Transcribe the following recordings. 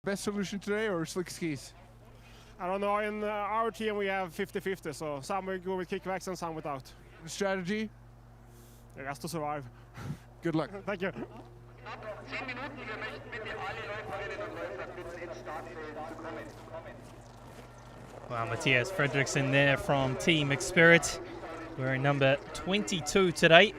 best solution today or slick skis? I don't know. In our team, we have 50-50, so some will go with kickbacks and some without. The strategy? It has to survive. Good luck. Thank you. Well, Matthias Fredriksson there from Team Xspirit, wearing number 22 today.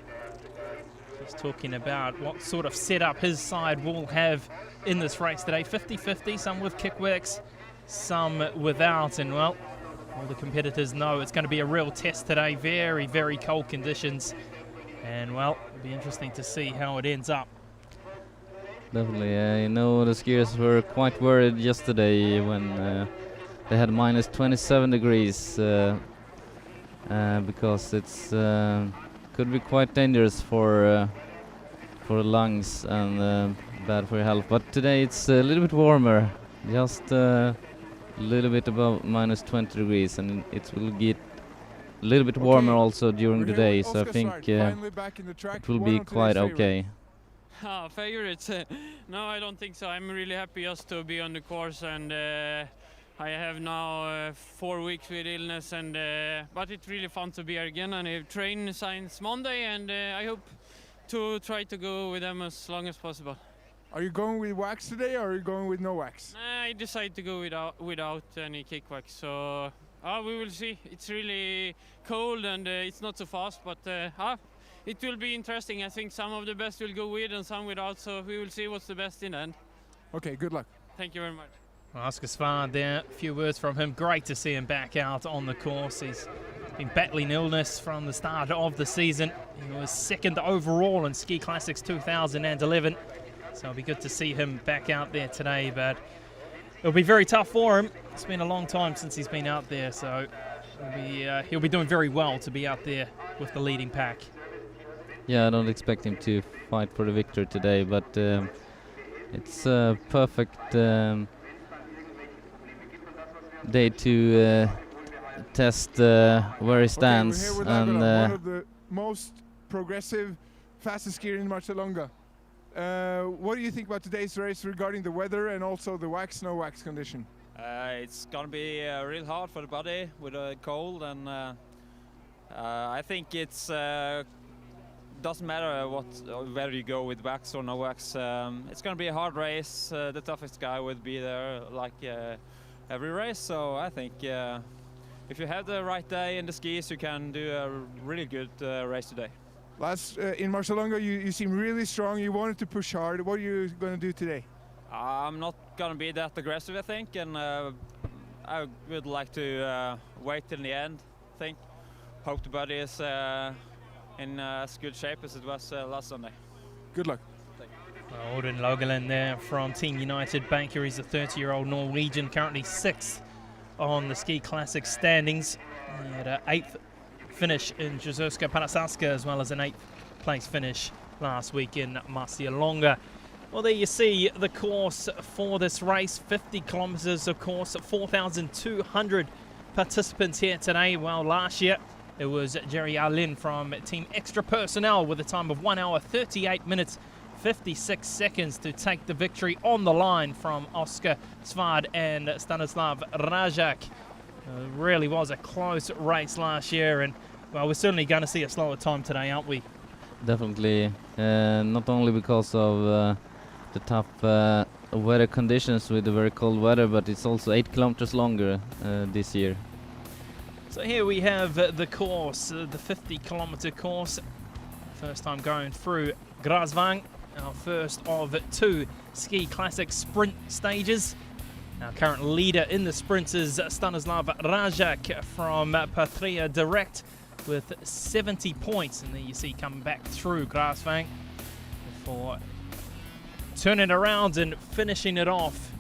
Just talking about what sort of setup his side will have in this race today. 50-50, some with kickbacks, some without, and well, all the competitors know it's going to be a real test today. Very, very cold conditions, and well, it'll be interesting to see how it ends up. Definitely, I know the skiers were quite worried yesterday when they had minus 27 degrees because it's could be quite dangerous for the lungs and bad for your health. But today it's a little bit warmer, just a little bit above minus 20 degrees, and it will get a little bit warmer also during the day. So I think it will be quite okay. Favorites? No, I don't think so. I'm really happy just to be on the course, and I have now 4 weeks with illness, and but it's really fun to be here again, and I've trained since Monday, and I hope to try to go with them as long as possible. Are you going with wax today or are you going with no wax? I decided to go without any kick wax, so we will see. It's really cold and it's not so fast, but it will be interesting. I think some of the best will go with and some without, so we will see what's the best in the end. Okay, good luck. Thank you very much. Well, Oscar Svard there, a few words from him. Great to see him back out on the course. He's been battling illness from the start of the season. He was second overall in Ski Classics 2011. So it'll be good to see him back out there today, but it'll be very tough for him. It's been a long time since he's been out there, so he'll be doing very well to be out there with the leading pack. Yeah, I don't expect him to fight for the victory today, but it's a perfect day to test where he stands. Okay, we're here with and one of the most progressive, fastest skier in Marcialonga. What do you think about today's race regarding the weather and also the wax, no wax condition? It's gonna be real hard for the body with the cold, and I think it's doesn't matter whether you go with wax or no wax. It's gonna be a hard race. The toughest guy will be there like every race. So I think if you have the right day in the skis, you can do a really good race today. In Marcialonga, you seem really strong. You wanted to push hard. What are you going to do today? I'm not going to be that aggressive, I think, and I would like to wait till the end, I think. Hope the body is in as good shape as it was last Sunday. Good luck. Well, Auden Logeland there from Team United Banker. He's a 30-year-old Norwegian, currently 6th on the Ski Classics standings. He had an 8th finish in Jezerska Parasaska, as well as an 8th place finish last week in Marcialonga. Well, there you see the course for this race. 50 kilometers, of course, 4,200 participants here today. Well, last year it was Jerry Alin from Team Extra Personnel with a time of 1 hour, 38 minutes, 56 seconds to take the victory on the line from Oscar Svard and Stanislav Rajak. It really was a close race last year, and well, we're certainly going to see a slower time today, aren't we? Definitely, not only because of the tough weather conditions with the very cold weather, but it's also 8 kilometers longer this year. So here we have the course, the 50-kilometer course. First time going through Grasvang, our first of 2 Ski Classic sprint stages. Our current leader in the sprints is Stanislav Rajak from Patria Direct with 70 points. And there you see coming back through Grasvang before turning around and finishing it off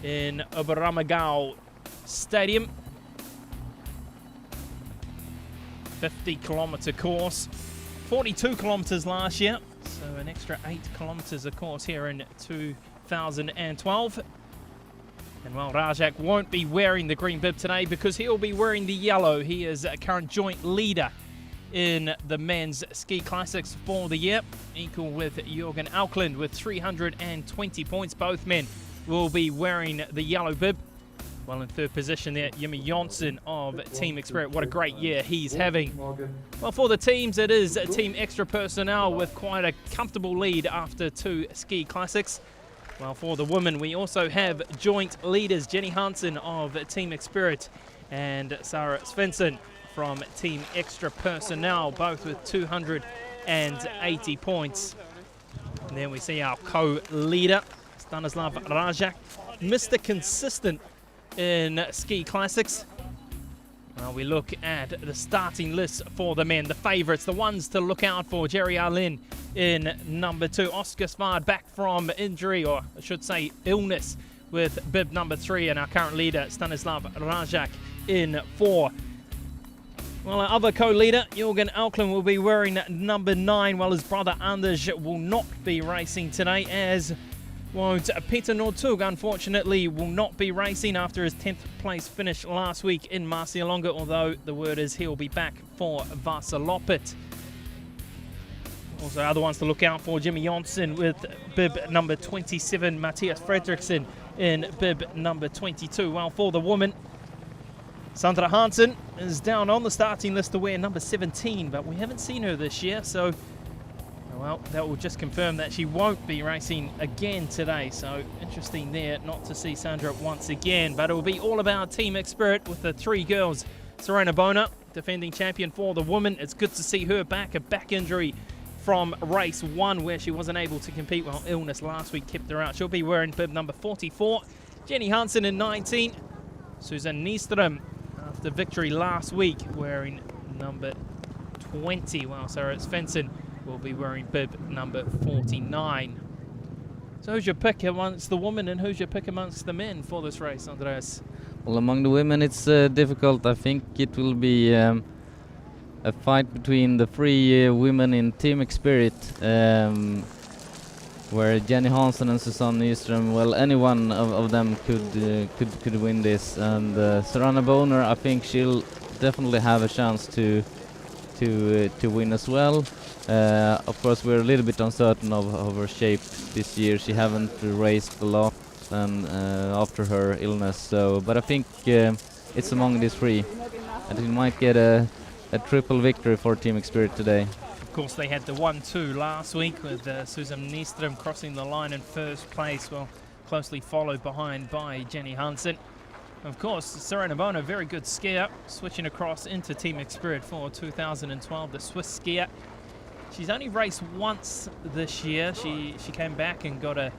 in Oberammergau Stadium. 50-kilometer course, 42 kilometers last year, so an extra 8 kilometers of course here in 2012. And well, Rajak won't be wearing the green bib today because he'll be wearing the yellow. He is a current joint leader in the men's Ski Classics for the year, equal with Jürgen Auckland with 320 points. Both men will be wearing the yellow bib. Well, in third position there, Jimmy Jonsson of Team Experience. What a great year he's having. Well, for the teams, it is Team Extra Personnel with quite a comfortable lead after 2 ski classics. Well, for the women, we also have joint leaders, Jenny Hansen of Team Experience and Sarah Svensson from Team Extra Personnel, both with 280 points. And then we see our co-leader, Stanislav Rajak, Mr. Consistent in ski classics. Well, we look at the starting list for the men, the favourites, the ones to look out for. Jerry Arlin in number 2, Oscar Svard back from injury, or I should say illness, with bib number 3, and our current leader Stanislav Rajak in 4. Well, our other co-leader, Jürgen Auckland, will be wearing number 9, while his brother Anders will not be racing today, as won't Peter Nortug, unfortunately, will not be racing after his 10th place finish last week in Marcialonga, although the word is he'll be back for Vasaloppet. Also, other ones to look out for, Jimmy Jonsson with bib number 27, Matthias Fredriksson in bib number 22. Well, for the woman, Sandra Hansen is down on the starting list to wear number 17, but we haven't seen her this year, so well, that will just confirm that she won't be racing again today. So interesting there not to see Sandra once again, but it will be all about Team Expert with the 3 girls. Serena Bona, defending champion for the women. It's good to see her back, a back injury from race 1 where she wasn't able to compete. Well, illness last week kept her out. She'll be wearing bib number 44. Jenny Hansen in 19. Susan Nyström after victory last week wearing number 20. Well, Sarah Svensson will be wearing bib number 49. So who's your pick amongst the women and who's your pick amongst the men for this race, Andreas? Well, among the women it's difficult. I think it will be a fight between the 3 women in Team Spirit, where Jenny Hansen and Susanne Nyström, well, any one of them could win this. And Serena Boner, I think she'll definitely have a chance to win as well. Of course, we're a little bit uncertain of her shape this year. She haven't raced a lot and after her illness. So, but I think it's among these 3, and we might get a triple victory for Team Spirit today. Of course, they had the 1-2 last week with Susan Nyström crossing the line in first place, well, closely followed behind by Jenny Hansen. Of course, Serena Bona, very good skier, switching across into Team Spirit for 2012, the Swiss skier. She's only raced once this year. She came back and got it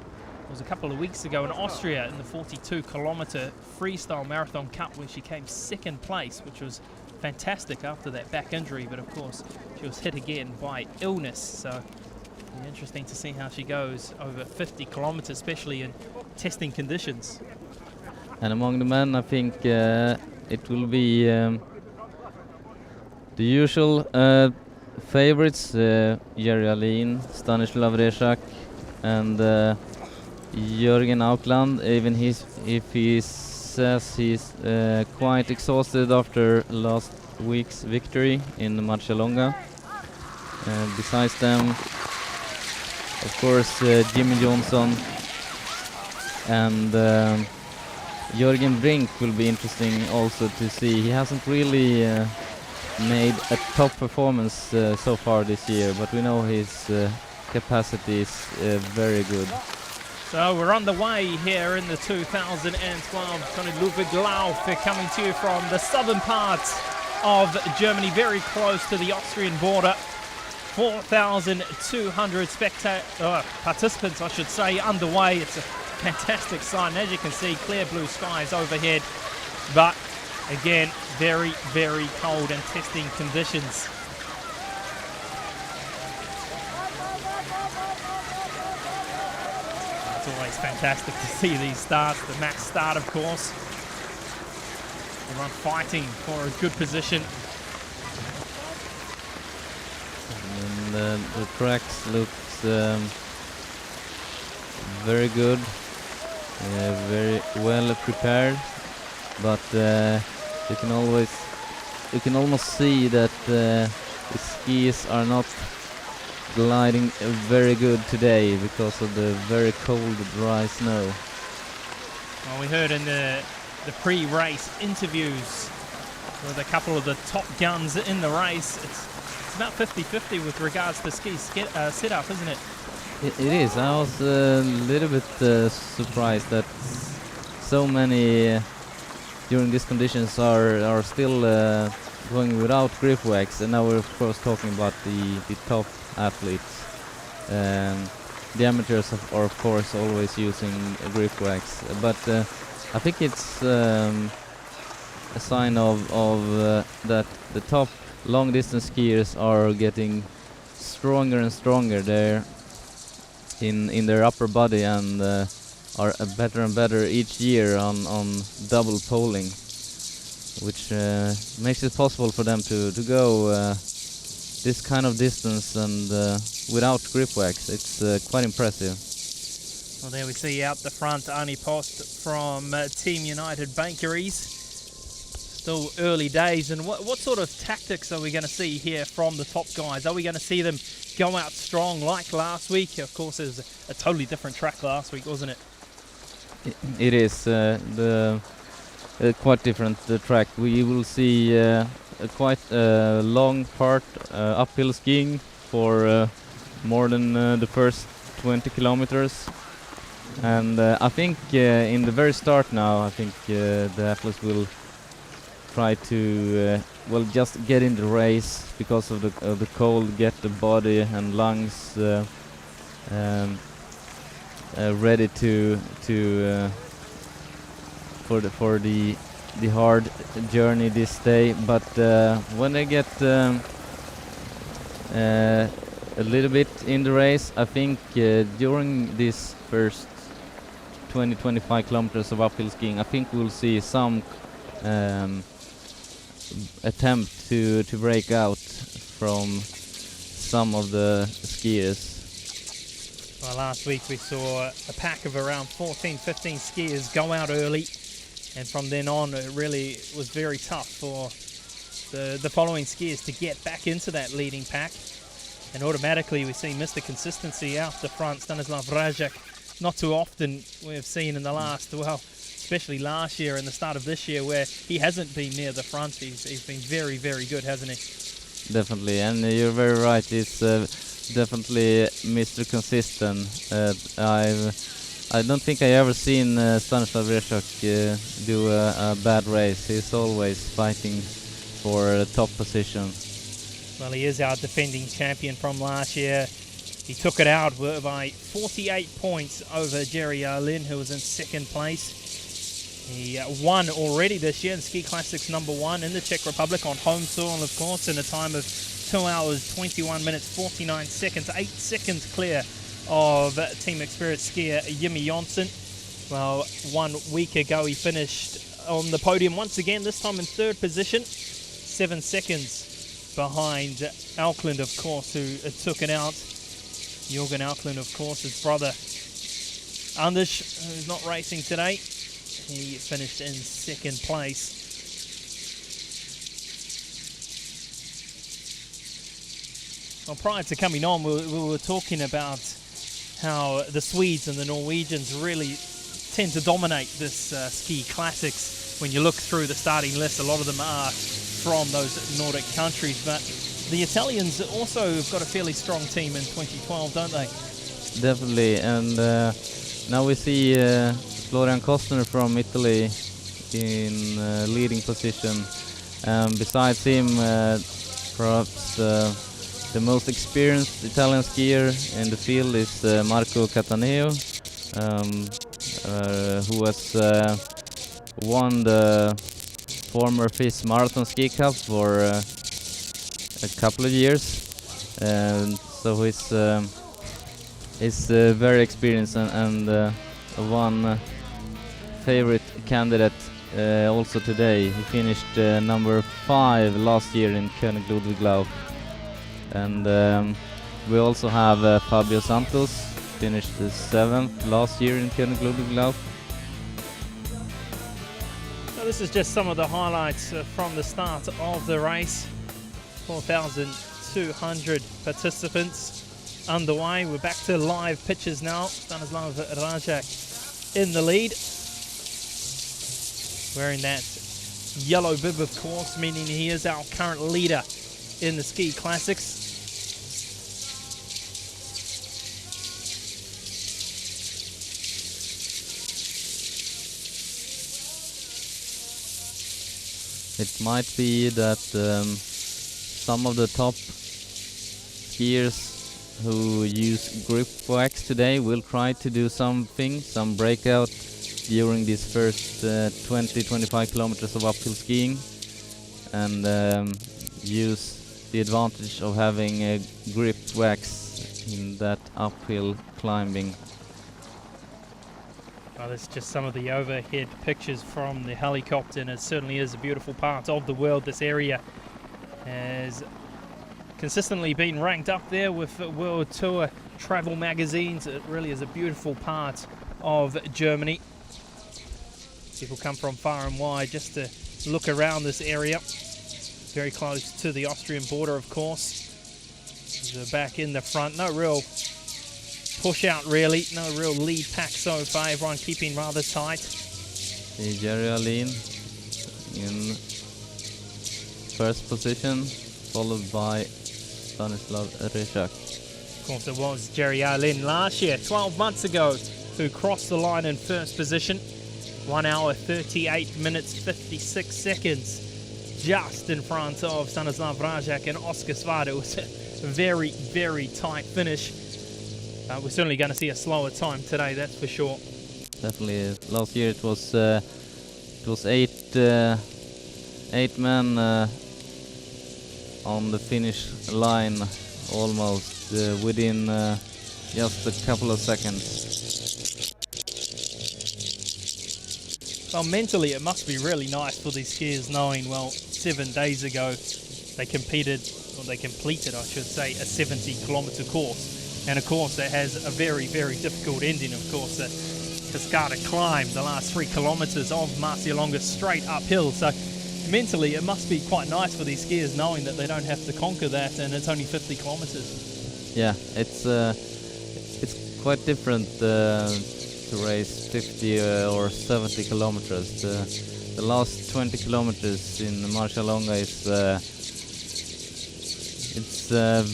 was a couple of weeks ago in Austria in the 42-kilometer freestyle marathon cup, where she came 2nd place, which was fantastic after that back injury. But of course, she was hit again by illness. So it'll be interesting to see how she goes over 50 kilometers, especially in testing conditions. And among the men, I think it will be the usual favorites, Jerry Alin, Stanislav Rejak, and Jürgen Auckland, even if he says he's quite exhausted after last week's victory in Marcialonga. Besides them, of course, Jimmy Jonsson and Jürgen Brink will be interesting also to see. He hasn't really made a top performance so far this year, but we know his capacity is very good. So we're on the way here in the 2012 Tony Ludwig Lauf Feb, coming to you from the southern parts of Germany, very close to the Austrian border. 4,200 participants, I should say, underway. It's a fantastic sign. As you can see, clear blue skies overhead, but again, very, very cold and testing conditions. It's always fantastic to see these starts. The max start, of course. Everyone fighting for a good position. And the tracks looks very good, very well prepared, but you can almost see that the skis are not gliding very good today because of the very cold, dry snow. Well, we heard in the pre-race interviews with a couple of the top guns in the race, it's about 50-50 with regards to ski setup, isn't it? It is. I was a little bit surprised that so many during these conditions are still going without grip wax, and now we're of course talking about the top athletes. The amateurs are of course always using grip wax, but I think it's a sign of that the top long distance skiers are getting stronger and stronger there in their upper body, and are better and better each year on double poling, which makes it possible for them to go this kind of distance and without grip wax. It's quite impressive. Well, there we see out the front Arnie Post from Team United Bakeries. Still early days, and what sort of tactics are we going to see here from the top guys? Are we going to see them go out strong like last week? Of course, it was a totally different track last week, wasn't it? It is quite different, the track. We will see a quite long part uphill skiing for more than the first 20 kilometers. And I think in the very start now, I think the athletes will try to well, just get in the race because of the cold, get the body and lungs ready for the hard journey this day. But when they get a little bit in the race, I think during this first 20-25 kilometers of uphill skiing, I think we'll see some attempt to break out from some of the skiers. Well, last week we saw a pack of around 14-15 skiers go out early, and from then on it really was very tough for the following skiers to get back into that leading pack. And automatically we see Mr. Consistency out the front, Stanislav Rajak. Not too often we've seen in the last, well, especially last year and the start of this year, where he hasn't been near the front. He's been very, very good, hasn't he? Definitely, and you're very right. He's definitely Mr. Consistent. I don't think I ever seen Stanislav Rajak do a bad race. He's always fighting for a top position. Well, he is our defending champion from last year. He took it out by 48 points over Jerry Lin, who was in second place. He won already this year in Ski Classics #1 in the Czech Republic on home soil, of course, in a time of 2 hours, 21 minutes, 49 seconds, 8 seconds clear of Team Experienced skier Jimmy Jonsson. Well, 1 week ago he finished on the podium once again, this time in third position, 7 seconds behind Alkland, of course, who took it out. Jorgen Alkland, of course, his brother Anders, who's not racing today. He finished in second place. Well, prior to coming on, we were talking about how the Swedes and the Norwegians really tend to dominate this ski classics. When you look through the starting list, a lot of them are from those Nordic countries, but the Italians also have got a fairly strong team in 2012, don't they? Definitely, and now we see Florian Kostner from Italy in leading position. Besides him, perhaps the most experienced Italian skier in the field is Marco Cataneo, who has won the former FIS Marathon Ski Cup for a couple of years, and so he's very experienced and one favorite candidate also today. He finished number 5 last year in König Ludwig Lauf. And we also have Fabio Santos, finished 7th last year in König Ludwig Lauf. So this is just some of the highlights from the start of the race. 4,200 participants underway. We're back to live pictures now. Stanislav Rajak in the lead. wearing that yellow bib, of course, meaning he is our current leader in the ski classics. It might be that some of the top skiers who use grip wax today will try to do some breakout during these first 20-25 kilometers of uphill skiing, and use the advantage of having a grip wax in that uphill climbing. Well, that's just some of the overhead pictures from the helicopter, and it certainly is a beautiful part of the world. This area has consistently been ranked up there with World Tour travel magazines. It really is a beautiful part of Germany. People come from far and wide just to look around this area. Very close to the Austrian border, of course. They're back in the front. No real push out, really. No real lead pack so far. Everyone keeping rather tight. Jerry Alin in first position, followed by Stanislav Ryszak. Of course, it was Jerry Alin last year, 12 months ago, who crossed the line in first position. 1 hour, 38 minutes, 56 seconds. Just in front of Stanislav Ryszak and Oskar Svart. It was a very, very tight finish. We're certainly going to see a slower time today, that's for sure. Definitely. Last year it was eight men on the finish line, almost within just a couple of seconds. Well, mentally it must be really nice for these skiers knowing, well, 7 days ago they completed, I should say, a 70-kilometer course. And of course it has a very, very difficult ending, of course. The Cascada climb, the last 3 kilometers of Marcialonga straight uphill. So mentally it must be quite nice for these skiers knowing that they don't have to conquer that, and it's only 50 kilometers. Yeah, it's quite different to race 50 or 70 kilometers. The last 20 kilometers in Marcialonga is it's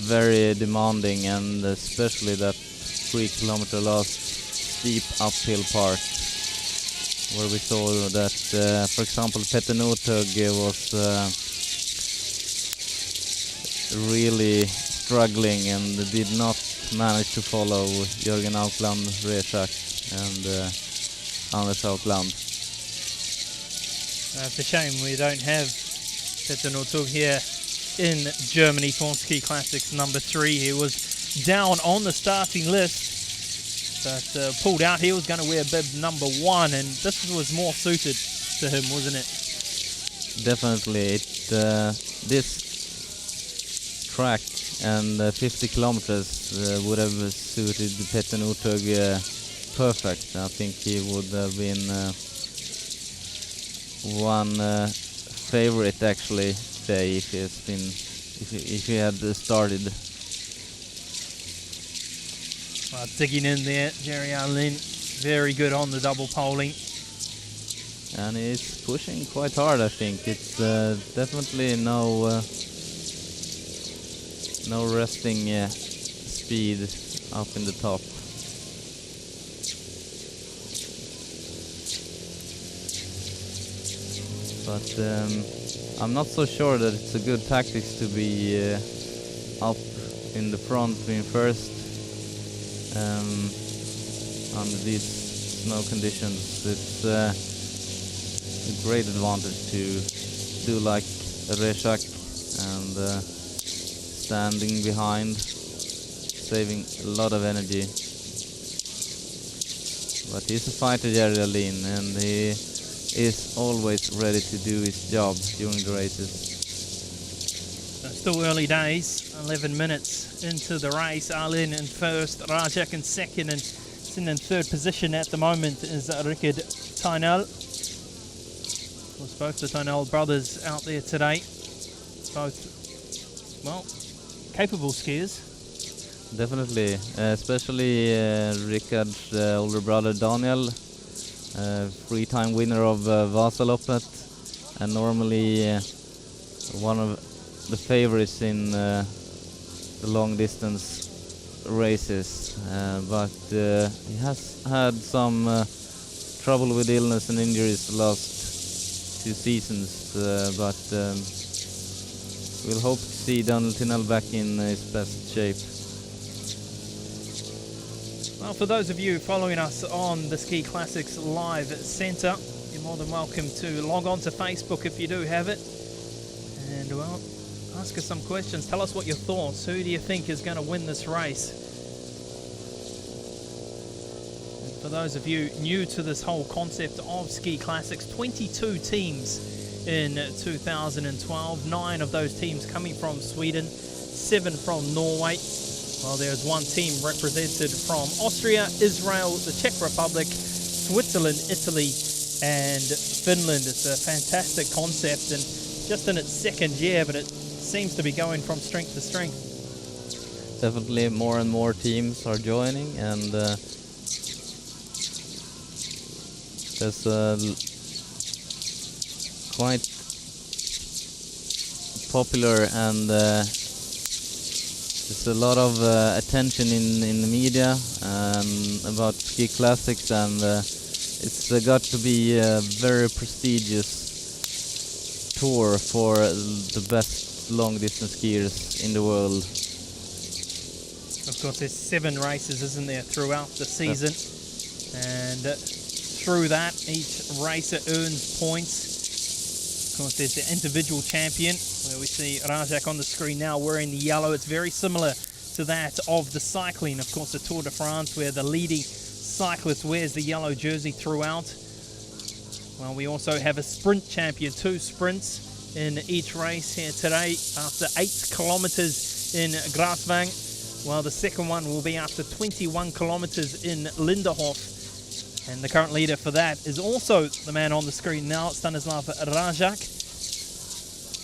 very demanding, and especially that 3 kilometer last steep uphill part, where we saw that, for example, Petter Northug was really struggling and did not manage to follow Jürgen Aukland, Ryszak and Anders Aukland. It's a shame we don't have Petter Northug here in Germany for Ski Classics number 3. He was down on the starting list, but pulled out. He was going to wear bib number 1, and this was more suited to him, wasn't it? Definitely. This track and 50 kilometers would have suited Petter Northug perfect. I think he would have been one favorite actually today if he had started. Well, digging in there, Jerry Alin, very good on the double poling. And he's pushing quite hard, I think. It's definitely no resting speed up in the top. But I'm not so sure that it's a good tactics to be up in the front being first under these snow conditions. It's a great advantage to do like Ryszak and standing behind, saving a lot of energy. But he's a fighter, Jerry Alin, and he is always ready to do his job during the races. So still early days, 11 minutes into the race. Alin in first, Ryszak in second, and sitting in third position at the moment is Rickard Tynell. Of course, both the Tynell brothers out there today. Both, well, capable skiers. Definitely, especially Rickard's older brother Daniel three-time winner of Vasaloppet, and normally one of the favorites in the long distance races, but he has had some trouble with illness and injuries the last 2 seasons, but we'll hope to see Daniel Tinell back in his best shape. Well, for those of you following us on the Ski Classics Live Centre, you're more than welcome to log on to Facebook if you do have it, and well, ask us some questions. Tell us what your thoughts. Who do you think is going to win this race? And for those of you new to this whole concept of Ski Classics, 22 teams in 2012. 9 of those teams coming from Sweden, 7 from Norway. Well, there's 1 team represented from Austria, Israel, the Czech Republic, Switzerland, Italy, and Finland. It's a fantastic concept, and just in its 2nd year, but it seems to be going from strength to strength. Definitely more and more teams are joining, and there's quite popular, and there's a lot of attention in the media about Ski Classics, and it's got to be a very prestigious tour for the best long distance skiers in the world. Of course, there's 7 races, isn't there, throughout the season, and through that, each racer earns points. Of course, there's the individual champion, where we see Rajak on the screen now wearing the yellow. It's very similar to that of the cycling, of course, the Tour de France, where the leading cyclist wears the yellow jersey throughout. Well, we also have a sprint champion, 2 sprints in each race here today after 8 kilometers in Grasvang. Well, the second one will be after 21 kilometers in Linderhof. And the current leader for that is also the man on the screen now, Stanislav Rajak.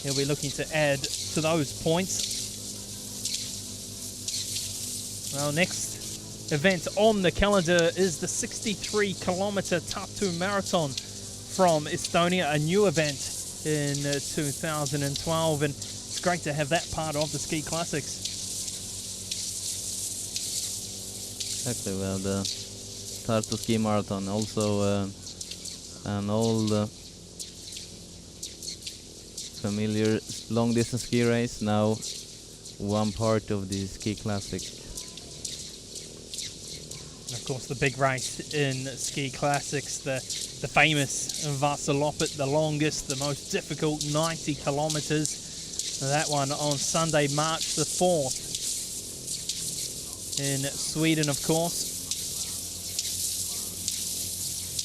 He'll be looking to add to those points. Well, next event on the calendar is the 63-kilometer Tartu Marathon from Estonia, a new event in 2012, and it's great to have that part of the Ski Classics. Exactly, well, the Tartu Ski Marathon, also an old familiar long distance ski race, now one part of the Ski Classic. And of course, the big race in Ski Classics, the famous Vasaloppet, the longest, the most difficult, 90 kilometers. That one on Sunday, March the 4th in Sweden, of course.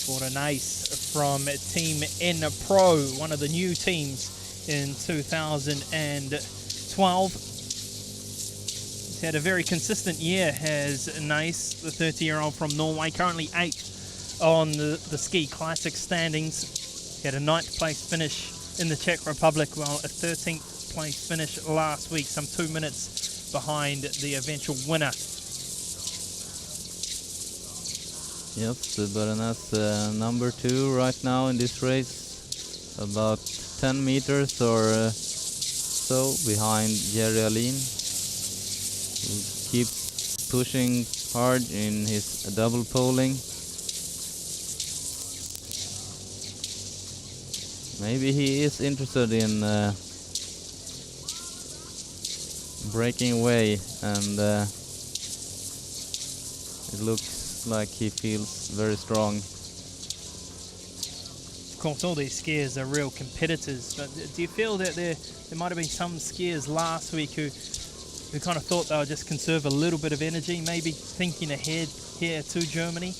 For an ace from Team N Pro, one of the new teams in 2012. He's had a very consistent year, has Nice, the 30-year-old from Norway, currently 8th on the Ski Classic standings. He had a 9th place finish in the Czech Republic, while a 13th place finish last week, some 2 minutes behind the eventual winner. Yes, the Baroness number 2 right now in this race, about 10 meters or so behind Jerry Alin, who keeps pushing hard in his double poling. Maybe he is interested in breaking away, and it looks like he feels very strong. Of course, all these skiers are real competitors, but do you feel that there might have been some skiers last week who kind of thought they would just conserve a little bit of energy, maybe thinking ahead here to Germany?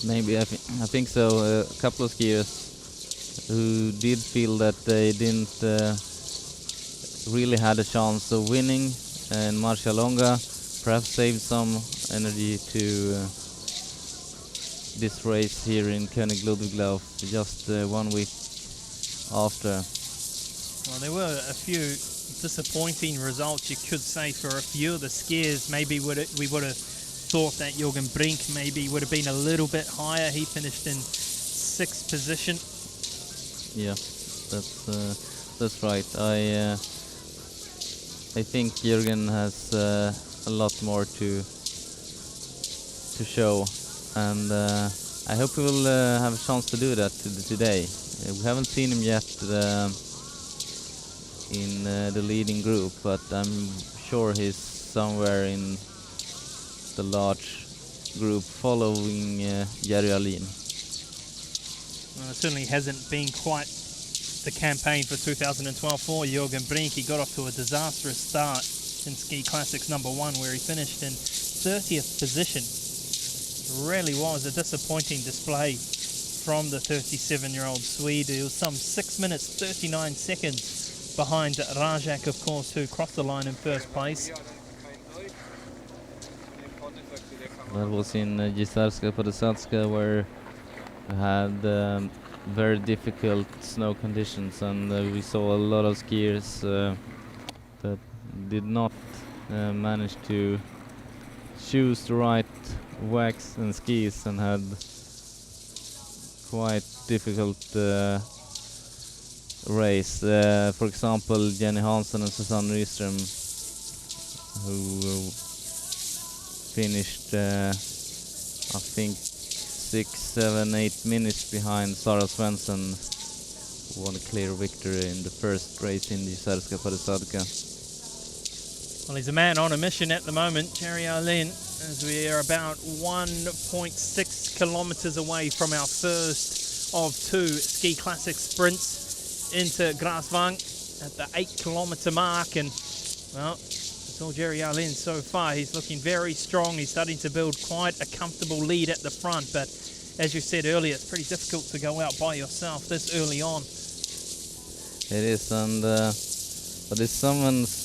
Maybe, I think so. A couple of skiers who did feel that they didn't really had a chance of winning in Marcialonga, perhaps saved some energy to this race here in König Ludwig Lauf just 1 week after. Well, there were a few disappointing results, you could say, for a few of the skiers. Maybe we would have thought that Jürgen Brink maybe would have been a little bit higher. He finished in 6th position. Yeah, that's right. I think Jürgen has a lot more to show, and I hope he will have a chance to do that today. We haven't seen him yet in the leading group, but I'm sure he's somewhere in the large group following Jerry Alin. Well, it certainly hasn't been quite the campaign for 2012 for Jürgen Brink. He got off to a disastrous start in Ski Classics #1, where he finished in 30th position. Really was a disappointing display from the 37-year-old Swede. He was some 6 minutes 39 seconds behind Rajak, of course, who crossed the line in first place. That was in Gisarska Podesatska, where we had very difficult snow conditions, and we saw a lot of skiers that did not manage to choose the right wax and skis, and had quite difficult race. For example, Jenny Hansen and Susanne Ryström, who finished I think 6, 7, 8 minutes behind Sara Svensson, who won a clear victory in the first race in the Gisarska Podesatska. Well, he's a man on a mission at the moment, Jerry Alin, as we are about 1.6 kilometers away from our first of 2 Ski Classic sprints into Grasvang at the 8-kilometer mark. And, well, it's all Jerry Alin so far. He's looking very strong. He's starting to build quite a comfortable lead at the front. But as you said earlier, it's pretty difficult to go out by yourself this early on. It is, and but if someone's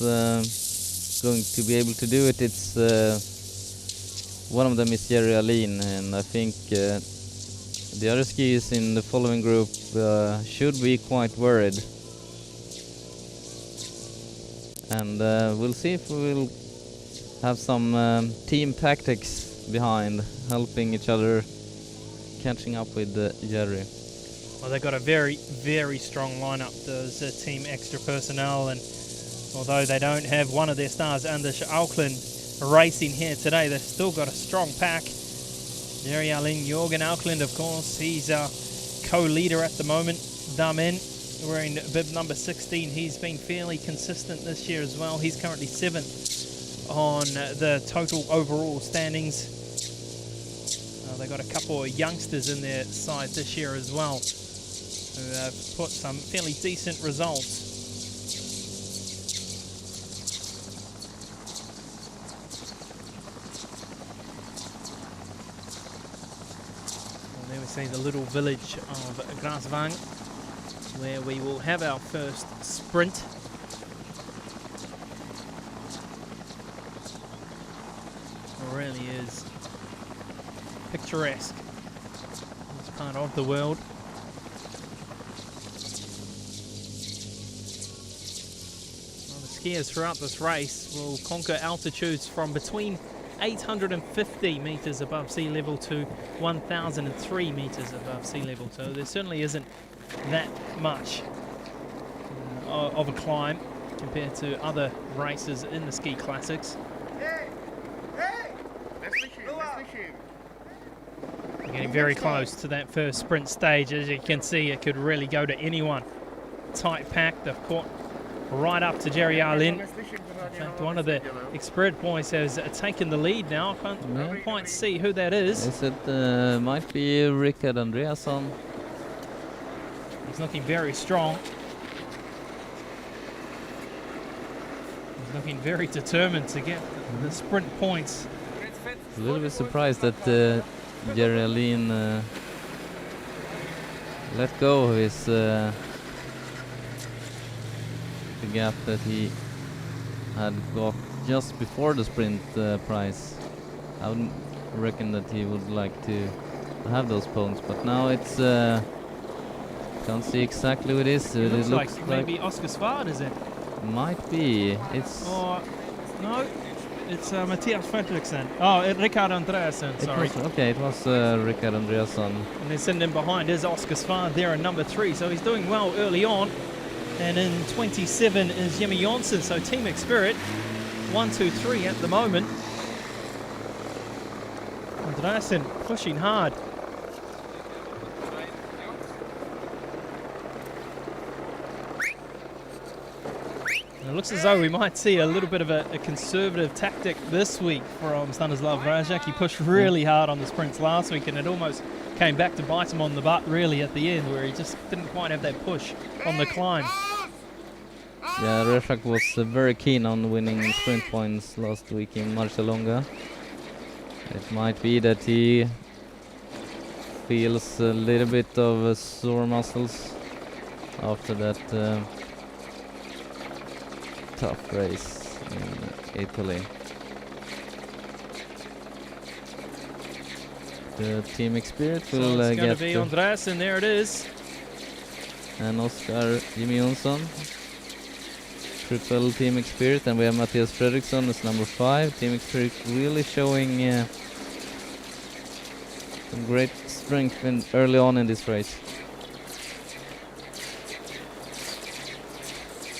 going to be able to do it, it's one of them is Jerry Alin, and I think the other skiers in the following group should be quite worried. And we'll see if we will have some team tactics behind, helping each other, catching up with Jerry. Well, they've got a very, very strong lineup, those Team Extra personnel, and although they don't have one of their stars, Anders Auckland, racing here today, they've still got a strong pack. Jerry Alin, Jürgen Auckland, of course, he's our co-leader at the moment. Damen, wearing bib number 16, he's been fairly consistent this year as well. He's currently 7th on the total overall standings. They've got a couple of youngsters in their side this year as well, who have put some fairly decent results. There we see the little village of Grasvang, where we will have our first sprint. It really is picturesque, this part of the world. Well, the skiers throughout this race will conquer altitudes from between 850 meters above sea level to 1,003 meters above sea level. So there certainly isn't that much of a climb compared to other races in the Ski Classics. We're getting very close to that first sprint stage. As you can see, it could really go to anyone. Tight pack, they've caught right up to Jerry Alin. In fact, one of the Expert boys has taken the lead now. I can't quite see who that is. Is it, might be Rickard Andreasson. He's looking very strong. He's looking very determined to get the sprint points. A little bit surprised that Jerry Alin let go of his the gap that he had got just before the sprint prize. I would reckon that he would like to have those points, but now it's can't see exactly what it is. It looks like maybe Oscar Svard, is it? Might be. It's or no, It's Mattias Fredriksson. Oh, Rickard Andreasen, sorry. It was Rickard Andreasson. And then sitting in behind is Oscar Svard there in number 3. So he's doing well early on. And in 27 is Jimmy Jonsson. So Team Spirit, 1, 2, 3 at the moment. Andreasen pushing hard. It looks as though we might see a little bit of a conservative tactic this week from Stanislav Rajak. He pushed really hard on the sprints last week, and it almost came back to bite him on the butt really at the end, where he just didn't quite have that push on the climb. Yeah, Rajak was very keen on winning sprint points last week in Marcialonga. It might be that he feels a little bit of sore muscles after that tough race in Italy. The Team Spirit So will it's going get to be Andreasen, there it is. and Oscar Jimmy Jonsson. Triple Team Spirit, and we have Mattias Fredriksson as number 5. Team Spirit really showing some great strength early on in this race.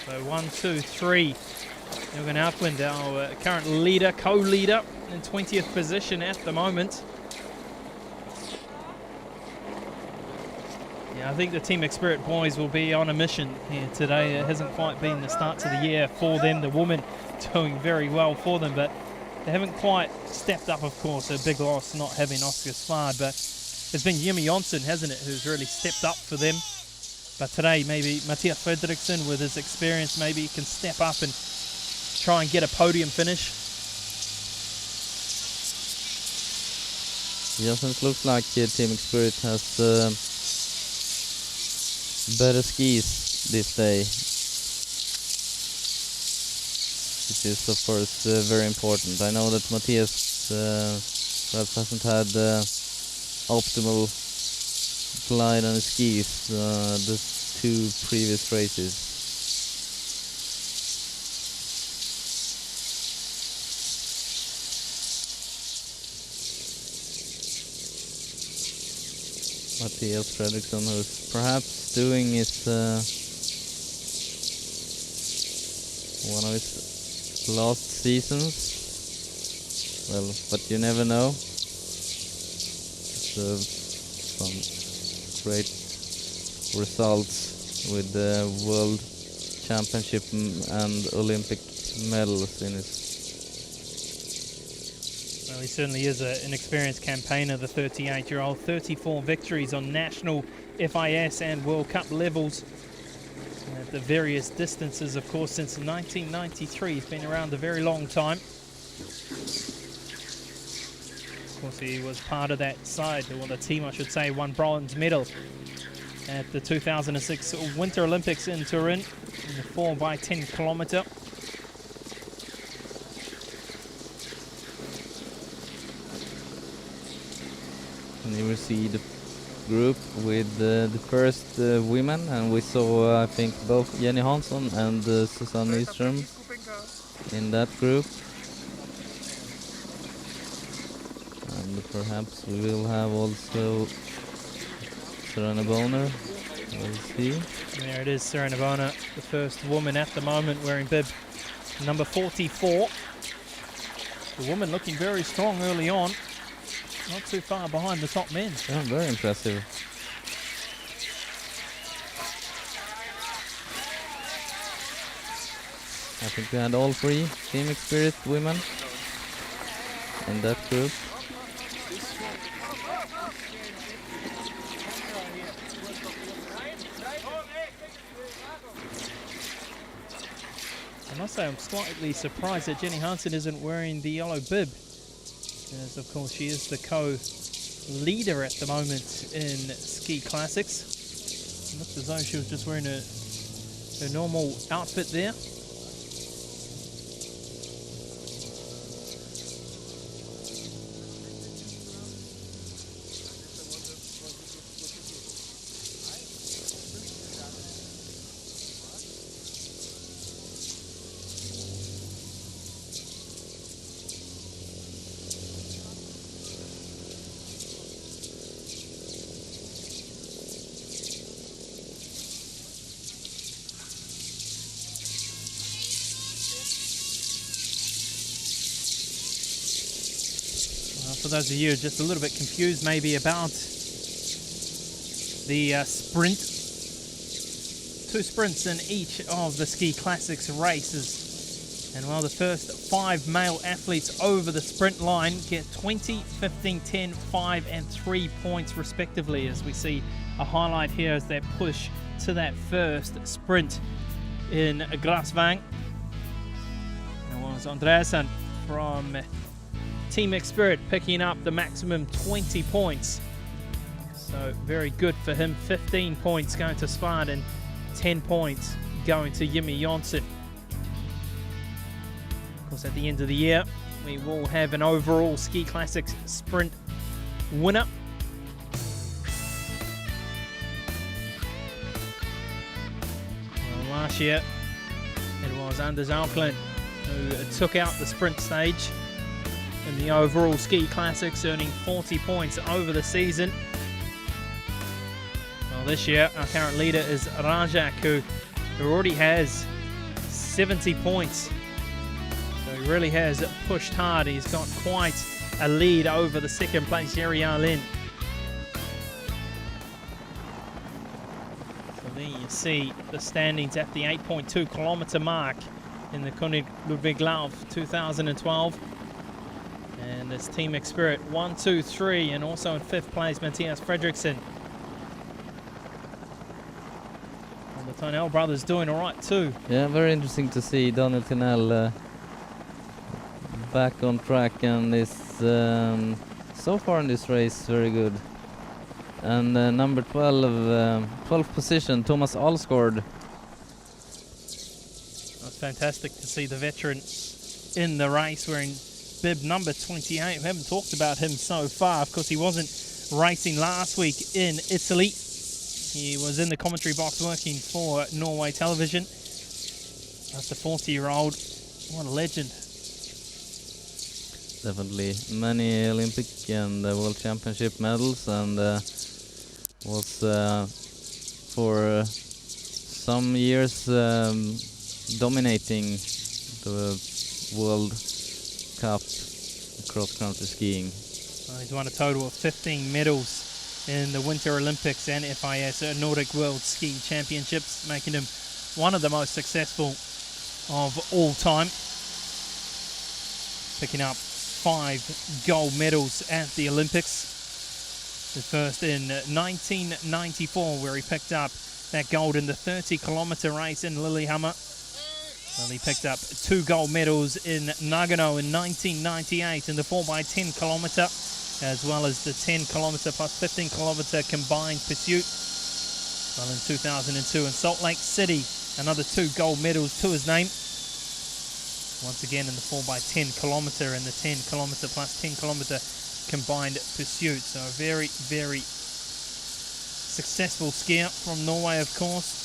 So 1, 2, 3. Jürgen Alkwind, our current leader, co-leader, in 20th position at the moment. Yeah, I think the Team Spirit boys will be on a mission here today. It hasn't quite been the start to the year for them. The women doing very well for them, but they haven't quite stepped up, of course. A big loss not having Oscar Svard, but it's been Jimmy Jonsson, hasn't it, who's really stepped up for them. But today, maybe Mattias Fredriksson, with his experience, maybe can step up and try and get a podium finish. It doesn't look like Team Spirit has better skis this day, which is of course very important. I know that Mattias perhaps hasn't had optimal glide on his skis the 2 previous races. Mattias Fredriksson, who's perhaps doing his one of his last seasons. Well, but you never know. Some great results with the World Championship and Olympic medals in his. Well, he certainly is an experienced campaigner, the 38-year-old. 34 victories on national, FIS and World Cup levels at the various distances, of course, since 1993. He's been around a very long time. Of course, he was part of that side, or the team, I should say, won bronze medal at the 2006 Winter Olympics in Turin in the 4x10 kilometer. And you will see the group with the first women, and we saw I think both Jenny Hansson and Susanne Nyström in that group. And perhaps we will have also Serena Boner. We'll see. There it is, Serena Boner, the first woman at the moment wearing bib number 44. The woman looking very strong early on. Not too far behind the top men. Yeah, very impressive. I think we had all 3 Team Spirit women in that group. I must say I'm slightly surprised that Jenny Hansen isn't wearing the yellow bib, as of course she is the co-leader at the moment in ski classics. It looked as though she was just wearing her normal outfit there. for those of you just a little bit confused maybe about the sprint, 2 sprints in each of the Ski Classics races. And while the first 5 male athletes over the sprint line get 20, 15, 10, 5 and 3 points respectively, as we see a highlight here as they push to that first sprint in Grasvang. It was Andreasen from Team Spirit picking up the maximum 20 points. So very good for him. 15 points going to Svard and 10 points going to Jimmy Jonsson. Of course, at the end of the year, we will have an overall Ski Classics sprint winner. Well, last year, it was Anders Auckland who took out the sprint stage in the overall Ski Classics, earning 40 points over the season. Well, this year, our current leader is Rajak, who already has 70 points. So he really has pushed hard. He's got quite a lead over the second place, Jerry Arlin. So there you see the standings at the 8.2 kilometer mark in the König Ludwig Lauf 2012. And this Team Spirit 1, 2, 3, and also in 5th place, Matthias Fredriksson. And the Tonell brothers doing all right too. Yeah, very interesting to see Daniel Tinell back on track, and is so far in this race very good. And number 12th position, Thomas Alsgaard. That's fantastic to see the veteran in the race wearing bib number 28. We haven't talked about him so far. Of course, he wasn't racing last week in Italy. He was in the commentary box working for Norway Television. That's the 40-year-old. What a legend. Definitely many Olympic and World Championship medals, and was for some years dominating the World Cup cross-country skiing. He's won a total of 15 medals in the Winter Olympics and FIS Nordic World Ski Championships, making him one of the most successful of all time. Picking up 5 gold medals at the Olympics. The first in 1994, where he picked up that gold in the 30-kilometer race in Lillehammer. Well, he picked up 2 gold medals in Nagano in 1998 in the 4x10 kilometer, as well as the 10 kilometer plus 15 kilometer combined pursuit. Well, in 2002 in Salt Lake City, another 2 gold medals to his name. Once again in the 4x10 kilometer and the 10 kilometer plus 10 kilometer combined pursuit. So a very, very successful skier from Norway, of course.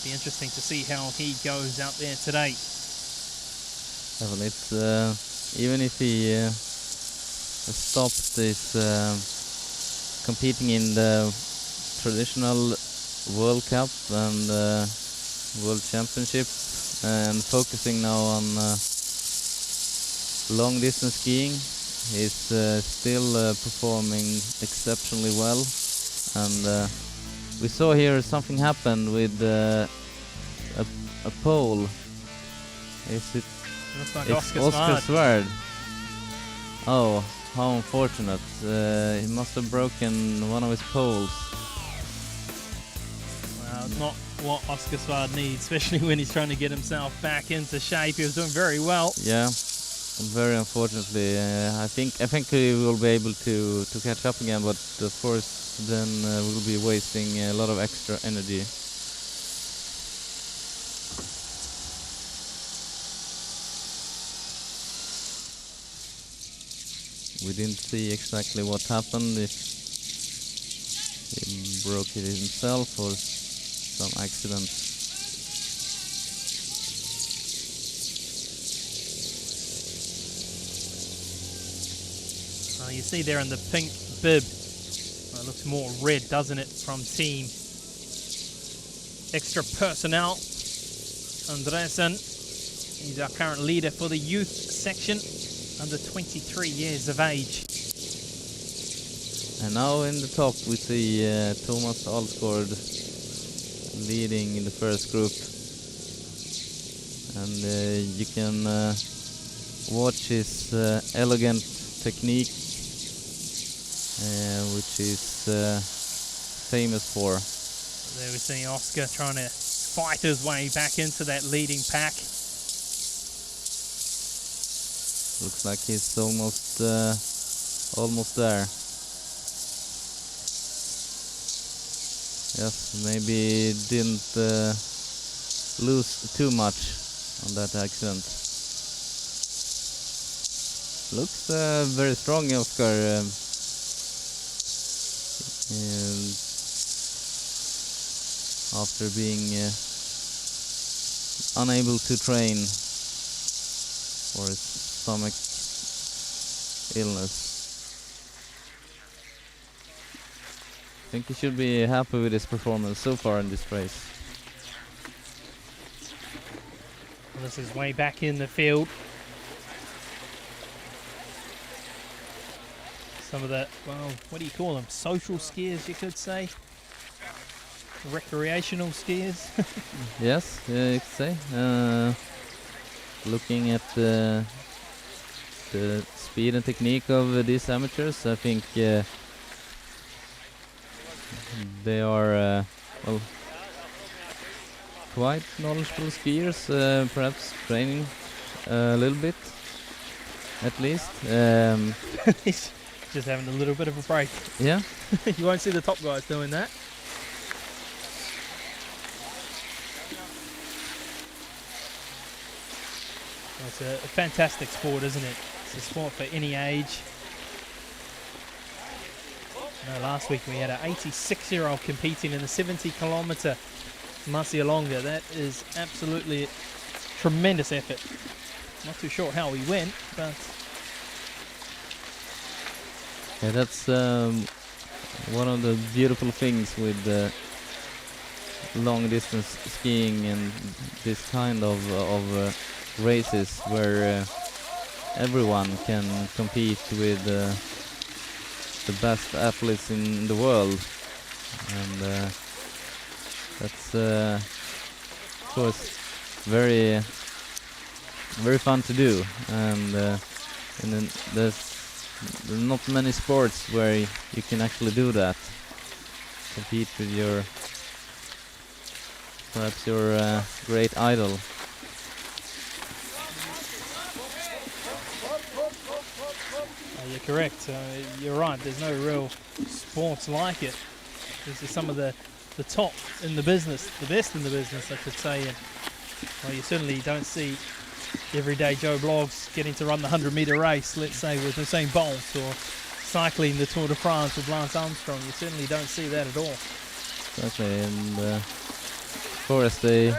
Be interesting to see how he goes out there today. Well, it's even if he stopped this competing in the traditional World Cup and World Championship, and focusing now on long distance skiing, he's still performing exceptionally well. And we saw here something happened with a pole. Is it? Looks like It's Oscar Svard. Oh, how unfortunate. He must have broken one of his poles. Well, not what Oscar Svard needs, especially when he's trying to get himself back into shape. He was doing very well. Yeah, very unfortunately. I think he will be able to catch up again, but of course then we'll be wasting a lot of extra energy. We didn't see exactly what happened, if he broke it himself or some accident. You see there in the pink bib, it looks more red, doesn't it, from Team Extra Personnel. Andresen, he's our current leader for the youth section. under 23 years of age. And now in the top we see Thomas Alsgaard leading in the first group. And you can watch his elegant technique, which is famous for. There we see Oscar trying to fight his way back into that leading pack. Looks like he's almost there. Yes, maybe didn't lose too much on that accident. Looks very strong, Oscar. After being unable to train for his stomach illness. I think he should be happy with his performance so far in this race. Well, this is way back in the field. Some of the, well, what do you call them? Social skiers, you could say. Recreational skiers. Yes, you could say. Looking at the speed and technique of these amateurs, I think they are well, quite knowledgeable skiers, perhaps training a little bit, at least. He's just having a little bit of a break. Yeah. You won't see the top guys doing that. It's a fantastic sport, isn't it? It's a sport for any age. No, last week we had an 86-year-old competing in the 70-kilometre Marcialonga. That is absolutely tremendous effort. Not too sure how he went, but Yeah, that's one of the beautiful things with long distance skiing and this kind of races where everyone can compete with the best athletes in the world, and that's of course very fun to do, and then there's not many sports where you can actually do that, compete with your perhaps your great idol. you're correct. You're right. There's no real sports like it. This is some of the top in the business, the best in the business, I should say. And well, you certainly don't see everyday Joe Blogs getting to run the 100-metre race, let's say, with Usain Bolt, or cycling the Tour de France with Lance Armstrong. You certainly don't see that at all. Exactly, and of course they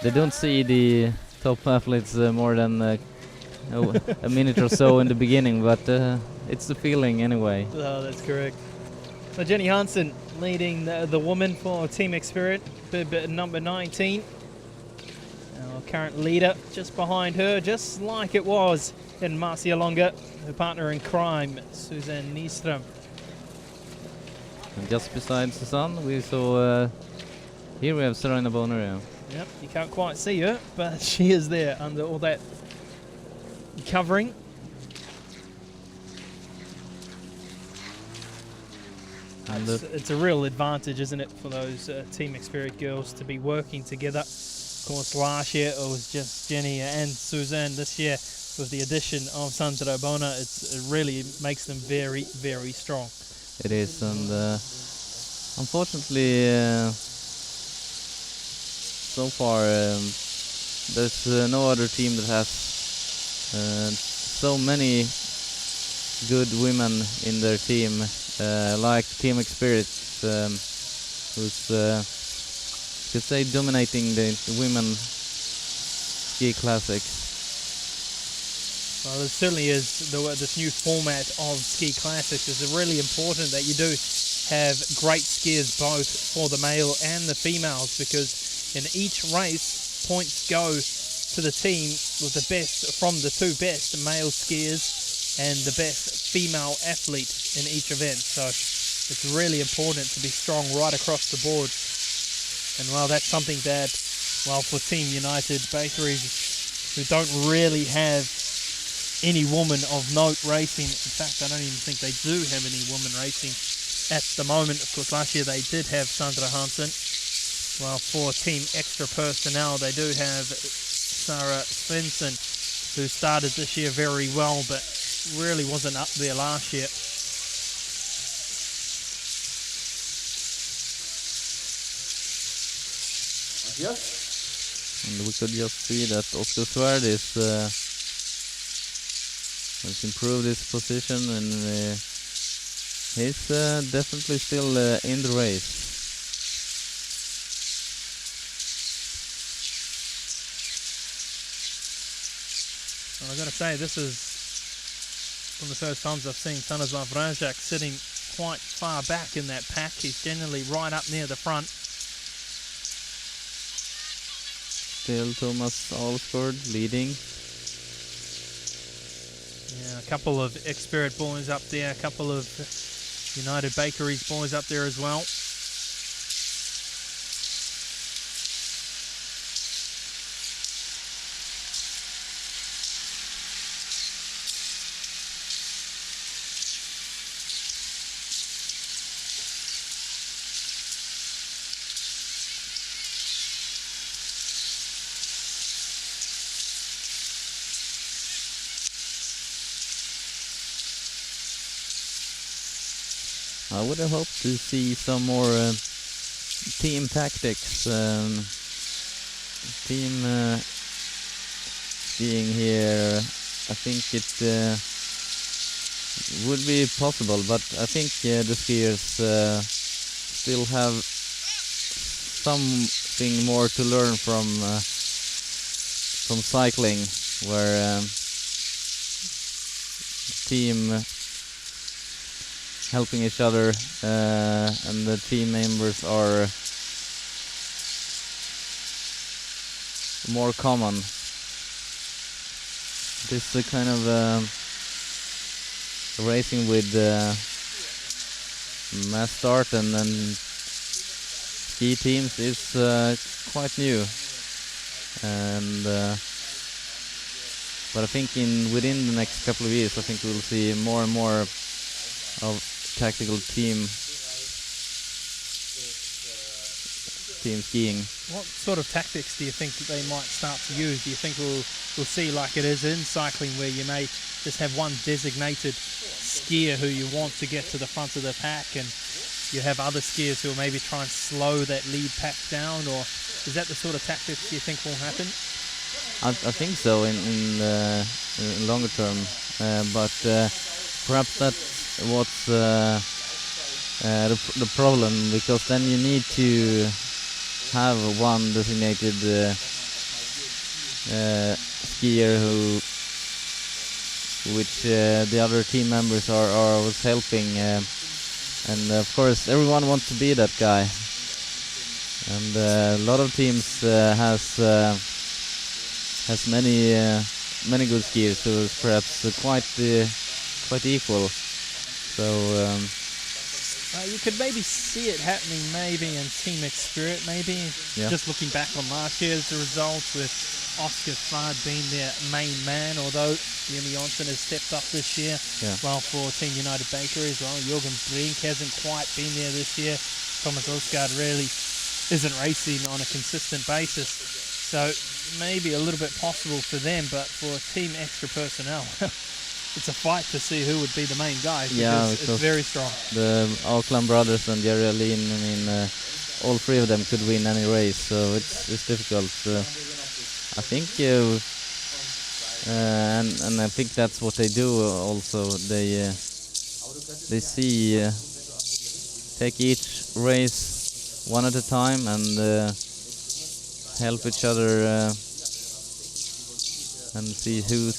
don't see the top athletes more than a minute or so in the beginning, but it's the feeling anyway. Oh, that's correct. So Jenny Hansen leading the woman for Team Experience, bib number 19. Our current leader just behind her, just like it was in Marcialonga, her partner in crime, Suzanne Nyström. And just beside Susanne, we saw here we have Serena Bonerio. Yep, you can't quite see her, but she is there under all that covering. It's a real advantage, isn't it, for those Team Experience girls to be working together. Of course, last year it was just Jenny and Suzanne. This year, with the addition of Sandra Bona, it really makes them very, very strong. It is, and unfortunately, so far there's no other team that has so many good women in their team, like Team Experience, who's could say dominating the women ski classics. Well, it certainly is. This new format of ski classics is really important that you do have great skiers both for the male and the females, because in each race points go to to the team with the best from the two best male skiers and the best female athlete in each event. So it's really important to be strong right across the board. And well, that's something that, well, for Team United Bakeries, who don't really have any woman of note racing. In fact, I don't even think they do have any women racing at the moment. Of course, last year they did have Sandra Hansen. Well, for Team Extra Personnel, they do have Sarah Svensson, who started this year very well, but really wasn't up there last year. And we could just see that Oscar Svärd has improved his position, and he's definitely still in the race. Well, I've got to say, this is one of the first times I've seen Stanislav Rajak sitting quite far back in that pack. He's generally right up near the front. Still Thomas Alsgaard leading. Yeah, a couple of X-Spirit boys up there, a couple of United Bakeries boys up there as well. I would have hoped to see some more team tactics, team skiing here. I think it would be possible, but I think the skiers still have something more to learn from cycling, where team helping each other, and the team members are more common. This kind of racing with mass start and ski teams is quite new, and but I think within the next couple of years, I think we'll see more and more of tactical team skiing. What sort of tactics do you think that they might start to use? Do you think we'll see, like it is in cycling, where you may just have one designated skier who you want to get to the front of the pack, and you have other skiers who will maybe try and slow that lead pack down? Or is that the sort of tactics you think will happen? I think so in longer term, but perhaps that's what's the problem, because then you need to have one designated skier which the other team members are was helping, and of course everyone wants to be that guy, and a lot of teams has many good skiers who is perhaps quite equal. So you could maybe see it happening maybe in Team X-Spirit, maybe. Yeah. Just looking back on last year's results with Oscar Svärd being their main man, although Jimmy Jonsson has stepped up this year. Yeah. Well, for Team United Bakery as well, Jürgen Brink hasn't quite been there this year. Thomas Alsgaard really isn't racing on a consistent basis. So maybe a little bit possible for them, but for Team Extra Personnel, it's a fight to see who would be the main guy, because it's very strong. The Auckland brothers and Jerry Aline, I mean, all three of them could win any race, so it's difficult. I think, and I think that's what they do also. They take each race one at a time and help each other and see who's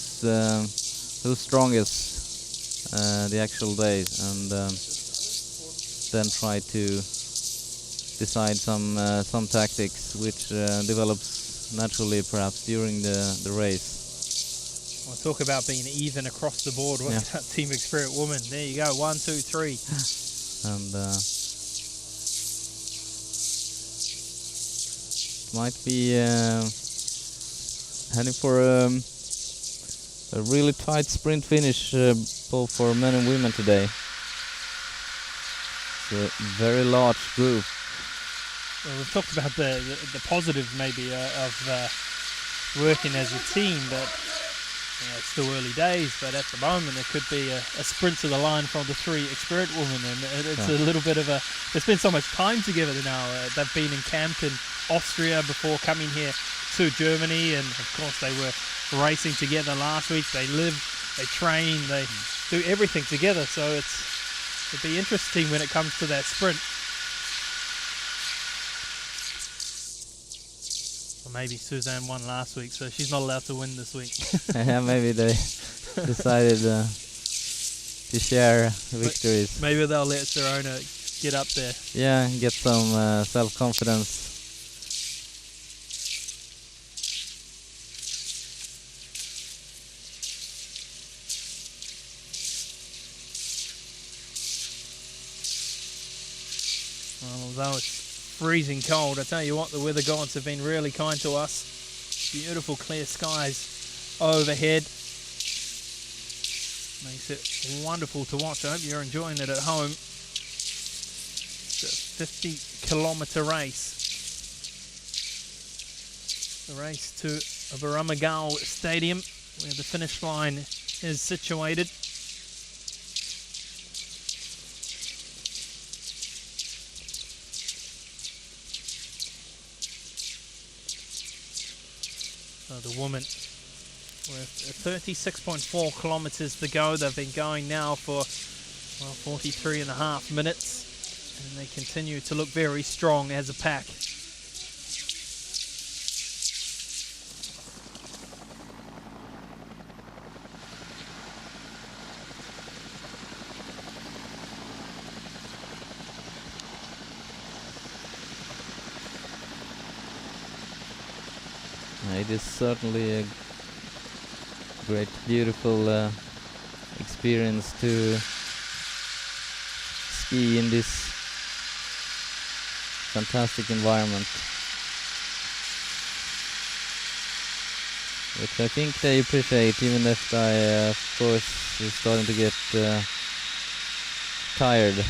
strongest the actual day, and then try to decide some tactics which develops naturally perhaps during the race. We'll talk about being even across the board with that Team Experience woman. There you go, 1, 2, 3. And might be heading for a really tight sprint finish both for men and women today. It's a very large group. Well, we've talked about the positive maybe of working as a team, but it's still early days. But at the moment, it could be a sprint to the line from the 3 experienced women, and it's a little bit of a. They spend so much time together now. They've been in camp in Austria before coming here to Germany, and of course they were racing together last week. They live, they train, they do everything together. So it'd be interesting when it comes to that sprint. Or maybe Suzanne won last week, so she's not allowed to win this week. Yeah, maybe they decided to share victories. Maybe they'll let Serona get up there. Yeah, get some self-confidence. Well, although it's freezing cold, I tell you what, the weather gods have been really kind to us. Beautiful clear skies overhead. Makes it wonderful to watch. I hope you're enjoying it at home. It's a 50-kilometre race. The race to Baramagal Stadium, where the finish line is situated. The women with 36.4 kilometres to go. They've been going now for 43.5 minutes, and they continue to look very strong as a pack. It is certainly a great, beautiful experience to ski in this fantastic environment, which I think they appreciate, even if I, of course, is starting to get tired.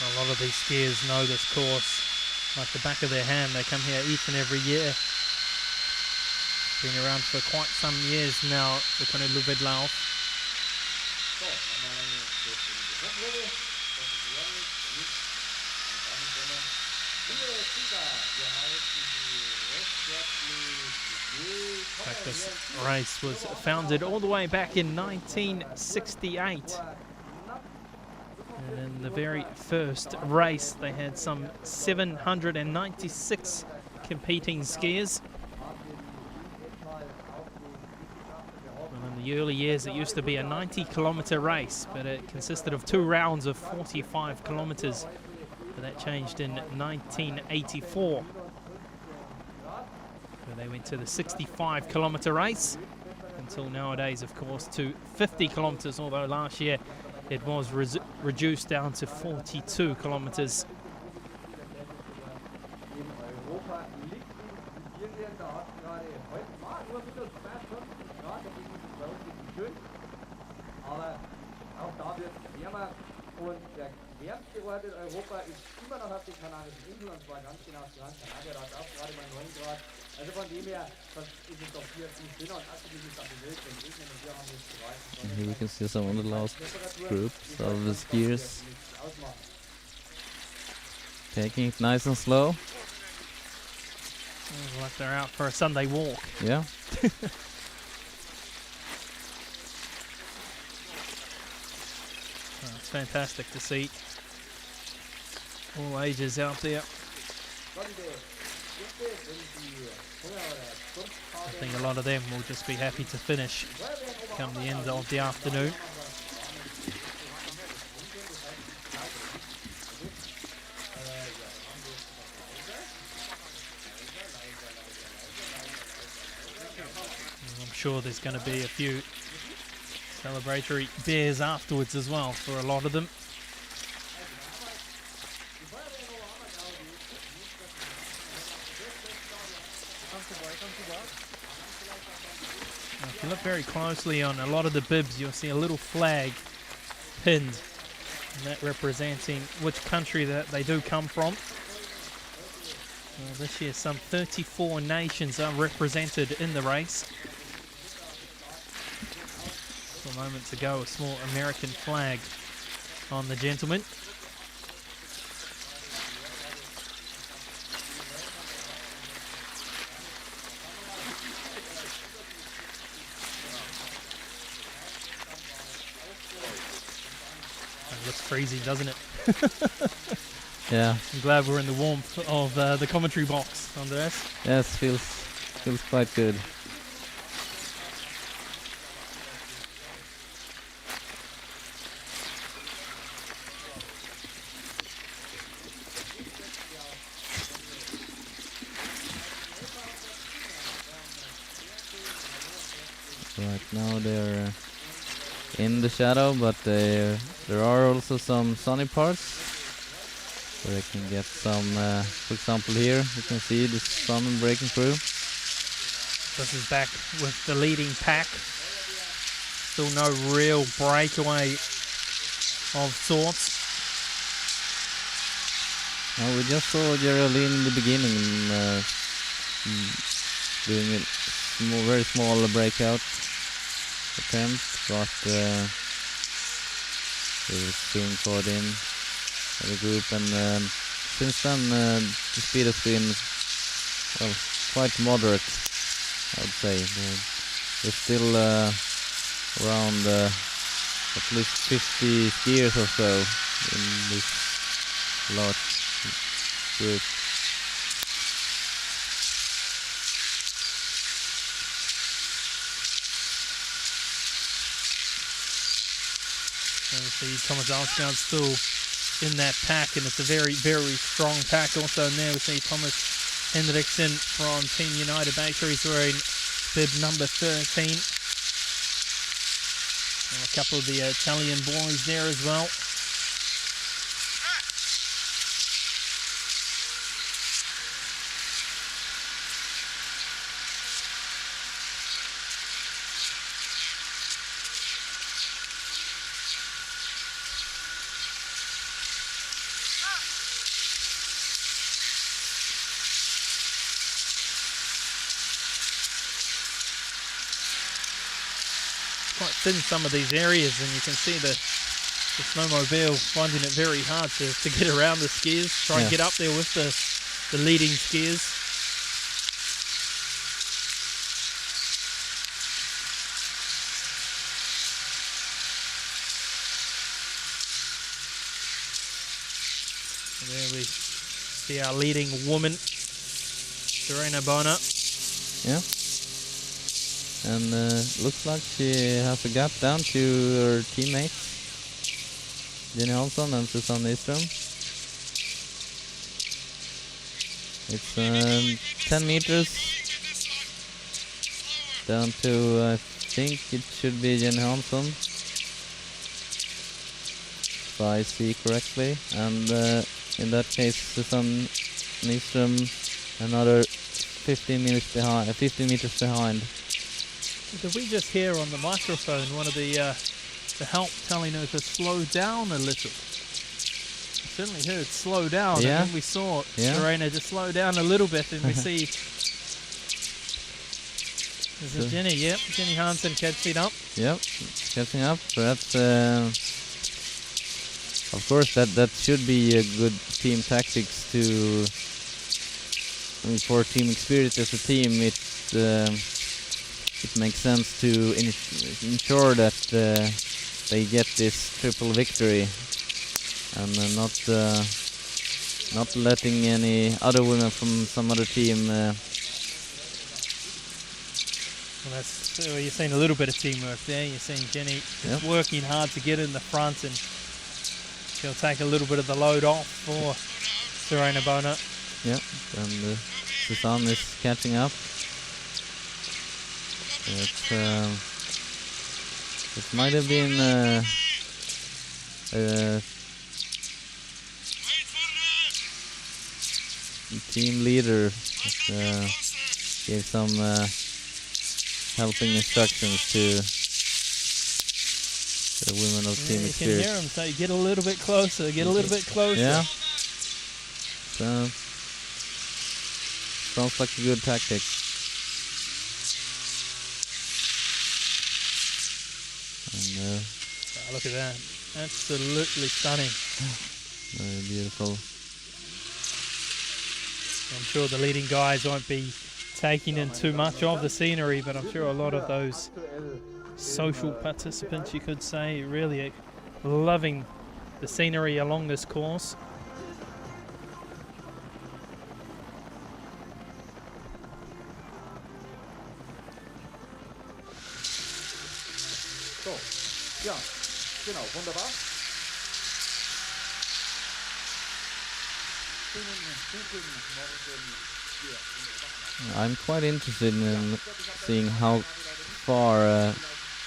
A lot of these skiers know this course like the back of their hand. They come here each and every year. Been around for quite some years now, the kind of Ludwig Lauf. In fact, this race was founded all the way back in 1968. And in the very first race, they had some 796 competing skiers. Well, in the early years, it used to be a 90-kilometre race, but it consisted of 2 rounds of 45 kilometres. But that changed in 1984. So they went to the 65-kilometre race until nowadays, of course, to 50 kilometres, although last year it was reduced down to 42 kilometers. And here we can see some of the last groups of the skiers taking it nice and slow. Like they're out for a Sunday walk. Yeah. It's fantastic to see all ages out there. I think a lot of them will just be happy to finish come the end of the afternoon. sure there's going to be a few celebratory beers afterwards as well for a lot of them. Now, if you look very closely on a lot of the bibs, you'll see a little flag pinned, and that representing which country that they do come from. This year some 34 nations are represented in the race. A moment ago, a small American flag on the gentleman. It looks freezing, doesn't it? Yeah. I'm glad we're in the warmth of the commentary box, Andreas. Yes, feels quite good. Right now they're in the shadow, but there are also some sunny parts where I can get some, for example here, you can see the sun breaking through. This is back with the leading pack. Still no real breakaway of sorts. Now we just saw Geraldine in the beginning doing a very small breakout attempt, but they were soon caught in the group, and since then the speed has been, well, quite moderate, I would say. They're still around at least 50 skiers or so in this large group. See Thomas Alsgaard still in that pack, and it's a very, very strong pack. Also in there we see Thomas Henriksen from Team United Bakeries wearing bib number 13. And a couple of the Italian boys there as well. Quite thin some of these areas, and you can see the snowmobile finding it very hard to get around the skiers, try and get up there with the leading skiers. And there we see our leading woman, Serena Bona. Yeah. And looks like she has a gap down to her teammates, Jenny Hansson and Susanne Nyström. It's 10 meters down to, I think it should be Jenny Hansson, if I see correctly. And in that case, Susanne Nyström another 15 meters behind. Did we just hear on the microphone one of the help telling her to slow down a little? I certainly heard slow down, yeah. And then we saw Serena just slow down a little bit, and we see there's Jenny, Jenny Hansson catching up. Yep, catching up. That's of course that should be a good team tactics to. I mean, for Team Experience as a team, it makes sense to ensure that they get this triple victory, and not letting any other women from some other team. Well, that's you're seeing a little bit of teamwork there. You're seeing Jenny just working hard to get in the front, and she'll take a little bit of the load off for Serena Bona. Yeah, and Susanne is catching up. It might have been team leader that, gave some helping instructions to the women of Team You can Experience. hear him say, get a little bit closer, get a little bit closer. Yeah. So, sounds like a good tactic. And Oh, look at that. Absolutely stunning. very beautiful. I'm sure the leading guys won't be taking in too much of the scenery, but I'm sure a lot of those social participants, you could say, really loving the scenery along this course. So, ja, genau, wunderbar. I'm quite interested in seeing how far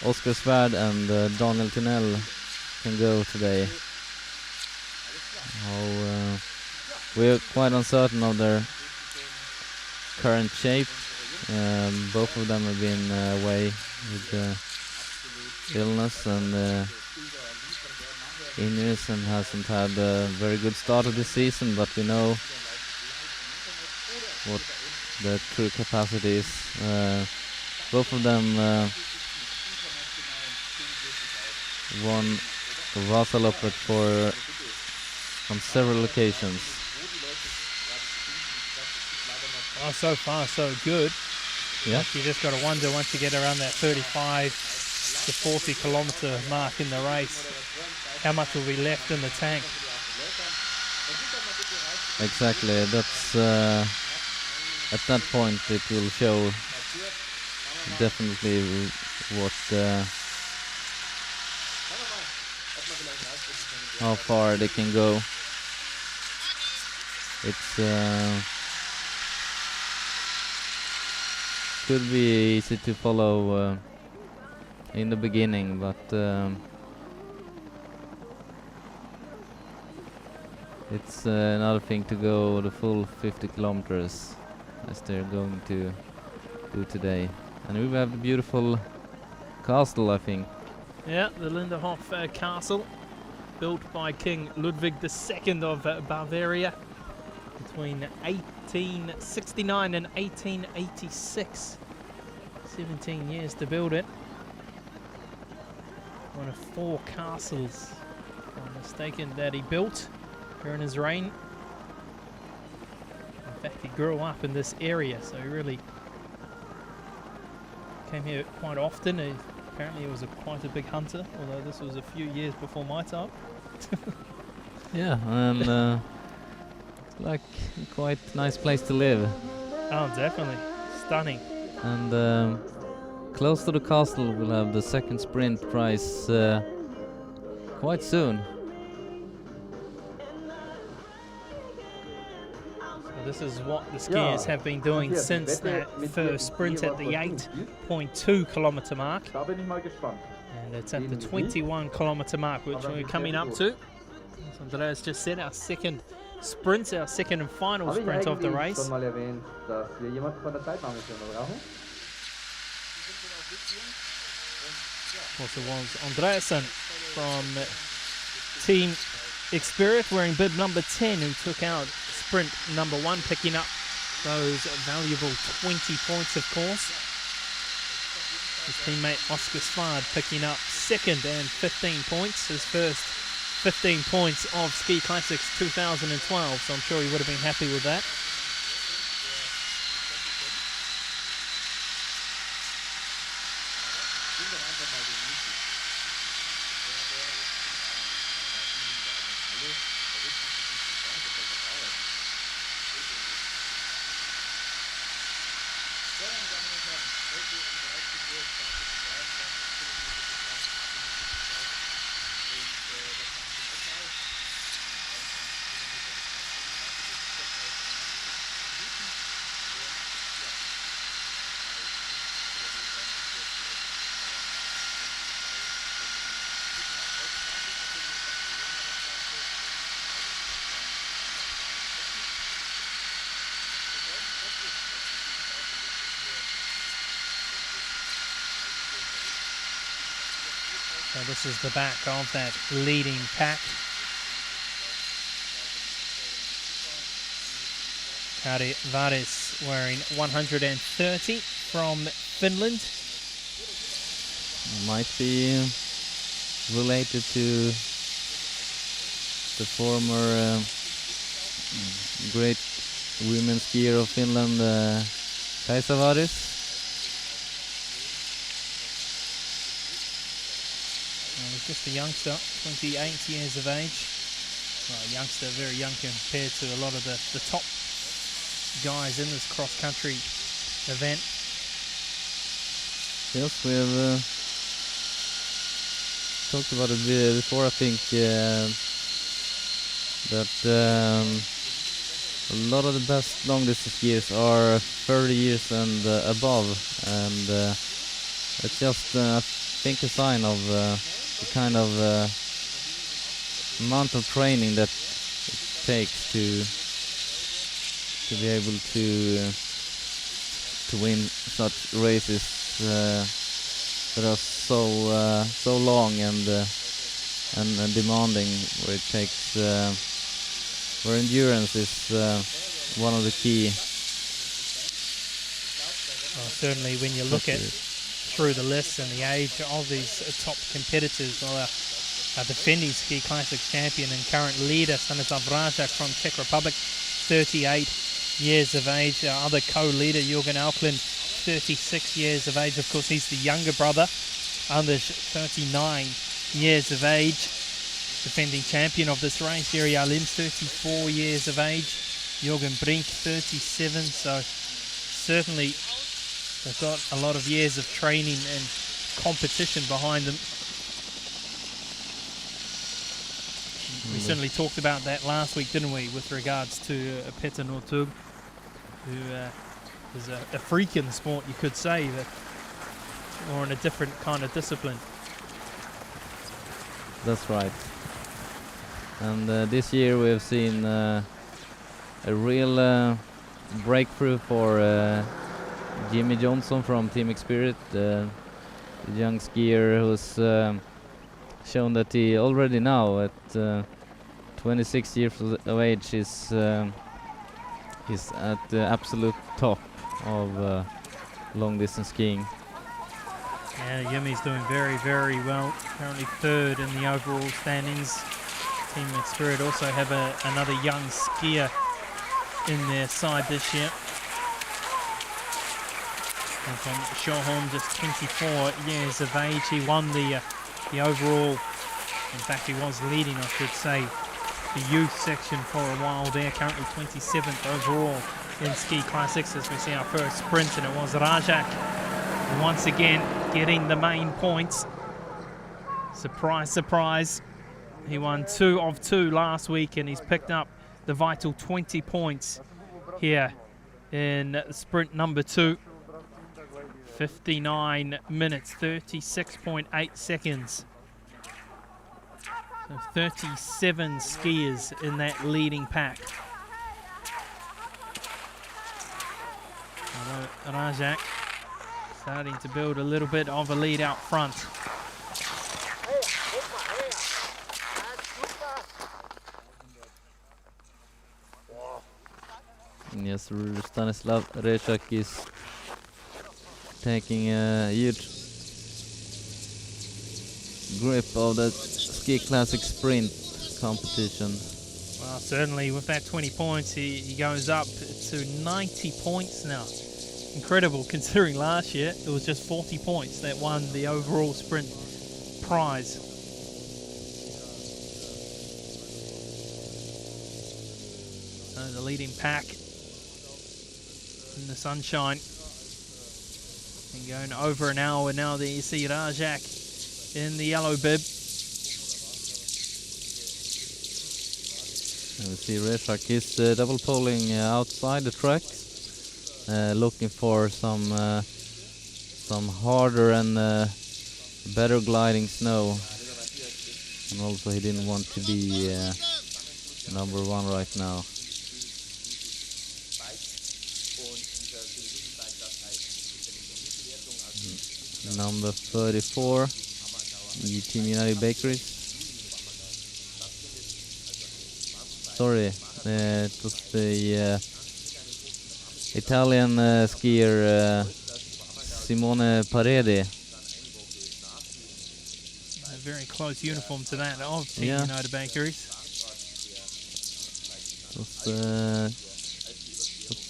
Oscar Svärd and Daniel Tunnell can go today. We're quite uncertain of their current shape. Both of them have been away with illness and injuries and hasn't had a very good start of the season, but we know what the true capacity is. Both of them won the Vasaloppet on several occasions. Oh, so far so good. Yeah. You just got to wonder once you get around that 35 to 40 kilometer mark in the race, how much will be left in the tank. Exactly, that's at that point it will show definitely what how far they can go. It's could be easy to follow in the beginning, but it's another thing to go the full 50 kilometers as they're going to do today. And we have the beautiful castle, I think. Yeah, the Linderhof castle, built by King Ludwig II of Bavaria between 1869 and 1886. 17 years to build it. One of 4 castles, if I'm mistaken, that he built during his reign. In fact, he grew up in this area, so he really came here quite often. Apparently he was quite a big hunter, although this was a few years before my time. Yeah, and like quite nice place to live. Oh, definitely. Stunning. And close to the castle we'll have the second sprint prize quite soon. So this is what the skiers have been doing since that first sprint at the 8.2 kilometer mark. Da bin ich mal gespannt. And it's at the 21 kilometer mark, which we're coming up to. As Andreas just said, our second sprint, our second and final Habe ich sprint of the eigentlich race. schon mal erwähnt, dass wir jemanden von der Zeitnahmefirma brauchen? Also was Andreasen from Team Experience wearing bib number 10, who took out sprint number 1, picking up those valuable 20 points, of course. His teammate Oscar Svärd picking up second and 15 points, his first 15 points of Ski Classics 2012, so I'm sure he would have been happy with that. So this is the back of that leading pack. Kari Varis wearing 130 from Finland. Might be related to the former great women's skier of Finland, Kaisa Varis. Well, he's just a youngster, 28 years of age. Well, a youngster, very young compared to a lot of the top guys in this cross-country event. Yes, we have talked about it before. I think that a lot of the best long distance skiers are 30 years and above, and it's just I think a sign of the kind of amount of training that it takes to be able to win such races that are so long and demanding, where it takes where endurance is one of the key. Well, certainly when you look at through the list and the age of these top competitors, well, our defending Ski Classics champion and current leader Stanislav Rajak from Czech Republic, 38 years of age. Our other co-leader Jürgen Auckland, 36 years of age. Of course, he's the younger brother, Anders, 39 years of age. Defending champion of this race, Jerry Alims, 34 years of age. Jürgen Brink, 37. So certainly they've got a lot of years of training and competition behind them. We certainly talked about that last week, didn't we, with regards to Petter Northug, who is a freak in the sport, you could say, but or in a different kind of discipline. That's right. And this year we have seen a real breakthrough for Jimmy Johnson from Team Spirit, the young skier who's shown that he already now at 26 years of age is at the absolute top of long distance skiing. Yeah, Jimmy's doing very, very well. Currently third in the overall standings. Team Spirit also have another young skier in their side this year. And from Shorholm, just 24 years of age. He won the overall. In fact, he was leading, I should say, the youth section for a while there. Currently 27th overall in Ski Classics as we see our first sprint, and it was Rajak once again getting the main points. Surprise, surprise. He won 2 of 2 last week, and he's picked up the vital 20 points here in sprint number 2. 59 minutes, 36.8 seconds. So 37 skiers in that leading pack. Rajak starting to build a little bit of a lead out front. Yes, Stanislav Rajak is taking a huge grip of that Ski Classic sprint competition. Well, certainly with that 20 points, he goes up to 90 points now. Incredible considering last year it was just 40 points that won the overall sprint prize. So the leading pack in the sunshine. And going over an hour now, there you see Rajak in the yellow bib. And we see Rajak is double poling outside the tracks, looking for some harder and better gliding snow. And also he didn't want to be number 1 right now. Number 34 Team United Bakeries. Sorry, it was the Italian skier Simone Paredi. A very close uniform to that of Team Yeah. United Bakeries. It was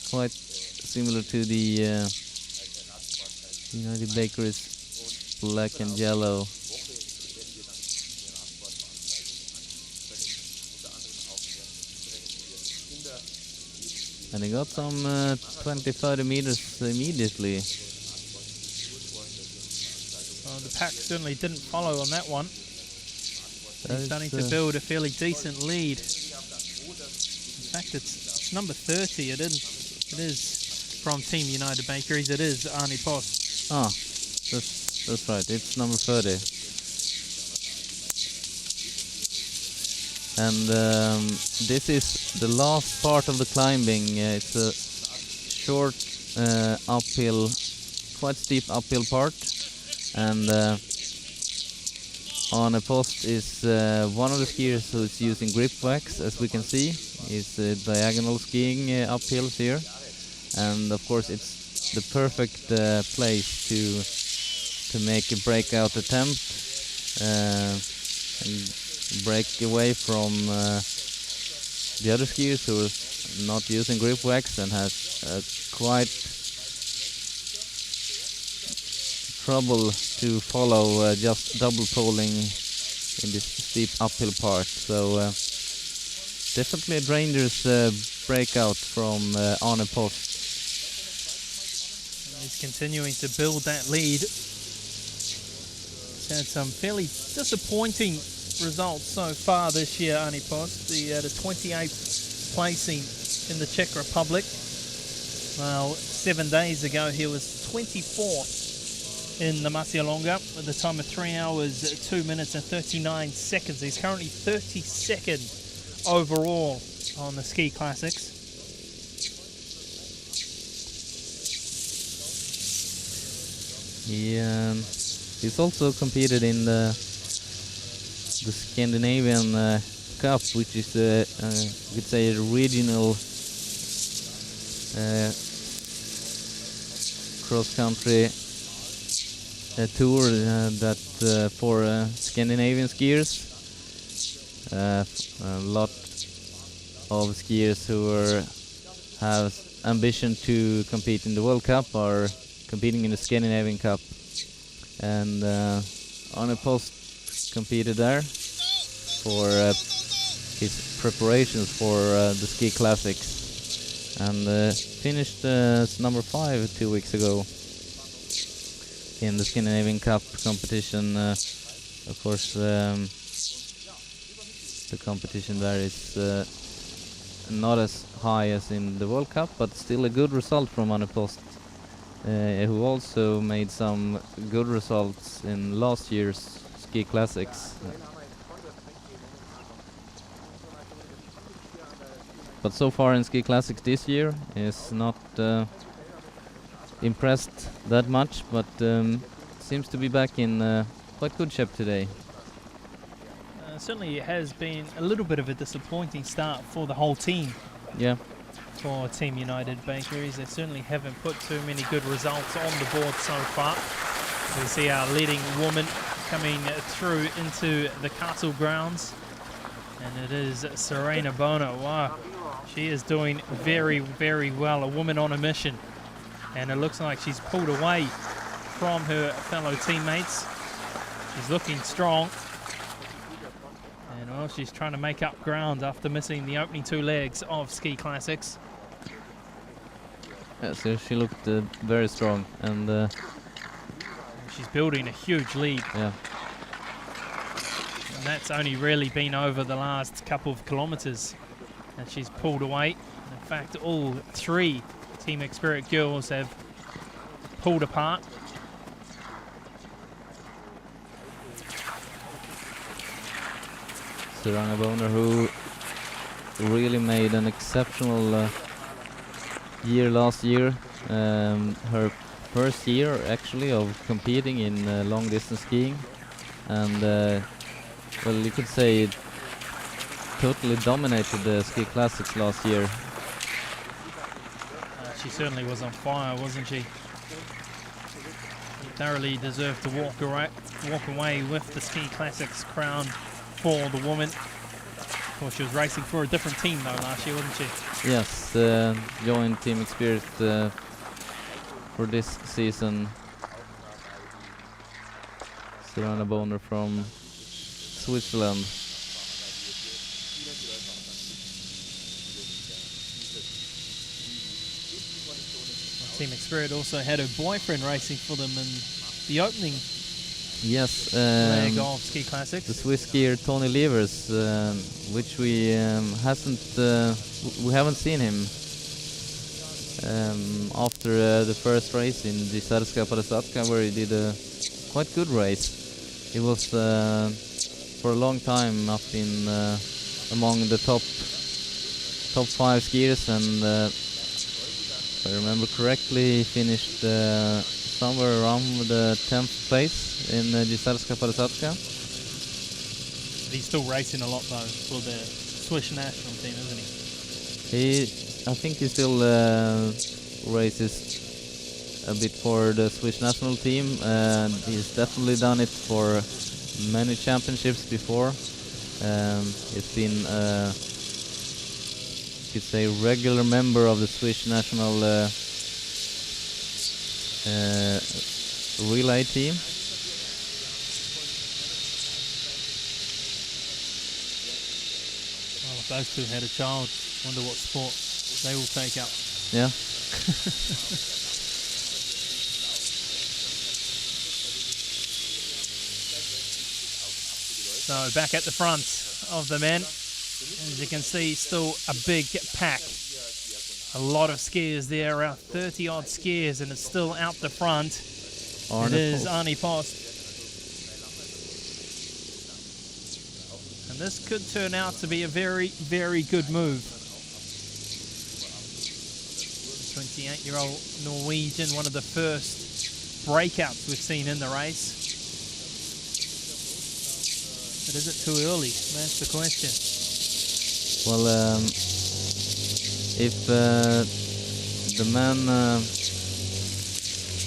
quite similar to the United Bakeries black and yellow. And he got some 20-30 meters immediately. So the pack certainly didn't follow on that one. That He's starting is, to build a fairly decent lead. In fact, it's number 30. It is from Team United Bakeries. It is Arne Post. Ah, that's right. It's number 30. And this is the last part of the climbing. It's a short uphill, quite steep uphill part. And Arne Post is one of the skiers who's using grip wax, as we can see. He's diagonal skiing uphills here. And of course it's the perfect place to make a breakout attempt and break away from the other skiers who are not using grip wax and has quite trouble to follow just double poling in this steep uphill part. So definitely a dangerous breakout from Arne Post. He's continuing to build that lead. He's had some fairly disappointing results so far this year, Arne Post. The 28th placing in the Czech Republic. Well, 7 days ago he was 24th in the Masialonga with a time of 3 hours, 2 minutes and 39 seconds. He's currently 32nd overall on the Ski Classics. He's also competed in the Scandinavian Cup, which is you could say a regional cross-country tour that for Scandinavian skiers. A lot of skiers who have ambition to compete in the World Cup are competing in the Scandinavian Cup, and Arne Post competed there for his preparations for the Ski Classics, and finished as number 5 2 weeks ago in the Scandinavian Cup competition. Of course, the competition there is not as high as in the World Cup, but still a good result from Arne Post, who also made some good results in last year's Ski Classics. But so far in Ski Classics this year is not impressed that much, but seems to be back in quite good shape today. Certainly it has been a little bit of a disappointing start for the whole team. Yeah. For Team United Bakeries, they certainly haven't put too many good results on the board so far. We see our leading woman coming through into the castle grounds, and it is Serena Bono. Wow, she is doing very, very well. A woman on a mission, and it looks like she's pulled away from her fellow teammates. She's looking strong. And well, she's trying to make up ground after missing the opening 2 legs of Ski Classics. Yeah, so she looked very strong, and she's building a huge lead. Yeah. And that's only really been over the last couple of kilometers, and she's pulled away. In fact, all 3 Team Xperit girls have pulled apart. Serena Boner, who really made an exceptional year last year. Her first year actually of competing in long distance skiing. and well, you could say it totally dominated the ski classics last year. She certainly was on fire, wasn't she? She thoroughly deserved to walk away with the ski classics crown for the woman. Of course, she was racing for a different team though last year, wasn't she? Yes, joined Team Experience for this season. Serena Boner from Switzerland. Team Experience also had her boyfriend racing for them in the opening Yes, leg of Ski Classics. the Swiss skier Tony Levers, which we haven't seen him after the first race in Gisarska Parasatka, where he did a quite good race. He was for a long time up in among the top 5 skiers, and if I remember correctly, he finished somewhere around the 10th place in Gisarska Parasatka. He's still racing a lot though for the Swiss national team, isn't he? I think he still races a bit for the Swiss national team, and he's definitely done it for many championships before. He's been you could say regular member of the Swiss national relay team. Well, if those two had a child, wonder what sport they will take up. Yeah. So back at the front of the men, as you can see, still a big pack. A lot of skiers there, around 30 odd skiers, and it's still out the front. It is Arne Post. And this could turn out to be a very, very good move. 28-year-old Norwegian, one of the first breakouts we've seen in the race. But is it too early? That's the question. Well, if the men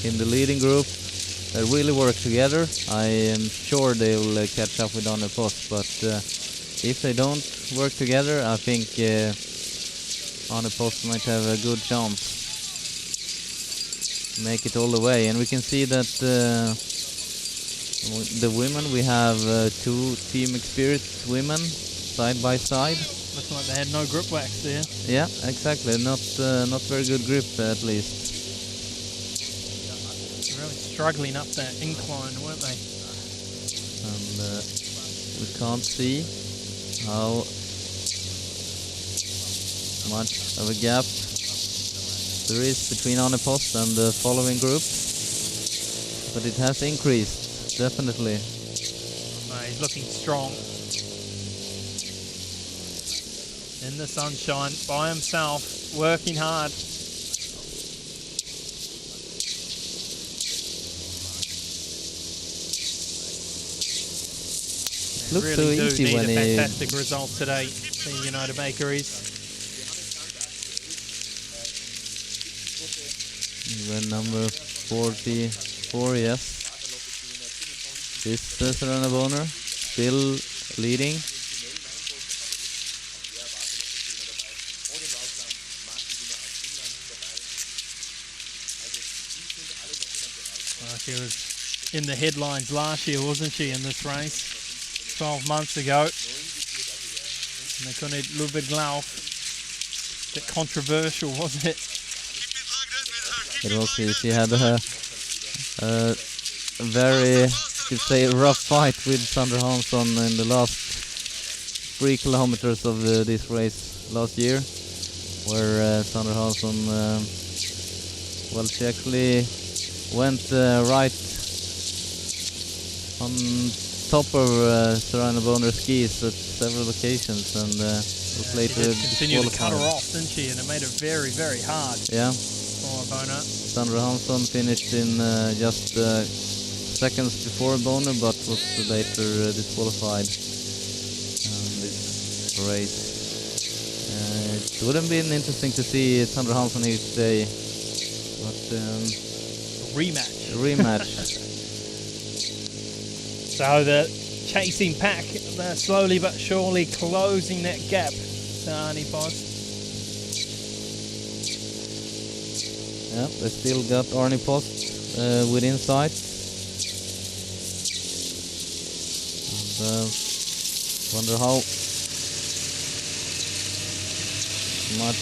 in the leading group really work together, I am sure they will catch up with Arne Post. But if they don't work together, I think Arne Post might have a good chance to make it all the way. And we can see that the women, we have 2 Team Experience women side by side. Looks like they had no grip wax there. Yeah, exactly. Not very good grip, at least. Really struggling up that incline, weren't they? And we can't see how much of a gap there is between Arne Post and the following group, but it has increased, definitely. He's looking strong. In the sunshine, by himself, working hard. Looks so really easy do when need a he... fantastic result today in United Bakeries. When number 44, yes. This Serena Boner, still leading. She was in the headlines last year, wasn't she, in this race? 12 months ago. And they couldn't Ludwig Lauf. A bit controversial, wasn't it? It was. She had a very, you could say, rough fight with Sandra Hansson in the last 3 kilometers of this race last year, where Sandra Hansson, well, she actually went right on top of Serena Boner's skis at several occasions, and was later she did continue to cut her disqualified. off, didn't she? And it made it very, very hard Yeah. for Boner. Sandra Hansson finished in just seconds before Boner, but was later disqualified in this race. It would have been interesting to see Sander Hansson here today, but Rematch. So the chasing pack, they're slowly but surely closing that gap to Arnie Post. Yeah, they still got Arnie Post within sight. And wonder how much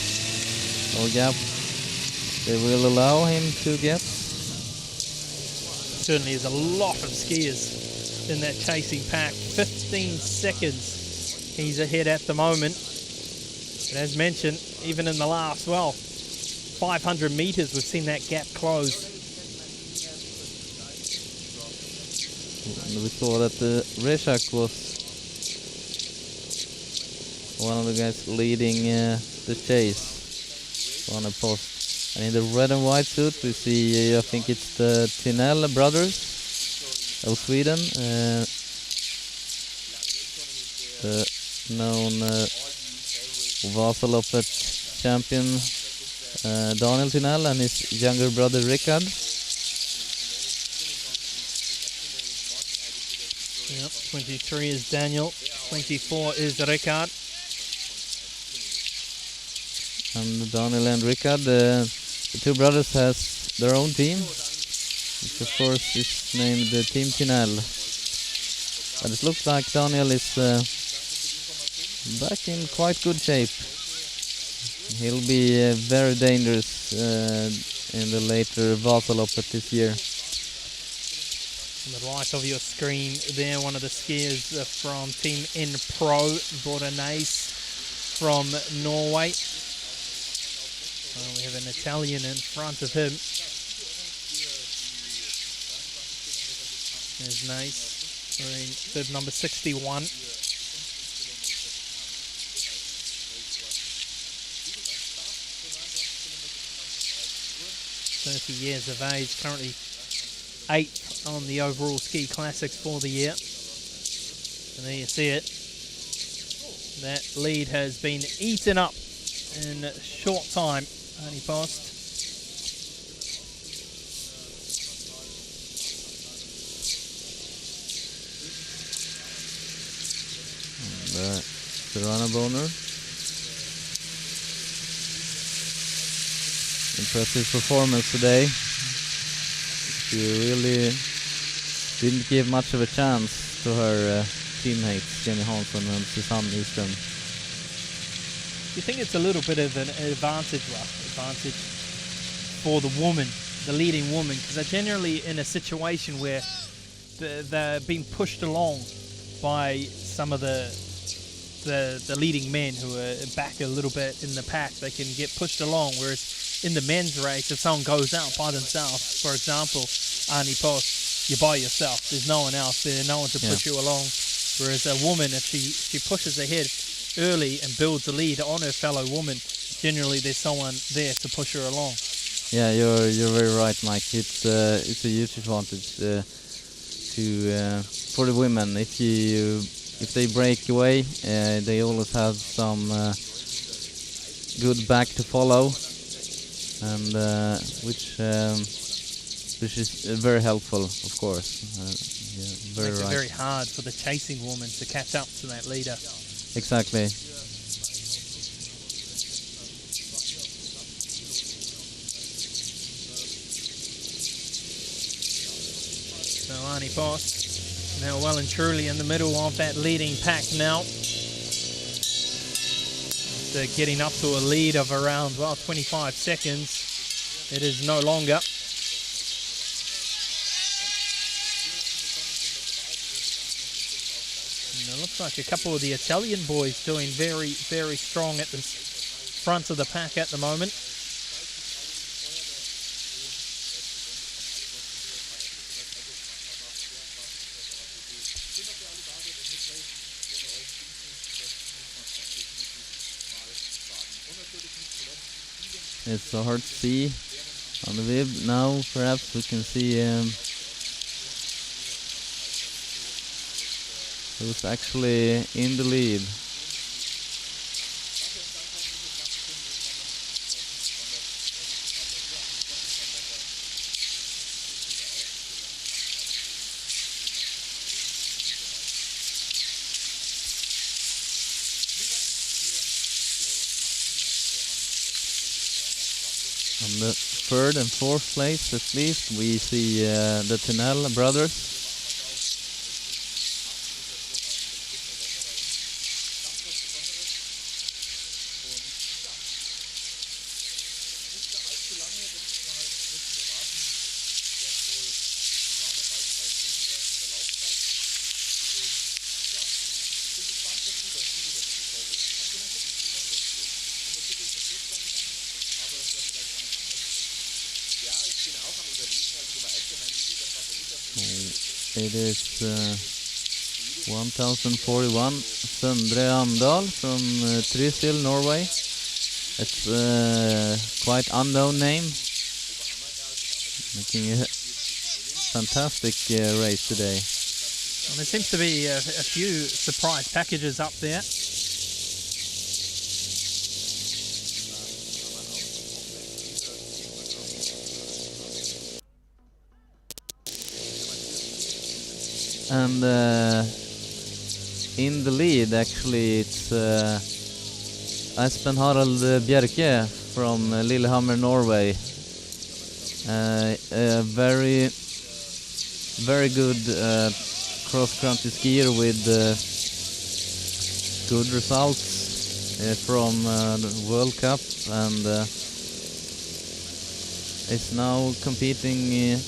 more gap they will allow him to get. Certainly is a lot of skiers in that chasing pack. 15 seconds he's ahead at the moment. But as mentioned, even in the last, 500 meters, we've seen that gap close. And we saw that Reshak was one of the guys leading the chase on a post. And in the red and white suit we see, I think it's the Tinell brothers of Sweden, the known Vasaloppet champion Daniel Tinell and his younger brother Rickard. Yep, 23 is Daniel, 24 is Rickard. And Daniel and Rickard, the two brothers, has their own team, which of course is named Team Tinell. But it looks like Daniel is back in quite good shape. He'll be very dangerous in the later Vasaloppet this year. On the right of your screen there, one of the skiers from Team N Pro, Bordanais from Norway. We have an Italian in front of him. There's Nice, wearing bib number 61. Years of age, currently 8th on the overall ski classics for the year. And there you see it. That lead has been eaten up in a short time. Only Post. Serrana Boner. Impressive performance today. She really didn't give much of a chance to her teammates Jenny Hansson and Susanne Nyström. Do you think it's a little bit of an advantage for the woman, the leading woman, because they're generally in a situation where they're being pushed along by some of the leading men who are back a little bit in the pack. They can get pushed along, whereas in the men's race, if someone goes out by themselves, for example, Arnie Post, you're by yourself. There's no one else there, no one to push you along. Whereas a woman, if she pushes ahead early and builds a lead on her fellow woman, generally there's someone there to push her along. Yeah, you're very right, Mike. It's a huge advantage for the women. If they break away, they always have some good back to follow, and which is very helpful, of course. Very Makes right. it very hard for the chasing woman to catch up to that leader. Exactly. So Arnie Post now well and truly in the middle of that leading pack now. They're getting up to a lead of around 25 seconds. It is no longer. And it looks like a couple of the Italian boys doing very, very strong at the front of the pack at the moment. It's so hard to see on the bib. Now perhaps we can see who's actually in the lead. On the third and fourth place, at least, we see the Tinel brothers. It is 1041, Søndre Amdal from Trysil, Norway. It's quite unknown name. Making a fantastic race today. Well, there seems to be a few surprise packages up there. And in the lead, actually, it's Espen Harald Bjerke from Lillehammer, Norway. A very, very good cross-country skier with good results from the World Cup, and is now competing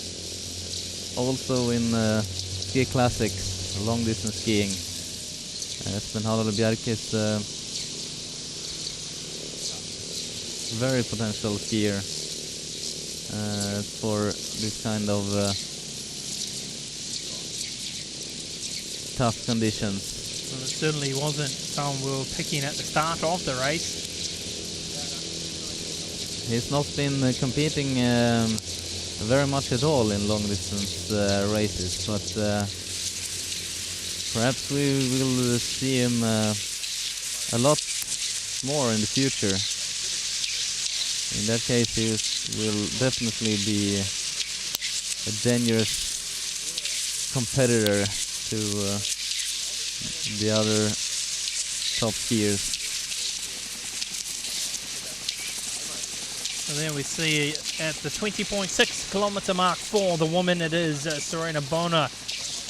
also in ski classics, long distance skiing. Espen Harald Bjerke is very potential skier for this kind of tough conditions. Well, it certainly wasn't someone we were picking at the start of the race. He's not been competing very much at all in long distance races, but perhaps we will see him a lot more in the future. In that case, he will definitely be a dangerous competitor to the other top skiers. And then we see at the 20.6 kilometer mark for the woman, it is Serena Bona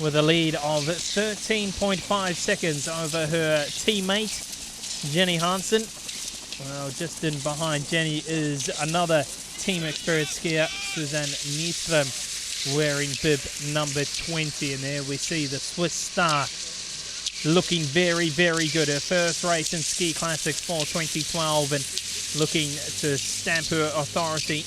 with a lead of 13.5 seconds over her teammate Jenny Hansen. Well, just in behind Jenny is another team experienced skier, Suzanne Nyström, wearing bib number 20. And there we see the Swiss star looking very, very good. Her first race in Ski Classics for 2012 and looking to stamp her authority.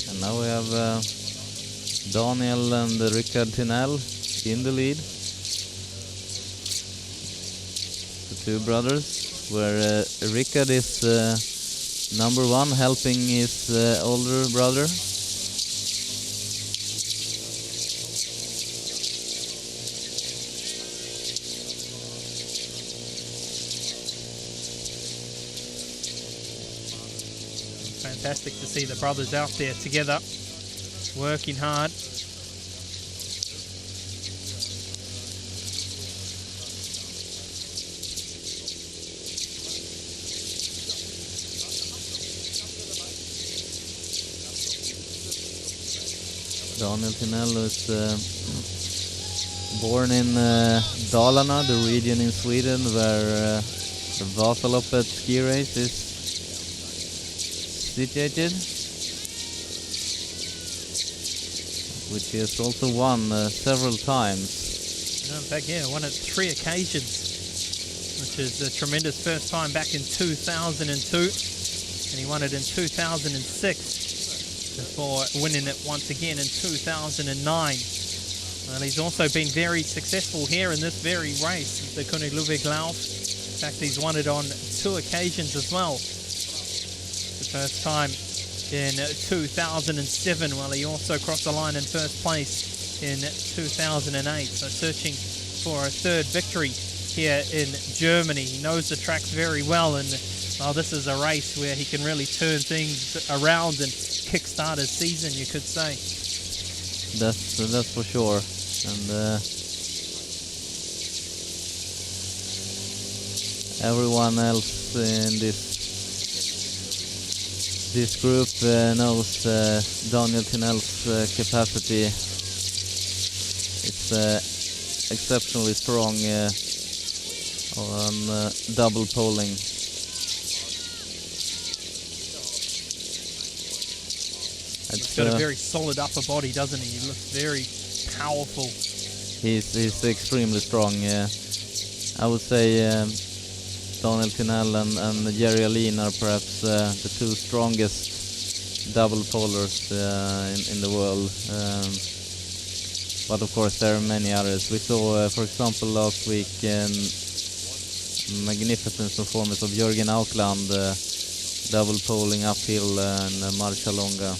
And now we have Daniel and Rickard Tinel in the lead. The two brothers, where Rickard is number one, helping his older brother. Fantastic to see the brothers out there together, working hard. Daniel Tinel is born in Dalarna, the region in Sweden where the Vasaloppet ski race is situated, which he has also won several times. In fact, yeah, won it 3 occasions, which is a tremendous first time back in 2002, and he won it in 2006 before winning it once again in 2009. Well, he's also been very successful here in this very race, the König Ludwig Lauf. In fact, he's won it on 2 occasions as well. The first time in 2007, while he also crossed the line in first place in 2008. So searching for a third victory here in Germany. He knows the tracks very well, and well, this is a race where he can really turn things around and kickstart his season, you could say. That's for sure. And everyone else in this group knows Daniel Tinell's capacity. It's exceptionally strong on double poling. He's got a very solid upper body, doesn't he? He looks very powerful. He's extremely strong. I would say Daniel Tinell and Jerry Alin are perhaps the two strongest double polers in the world. But of course there are many others. We saw, for example, last week magnificent performance of Jürgen Aukland double poling uphill in Marcia Longa,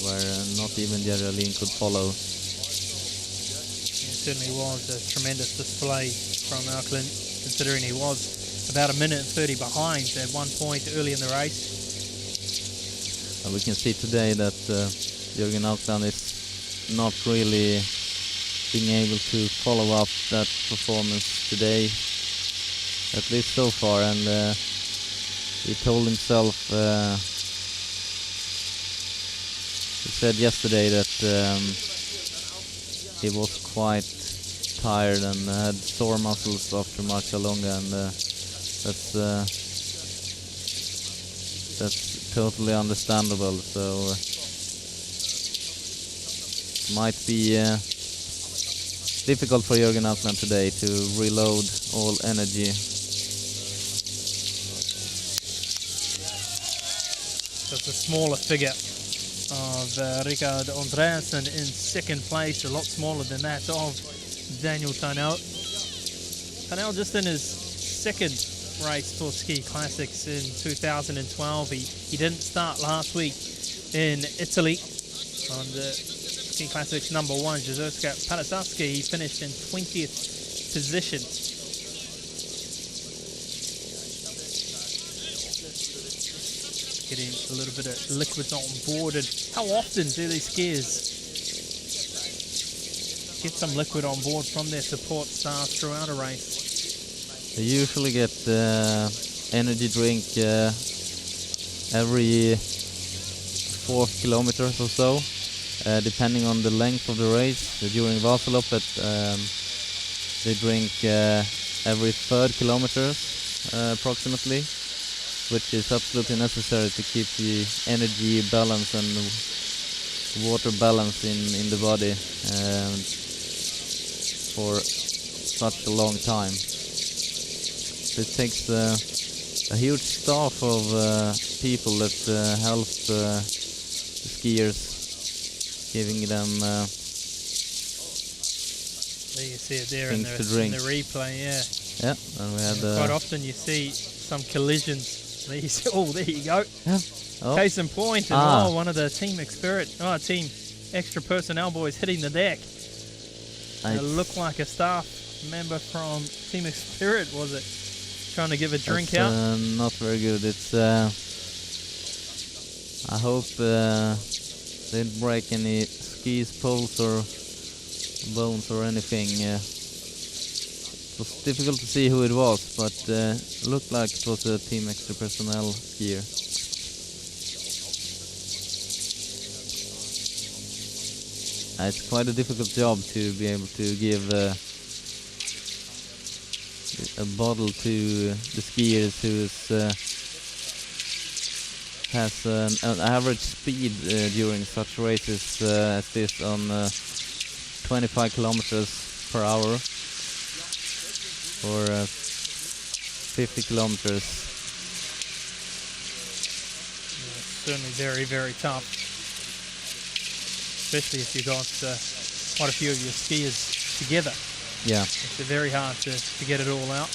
where not even Jerry Alin could follow. It certainly was a tremendous display from Aukland, considering he was about a minute and 30 behind at one point early in the race. And we can see today that Jürgen Aukland is not really being able to follow up that performance today, at least so far, and he told himself, he said yesterday that he was quite tired and had sore muscles after Marcia Longa, and that's totally understandable. So might be difficult for Jürgen Aukland today to reload all energy. That's a smaller figure of Richard Andreasen in second place, a lot smaller than that of Daniel Tinell. Tinell just in his second race for Ski Classics in 2012. He didn't start last week in Italy on the Ski Classics number 1, Jezerska Palasaski. He finished in 20th position. Getting a little bit of liquids on board. And how often do these skiers get some liquid on board from their support staff throughout a race? They usually get energy drink every 4 kilometers or so, depending on the length of the race. During Vasaloppet, they drink every 3rd kilometers approximately, which is absolutely necessary to keep the energy balance and water balance in the body for such a long time. It takes a huge staff of people that help the skiers, giving them There you see it there in things to drink. the replay, yeah. Yeah, and we had Quite often you see some collisions. These, oh, there you go. yeah. Oh, Case in point, and one of the Team Team Extra Personnel boys hitting the deck. It looked like a staff member from Team Spirit, was it? Trying to give a drink out. Not very good. It's I hope they didn't break any skis, poles or bones or anything. It was difficult to see who it was, but looked like it was a Team Extra Personnel skier. It's quite a difficult job to be able to give a bottle to the skiers who has an average speed during such races as this on 25 kilometers per hour or 50 kilometers. Certainly very, very tough. Especially if you've got quite a few of your skiers together. Yeah. It's very hard to get it all out.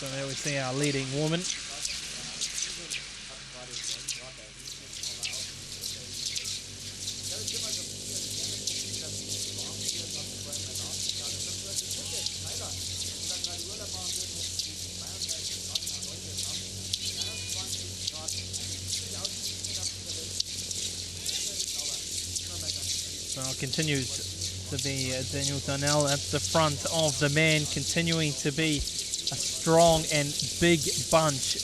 So there we see our leading woman. So it continues to be Daniel Darnell at the front of the men, continuing to be a strong and big bunch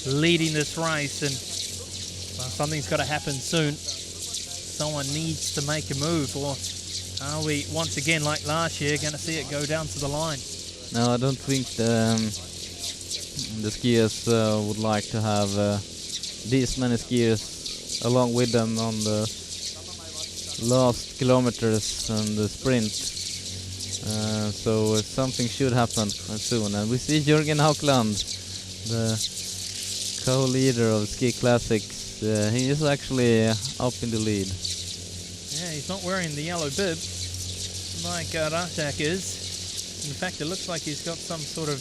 leading this race, and well, something's got to happen soon. Someone needs to make a move, or are we once again like last year going to see it go down to the line? No, I don't think the skiers would like to have these many skiers along with them on the last kilometers and the sprint. So something should happen soon. And we see Jürgen Haugland, the co-leader of Ski Classics. He is actually up in the lead. Yeah, he's not wearing the yellow bib like Rashak is. In fact, it looks like he's got some sort of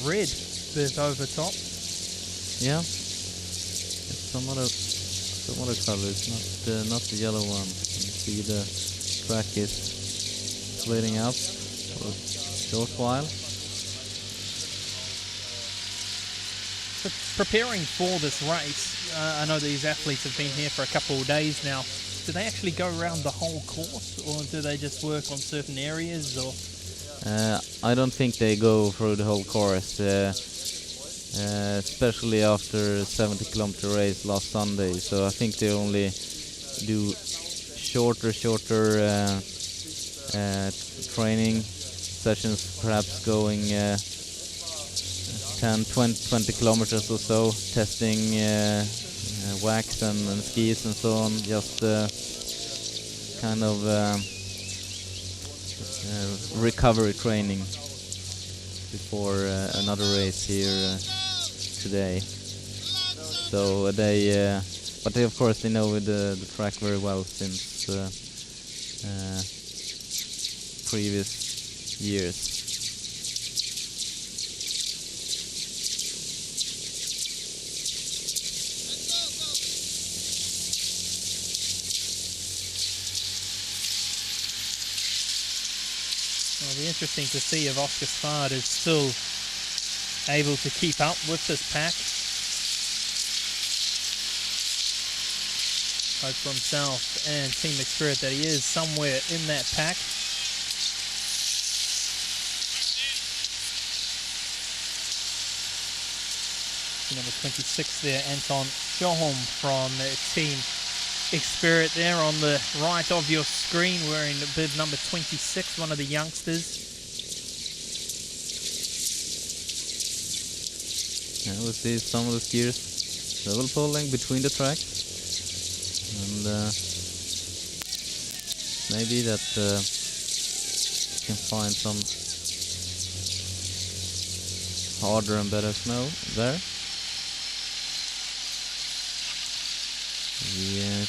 red bib over top. Yeah, it's some other color. It's not the yellow one. You see the track is splitting up for a short while. So preparing for this race, I know these athletes have been here for a couple of days now. Do they actually go around the whole course, or do they just work on certain areas? Or I don't think they go through the whole course, especially after a 70-kilometer race last Sunday. So I think they only do shorter training sessions, perhaps going 10, 20 kilometers or so, testing wax and skis and so on, just kind of recovery training before another race here today. So they, but they, of course, they know the track very well since previous years. it'll be interesting to see if Oscar Svard is still able to keep up with this pack. Hope for himself and Team Spirit that he is somewhere in that pack. Number 26 there, Anton Sjöholm from Team Spirit there on the right of your screen, wearing bib number 26, one of the youngsters. Yeah, we'll see some of the skiers level pulling between the tracks, and maybe that can find some harder and better snow there. Yeah,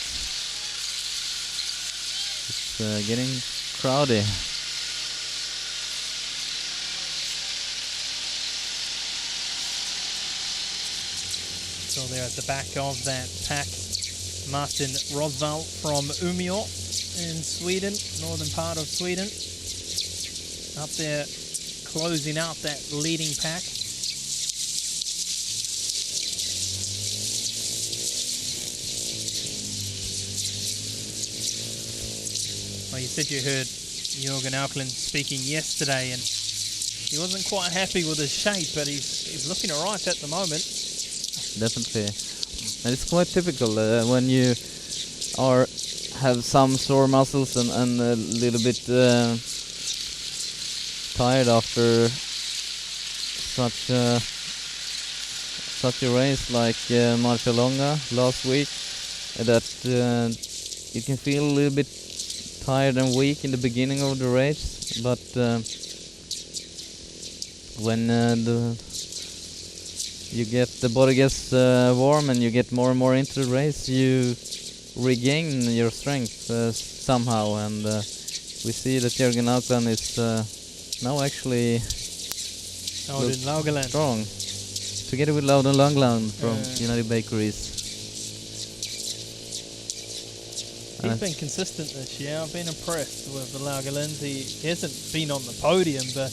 it's getting crowded. So there at the back of that pack, Martin Rosvall from Umeå in Sweden, northern part of Sweden. Up there closing out that leading pack. Well, you said you heard Jürgen Auckland speaking yesterday, and he wasn't quite happy with his shape, but he's looking all right at the moment. Definitely, and it's quite typical when you have some sore muscles and a little bit tired after such a race like Marcialonga last week, that you can feel a little bit tired and weak in the beginning of the race, but when the body gets warm and you get more and more into the race, you regain your strength somehow, and we see that Jürgen Auckland is now actually Loudon Laugaland. strong. Together with Loudon Laugaland from United Bakeries. He's been consistent this year. I've been impressed with the Laugaland. He hasn't been on the podium, but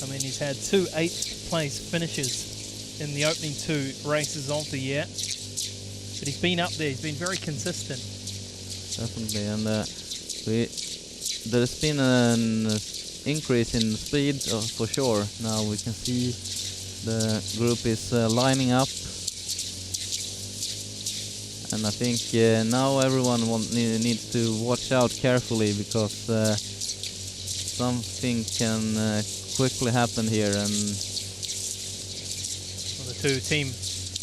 I mean, he's had 2 8th place finishes in the opening 2 races of the year. But he's been up there. He's been very consistent. Definitely, and there's been an increase in speed for sure. Now we can see the group is lining up. And I think now everyone needs to watch out carefully, because something can quickly happen here. And Well, the 2 team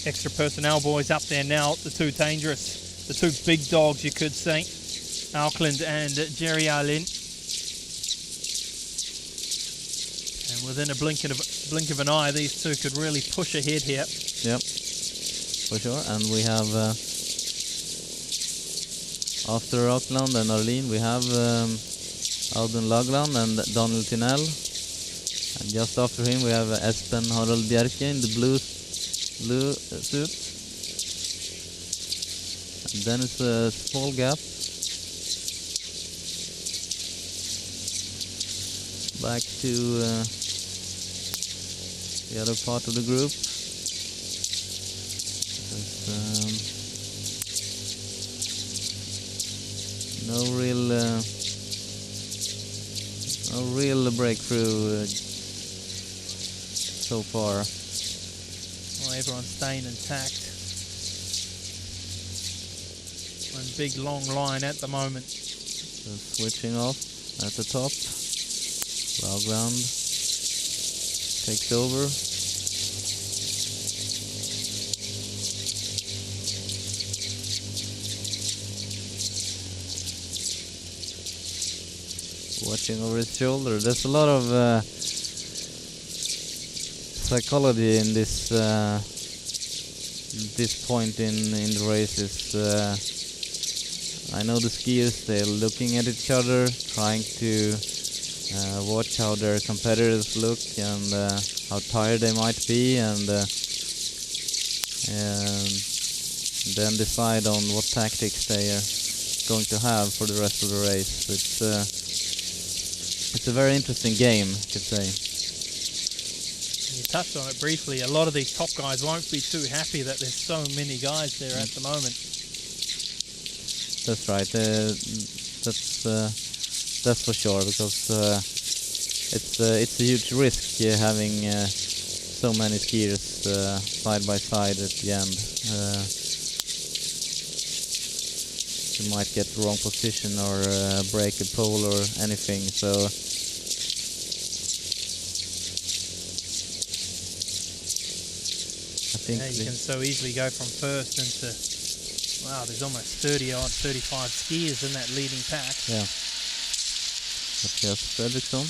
extra personnel boys up there now, the 2 dangerous, the 2 big dogs, you could say, Auckland and Jerry Allen. And within a blink of an eye, these 2 could really push ahead here. Yep, for sure. And we have after Auckland and Arlene, we have Audun Lagland and Daniel Tinell. And just after him, we have Espen Harald Bjerke in the blue suit. And then it's a small gap. Back to the other part of the group. No real breakthrough so far. Well, everyone's staying intact. One big long line at the moment. So switching off at the top. Laugaland takes over. Watching over his shoulder. There's a lot of psychology in this point in the races. I know the skiers, they're looking at each other, trying to watch how their competitors look and how tired they might be, and then decide on what tactics they are going to have for the rest of the race. It's a very interesting game, I could say. You touched on it briefly. A lot of these top guys won't be too happy that there's so many guys there at the moment. That's right. That's for sure, because it's a huge risk having so many skiers side by side at the end. You might get the wrong position or break a pole or anything. So I think you can so easily go from first into, wow, there's almost 30 odd, 35 skiers in that leading pack. Yeah. Mattias Fredriksson.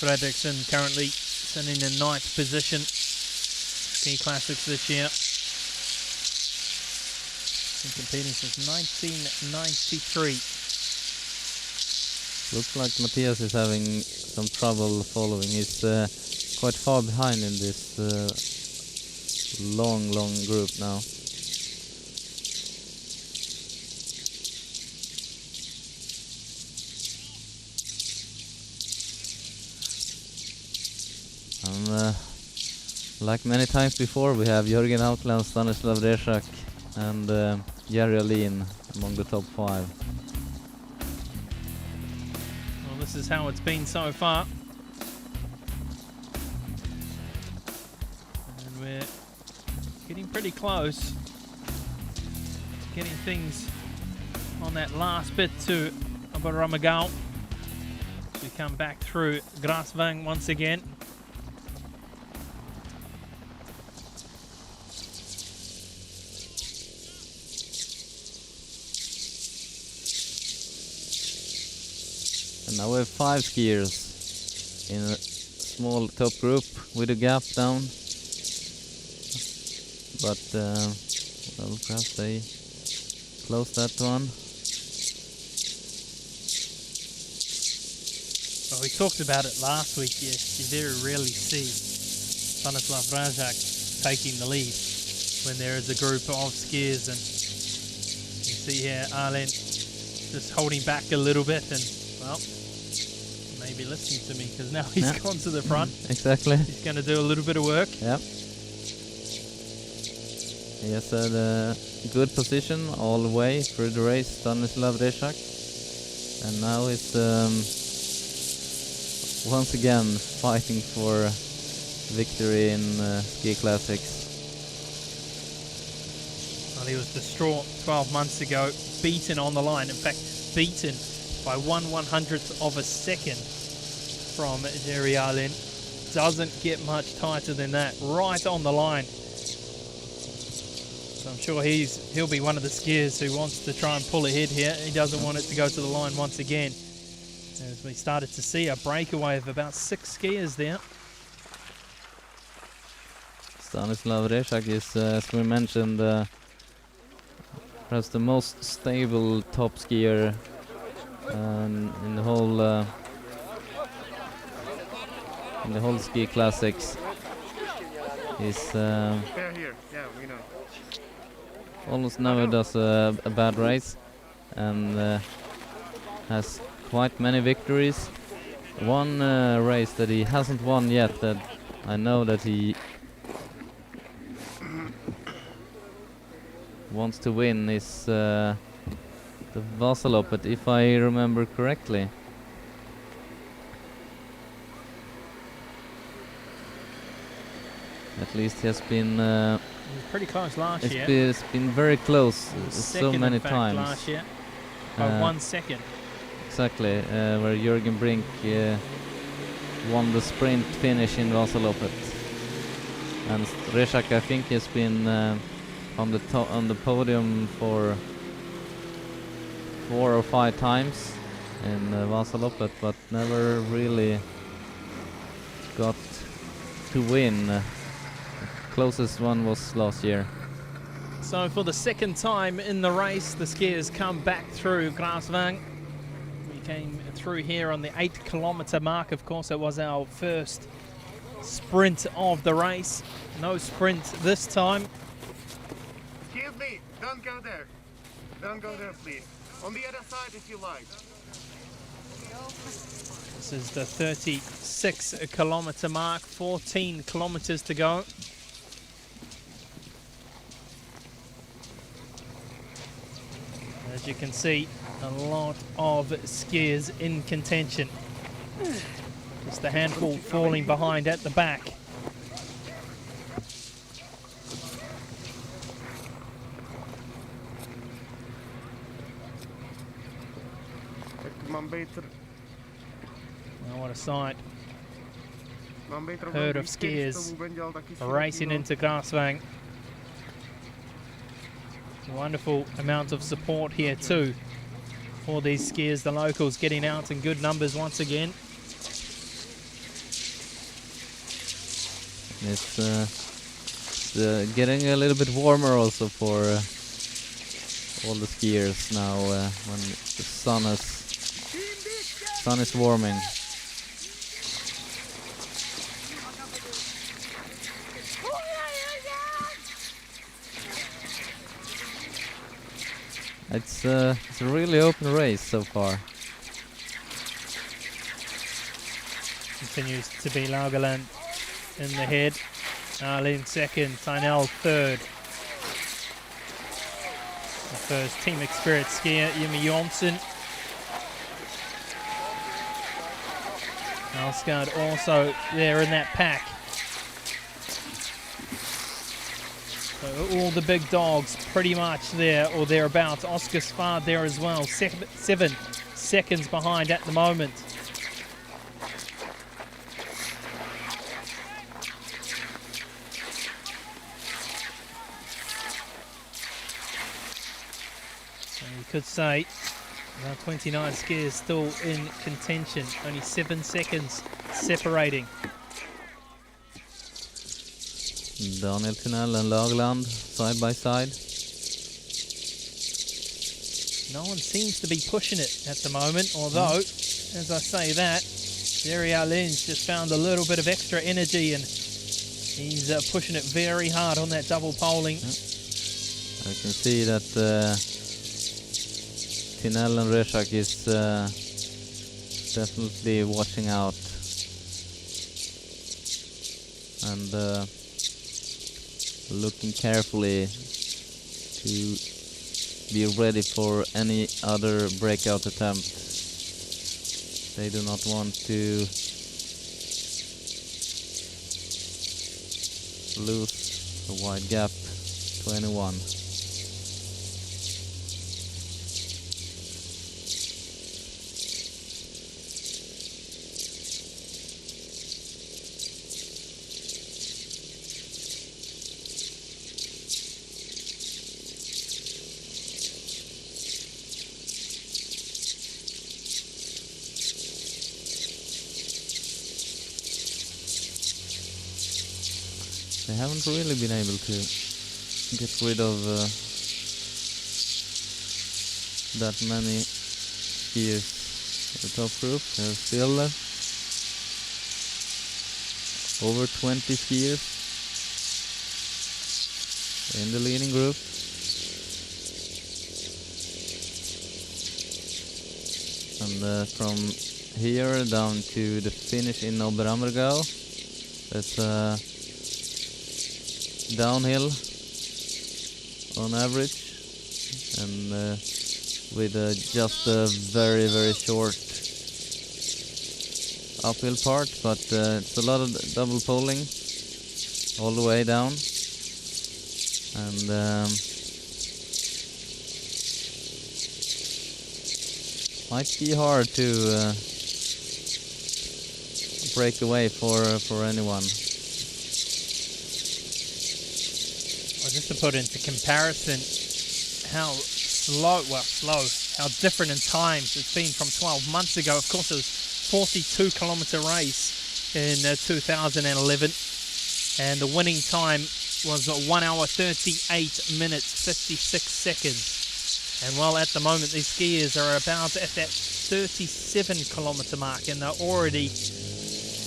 Fredriksson currently sitting in 9th position. Ski Classics this year. Been competing since 1993. Looks like Mattias is having some trouble following. He's quite far behind in this long group now. And like many times before, we have Jörgen Haukland, Stanislav Rezak and Jerry Alin among the top 5. Well, this is how it's been so far. And we're getting pretty close to getting things on that last bit to Abaramagao. We come back through Grasvang once again. And now we have 5 skiers in small top group with a gap down. But well, perhaps they close that one. Well, we talked about it last week. You very rarely see Stanislav Rajak taking the lead when there is a group of skiers, and you see here Arlen just holding back a little bit, and well, maybe listening to me because now he's gone to the front. Exactly. He's going to do a little bit of work. Yep. He has had a good position all the way through the race, Stanislav Rajak, and now he's once again fighting for victory in ski classics. Well, he was distraught 12 months ago, beaten on the line. In fact, beaten by 1/100th of a second from Jerry Arlen. Doesn't get much tighter than that, right on the line. So I'm sure he'll be one of the skiers who wants to try and pull ahead here. He doesn't want it to go to the line once again. As we started to see a breakaway of about 6 skiers there. Stanislav Rajak is, as we mentioned, perhaps the most stable top skier in the whole ski classics. He's They're here. Yeah, we know. almost never does a bad race, and has quite many victories. One race that he hasn't won yet, that I know that he wants to win, is the Vasaloppet, if I remember correctly. At least he has been He was pretty close last year. it's been very close so many in fact, times. last year by 1 second. Exactly, where Jürgen Brink won the sprint finish in Vasaloppet. And Rajak, I think, has been on the podium for 4 or 5 times in Vasaloppet, but never really got to win. Closest one was last year. So for the second time in the race, the skiers come back through Grasvang. We came through here on the 8-kilometer mark. Of course, it was our first sprint of the race. No sprint this time. Excuse me, don't go there. Don't go there, please. On the other side if you like. This is the 36-kilometer mark, 14 kilometers to go. As you can see, a lot of skiers in contention. Just a handful falling behind at the back. Now what a sight. Herd of skiers racing into Grasvang. Wonderful amount of support here too for these skiers, the locals getting out in good numbers once again. It's getting a little bit warmer also for all the skiers now when the sun is warming. It's a really open race so far. Continues to be Laugerland in the head. Arlen second, Tynell third. The first Team Experience skier, Jimmy Jonsson. Alsgaard also there in that pack. So all the big dogs pretty much there or thereabouts. Oscar Svard there as well, 7 seconds behind at the moment. So you could say around 29 skiers still in contention, only 7 seconds separating. Daniel Tunnel and Lagerland side by side. No one seems to be pushing it at the moment, although, as I say that, Jerry Allen's just found a little bit of extra energy and he's pushing it very hard on that double poling. I can see that Tunnel and Reshak is definitely watching out and looking carefully to be ready for any other breakout attempt. They do not want to lose a wide gap to anyone. They haven't really been able to get rid of that many skiers at the top group. They're still there. Over 20 skiers in the leading group. And from here down to the finish in Oberammergau, that's downhill on average, and with just a very short uphill part, but it's a lot of double poling all the way down, and might be hard to break away for anyone. Just to put into comparison how how different in times it's been from 12 months ago. Of course, it was 42 kilometer race in 2011, and the winning time was 1 hour 38 minutes 56 seconds. And well, at the moment these skiers are about at that 37 kilometer mark, and they're already,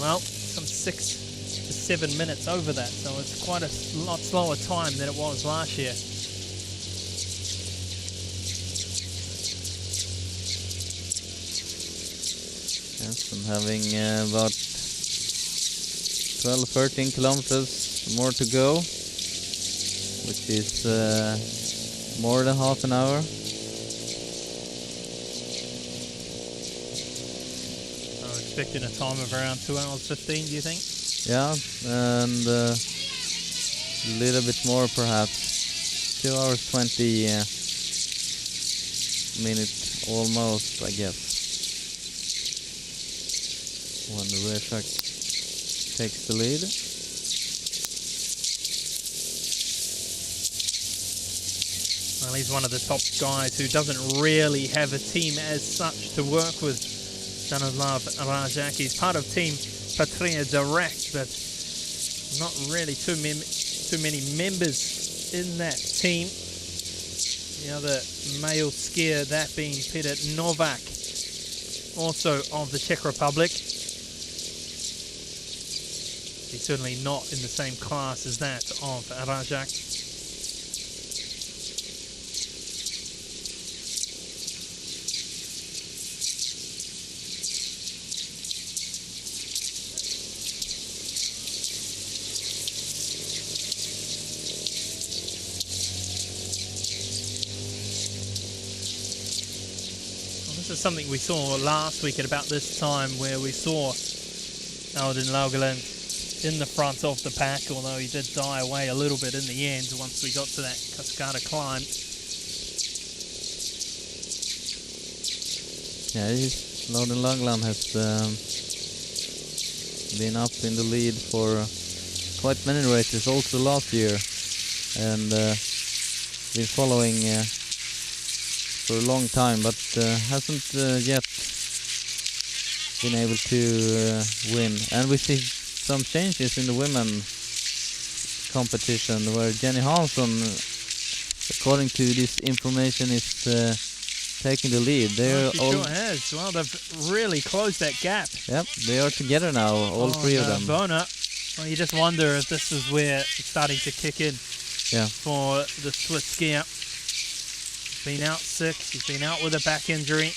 well, some 6 to 7 minutes over that, so it's quite a lot slower time than it was last year. Yes, and having about 12-13 kilometers more to go, which is more than half an hour. So expecting a time of around 2 hours 15, do you think? Yeah, and a little bit more perhaps. 2 hours 20 minutes almost, I guess. When the Reshak takes the lead. Well, he's one of the top guys who doesn't really have a team as such to work with. Stanislav Rajak, he's part of team Patria Direct, but not really too many members in that team. The other male skier, that being Peter Novak, also of the Czech Republic. He's certainly not in the same class as that of Rajak. This is something we saw last week at about this time, where we saw Audun Laugeland in the front of the pack, although he did die away a little bit in the end once we got to that Cascada climb. Yeah, Audun Laugeland has been up in the lead for quite many races also last year, and been following for a long time, but hasn't yet been able to win. And we see some changes in the women competition, where Jenny Hansson, according to this information, is taking the lead. They're She all sure has. Well, they've really closed that gap. Yep, they are together now, all three of them. Bona. Well, you just wonder if this is where it's starting to kick in Yeah. for the Swiss skier. Been out sick. She's been out with a back injury.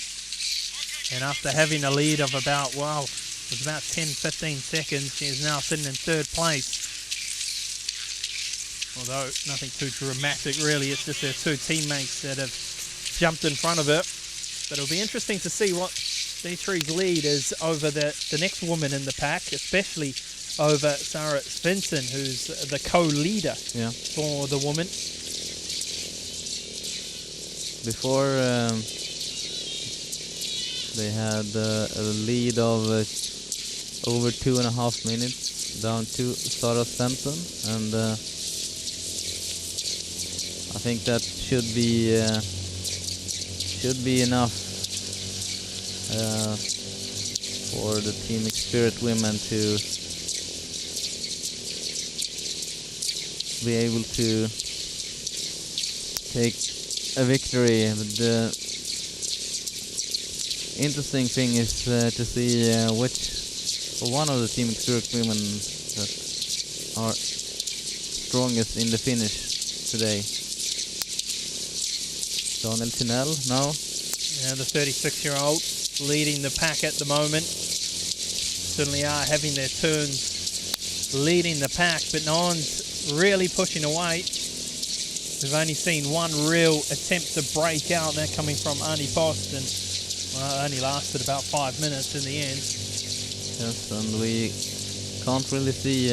And after having a lead of about, well, it was about 10-15 seconds, she is now sitting in third place. Although nothing too dramatic really, it's just her two teammates that have jumped in front of her. But it'll be interesting to see what D3's lead is over the next woman in the pack, especially over Sarah Svensson, who's the co-leader for the woman. Before they had a lead of over 2.5 minutes down to Sarah Svensson, and I think that should be enough for the Team Spirit women to be able to take a victory. The interesting thing is to see which one of the Team Spirit women that are strongest in the finish today. Daniel Tinell now. Yeah, the 36-year-old leading the pack at the moment. Certainly are having their turns leading the pack, but no one's really pushing away. We've only seen one real attempt to break out, that coming from Arnie Post, and well, it only lasted about 5 minutes in the end. Yes, and we can't really see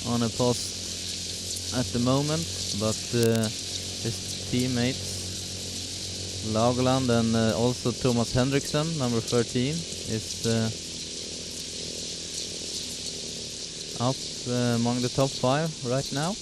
Arnie Post at the moment, but his teammates Lagerland and also Thomas Hendrickson, number 13, is up among the top 5 right now.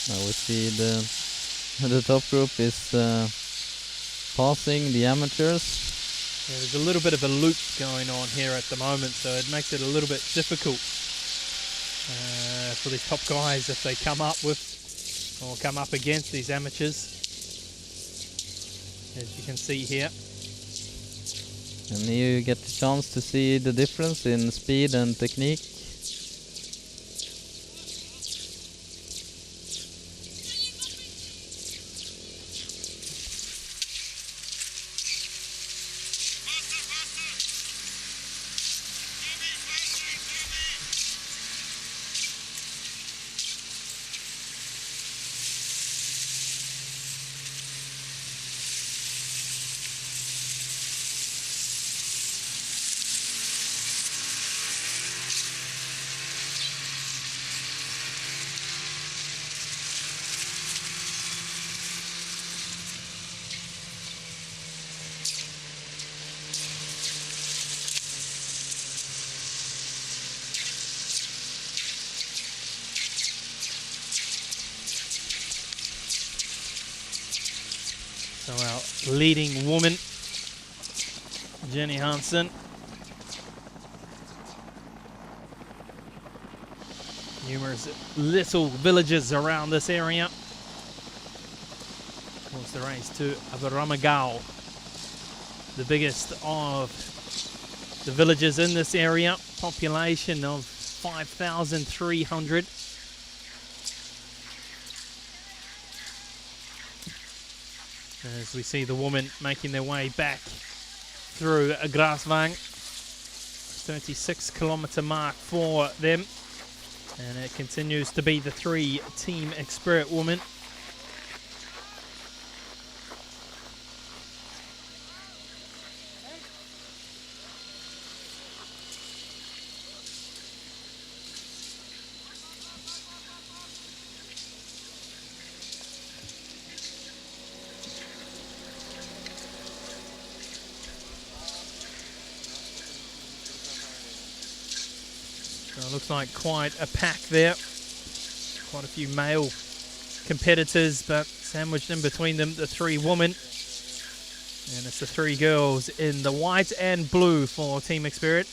Now we see the top group is passing the amateurs. Yeah, there's a little bit of a loop going on here at the moment, so it makes it a little bit difficult for these top guys if they come up with or come up against these amateurs, as you can see here. And you get the chance to see the difference in speed and technique. So our leading woman, Jenny Hansen. Numerous little villages around this area. Of course, the race to Avaramagao, the biggest of the villages in this area. Population of 5,300. As we see the women making their way back through a Grasvang. 36-kilometer mark for them. And it continues to be the 3 Team Spirit women. So it looks like quite a pack there. Quite a few male competitors, but sandwiched in between them, the 3 women. And it's the 3 girls in the white and blue for Team Xperiot.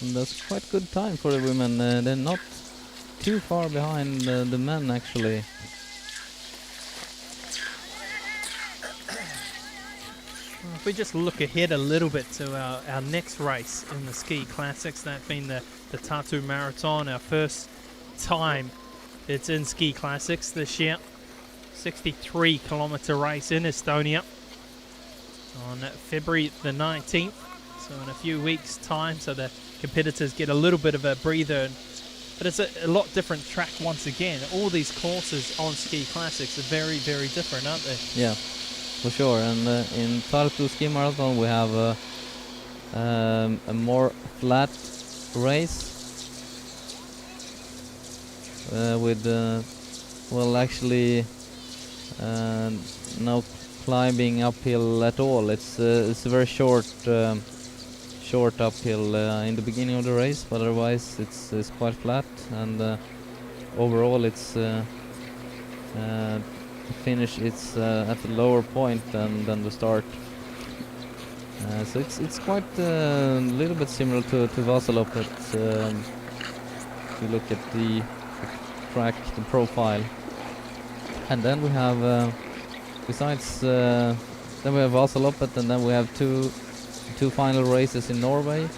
And that's quite good time for the women. They're not too far behind the men, actually. If we just look ahead a little bit to our next race in the Ski Classics, that being the Tartu Marathon, our first time it's in Ski Classics this year. 63-kilometer race in Estonia on February the 19th. So in a few weeks' time, so the competitors get a little bit of a breather. But it's a lot different track once again. All these courses on Ski Classics are very, very different, aren't they? Yeah, for sure. And in Tartu Ski Marathon we have a more flat race with well, actually no climbing uphill at all. It's a very short uphill in the beginning of the race, but otherwise it's quite flat, and overall it's the finish it's at a lower point than the start. So it's quite a little bit similar to Vasaloppet. If you look at the track, the profile, and then we have besides then we have Vasaloppet, and then we have two final races in Norway,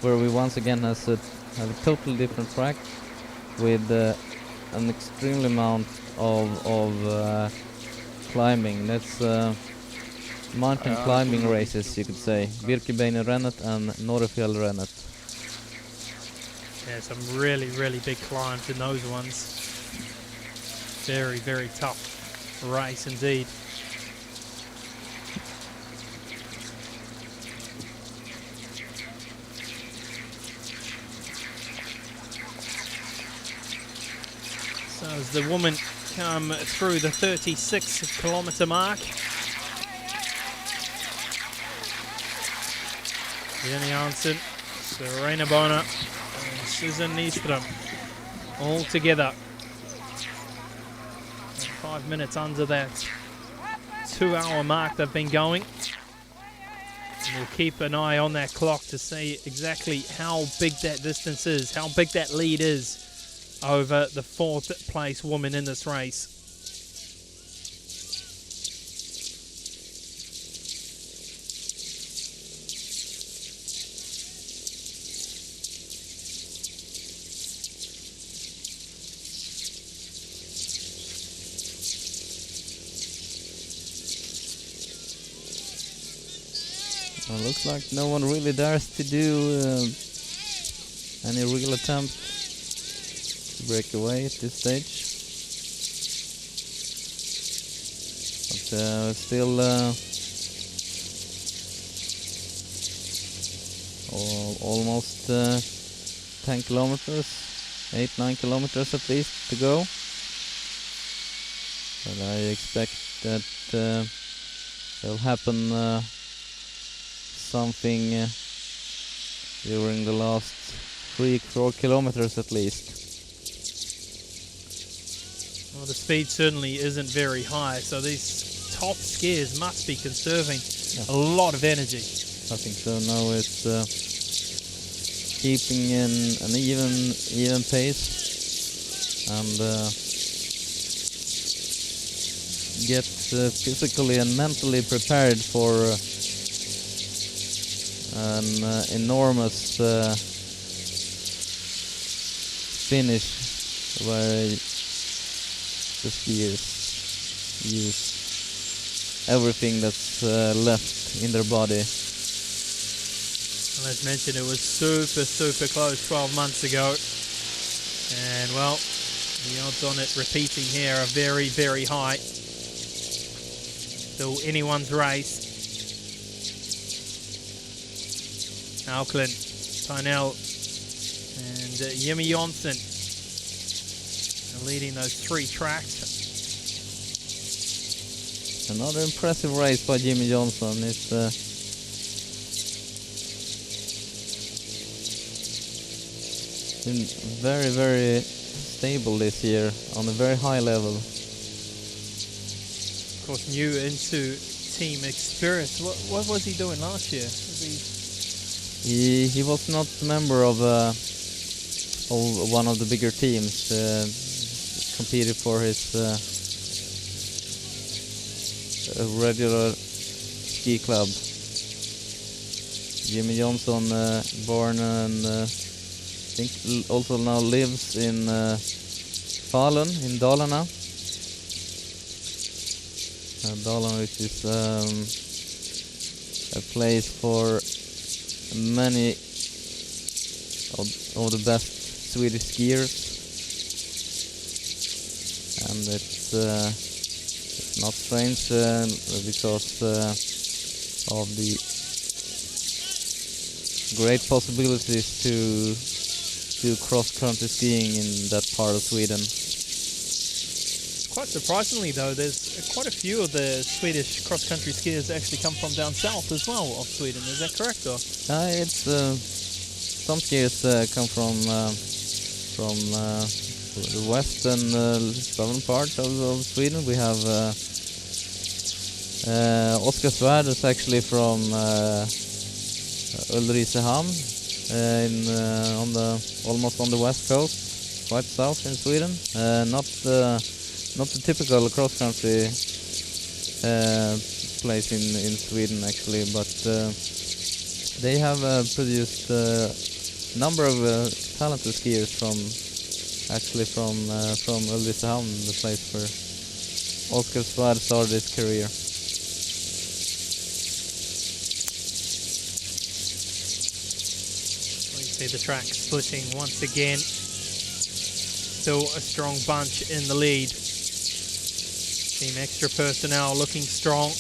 where we once again have a totally different track with an extremely amount of climbing. That's mountain climbing races, you could say. Birkebeinerrennet and Norefjellrennet. Yeah, some really, really big climbs in those ones. Very, very tough race indeed. So as the women come through the 36-kilometer mark, Jenny Hansen, Serena Bona, and Susan Nystrom all together. 5 minutes under that 2-hour mark they've been going. And we'll keep an eye on that clock to see exactly how big that distance is, how big that lead is over the 4th place woman in this race. Well, looks like no one really dares to do any real attempt to break away at this stage. But still almost 10 kilometers, 8-9 kilometers at least to go. But I expect that will happen something during the last 3-4 kilometers at least. Well, the speed certainly isn't very high, so these top skiers must be conserving a lot of energy. I think so. Now it's keeping in an even pace and get physically and mentally prepared for an enormous finish where the skiers use everything that's left in their body. Well, as mentioned, it was super close 12 months ago, and well, the odds on it repeating here are very, very high. Still anyone's race. Auckland, Tynell and Jimmy Jonsson are leading those 3 tracks. Another impressive race by Jimmy Johnson. It's been very, very stable this year on a very high level. Of course, new into team experience. What was he doing last year? He was not a member of one of the bigger teams. Competed for his regular ski club. Jimmy Johnson, born and I think also now lives in Falun in Dalarna. Dalarna, which is a place for many of the best Swedish skiers, and it's not strange because of the great possibilities to do cross-country skiing in that part of Sweden. Quite surprisingly, though, there's quite a few of the Swedish cross-country skiers actually come from down south as well of Sweden. Is that correct, or? It's some skiers come from the western southern part of Sweden. We have Oskar Svärd is actually from Ulricehamn, on the almost on the west coast, quite south in Sweden. Not the typical cross-country place in Sweden actually, but they have produced a number of talented skiers from Ulricehamn, the place where Oskar Svärd started his career. You see the track splitting once again. Still a strong bunch in the lead. Team Extra personnel looking strong. You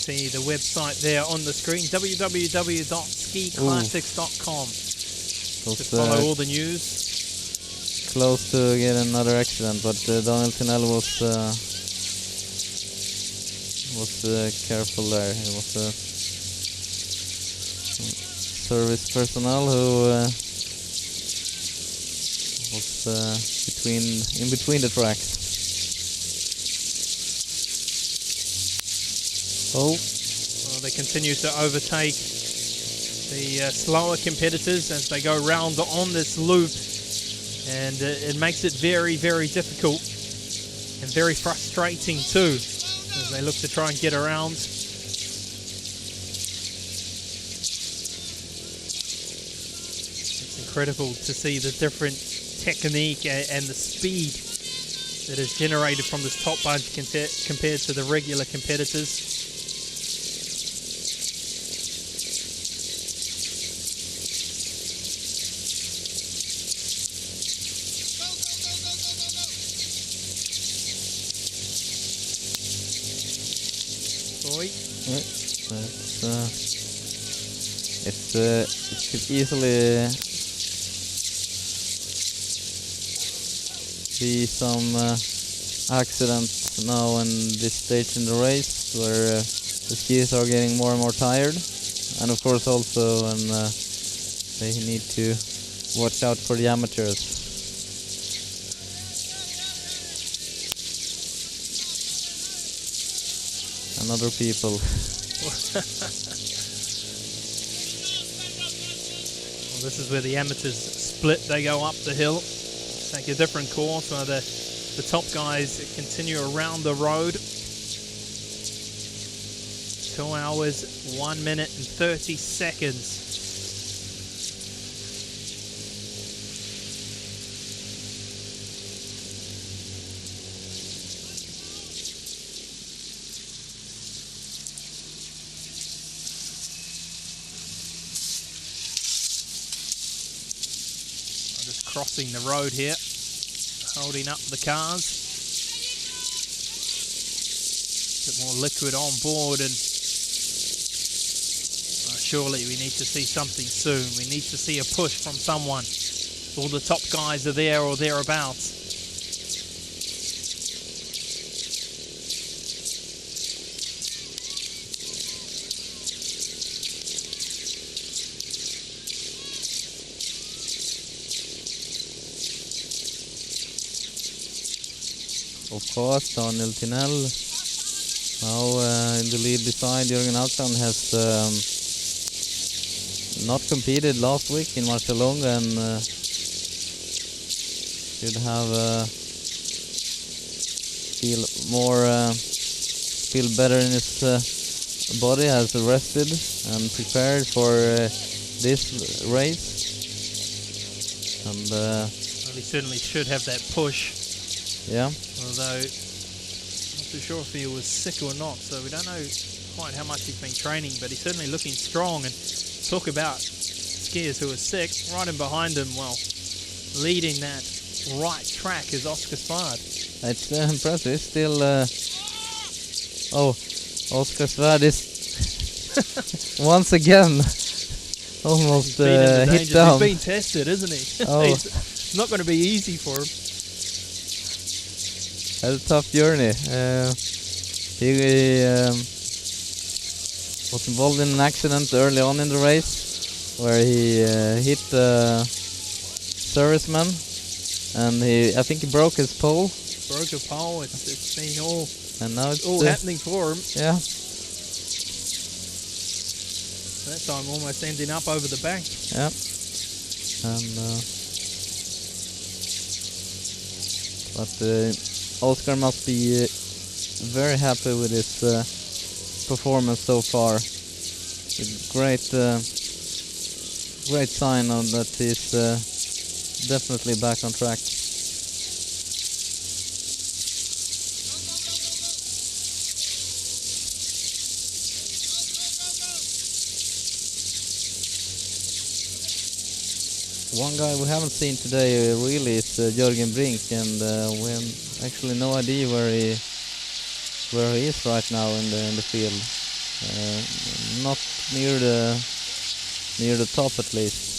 see the website there on the screen, www.skiclassics.com. To follow all the news. Close to get another accident, but Daniel Tinell was careful there. He was service personnel who was in between the tracks. Well, they continue to overtake the slower competitors as they go round on this loop, and it makes it very, very difficult and very frustrating too as they look to try and get around. It's incredible to see the different technique and the speed that is generated from this top bunch compared to the regular competitors. It could easily be some accident now in this stage in the race where the skiers are getting more and more tired, and of course also when they need to watch out for the amateurs. And other people. Well, this is where the amateurs split. They go up the hill, take a different course, where the top guys continue around the road. 2 hours, 1 minute and 30 seconds. Crossing the road here, holding up the cars. A bit more liquid on board, and surely we need to see something soon. We need to see a push from someone. All the top guys are there or thereabouts. of course, Daniel Tinell. Now in the lead beside Jürgen Altland has not competed last week in Marcialonga and should have feel better in his body, has rested and prepared for this race. And Well, he certainly should have that push. yeah, Although, not too sure if he was sick or not, so we don't know quite how much he's been training, but he's certainly looking strong. And talk about skiers who are sick, right in behind him, well, leading that right track is Oscar Svard. it's impressive. Still, Oscar Svard is once again almost Been in the hit danger. down. He's been tested, isn't he? Oh. It's not going to be easy for him. Had a tough journey. He was involved in an accident early on in the race where he hit a serviceman, and I think he broke his pole. Broke a pole. It's been all And now it's happening for him. yeah. That time almost ending up over the bank. Yeah. And but Oscar must be very happy with his performance so far. A great sign on that he's definitely back on track. One guy we haven't seen today really is Jürgen Brink, and we have actually no idea where he is right now in the field. Not near the top at least.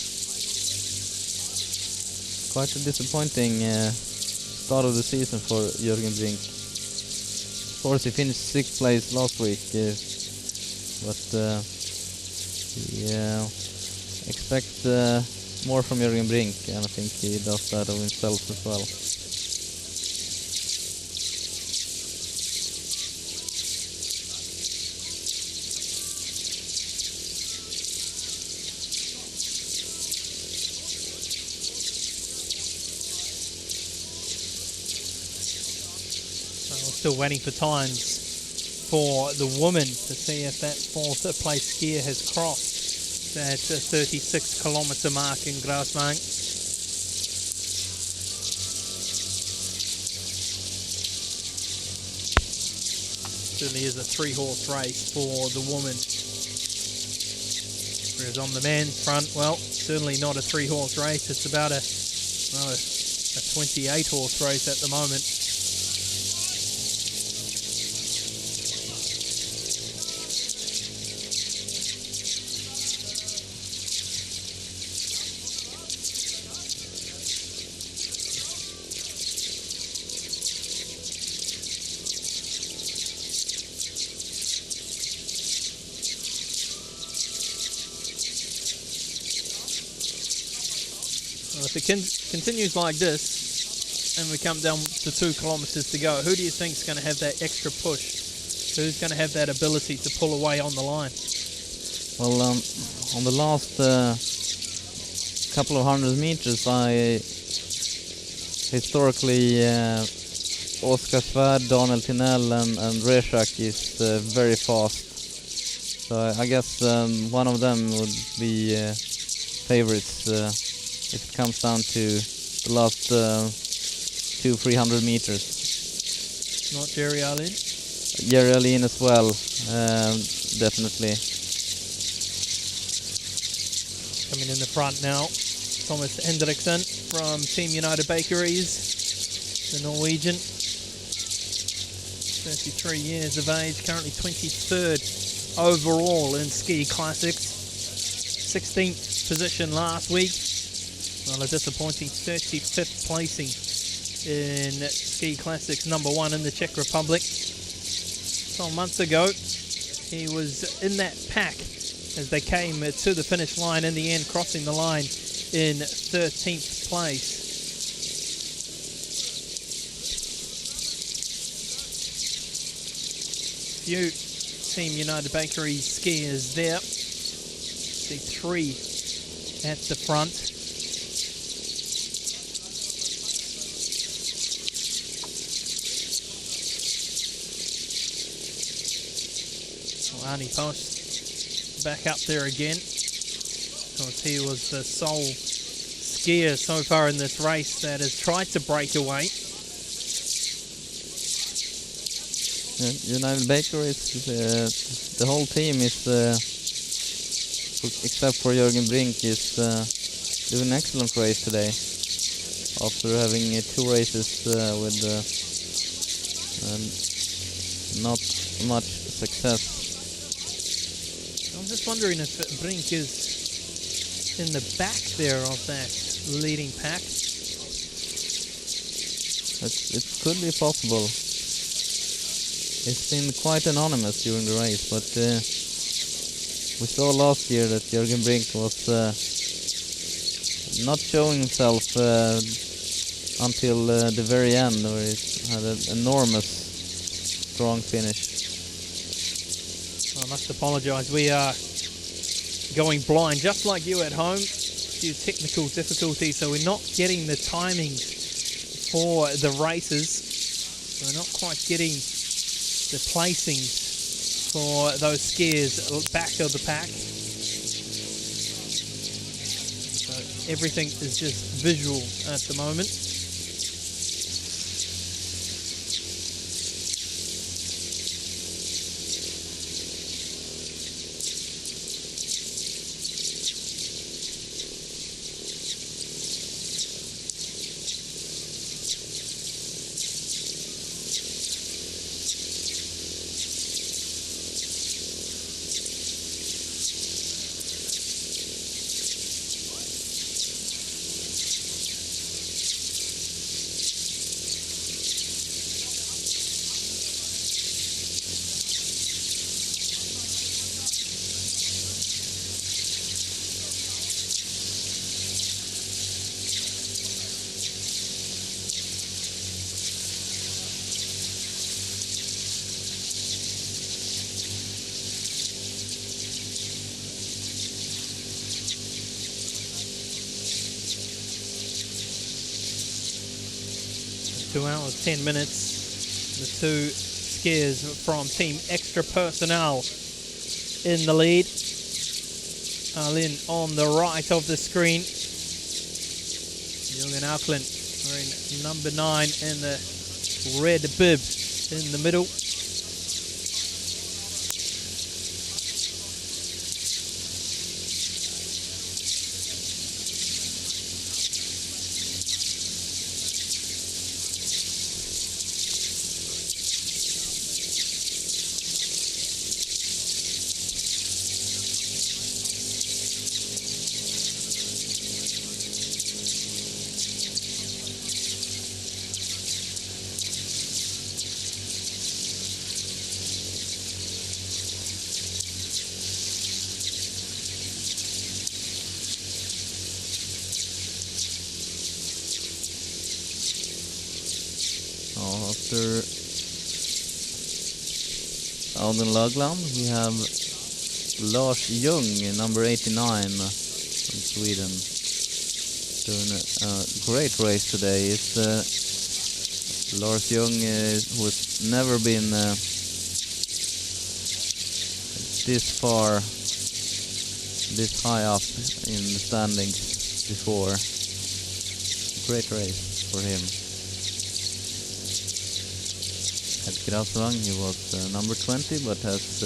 Quite a disappointing start of the season for Jürgen Brink. Of course, he finished 6th place last week, but expect more from Jürgen Brink, and I think he does that of himself as well. Still waiting for times for the woman to see if that 4th place skier has crossed that 36 kilometre mark in Grasbank. Certainly is a 3-horse race for the woman. Whereas on the men's front, well, certainly not a 3-horse race. It's about a 28-horse race at the moment. Well, if it continues like this, and we come down to 2 kilometres to go, who do you think is going to have that extra push? Who's going to have that ability to pull away on the line? Well, on the last couple of 100 meters, historically Oscar Svärd, Daniel Tinell and Rezak is very fast. So I guess one of them would be favorites if it comes down to the last 200-300 meters. Not Jerry Allen? Jerry Allen as well, definitely. Coming in the front now, Thomas Hendrickson from Team United Bakeries, the Norwegian. 33 years of age, currently 23rd overall in Ski Classics. 16th position last week. Well, a disappointing 35th placing in Ski Classics #1 in the Czech Republic. 12 months ago, he was in that pack as they came to the finish line, in the end crossing the line in 13th place. few Team United Bakery skiers there. See 3 at the front. Arnie Post back up there again. Of course, he was the sole skier so far in this race that has tried to break away. United Bakeries, the whole team is, except for Jürgen Brink, is doing an excellent race today. After having 2 races with not much success. I'm just wondering if Brink is in the back there of that leading pack. It could be possible. It's been quite anonymous during the race, but we saw last year that Jürgen Brink was not showing himself until the very end, where he had an enormous strong finish. I must apologise, we are going blind just like you at home. A few technical difficulties, so we're not getting the timings for the races. We're not quite getting the placings for those skiers back of the pack. So everything is just visual at the moment. 2 hours, 10 minutes. The 2 skiers from Team Extra Personnel in the lead. Alin on the right of the screen. Jürgen Auckland wearing number 9 and the red bib in the middle. After Auden Lagland, we have Lars Ljung, number 89 from Sweden, doing a great race today. It's Lars Ljung, who has never been this far, this high up in the standings before. Great race for him. At Grasvang he was number 20, but has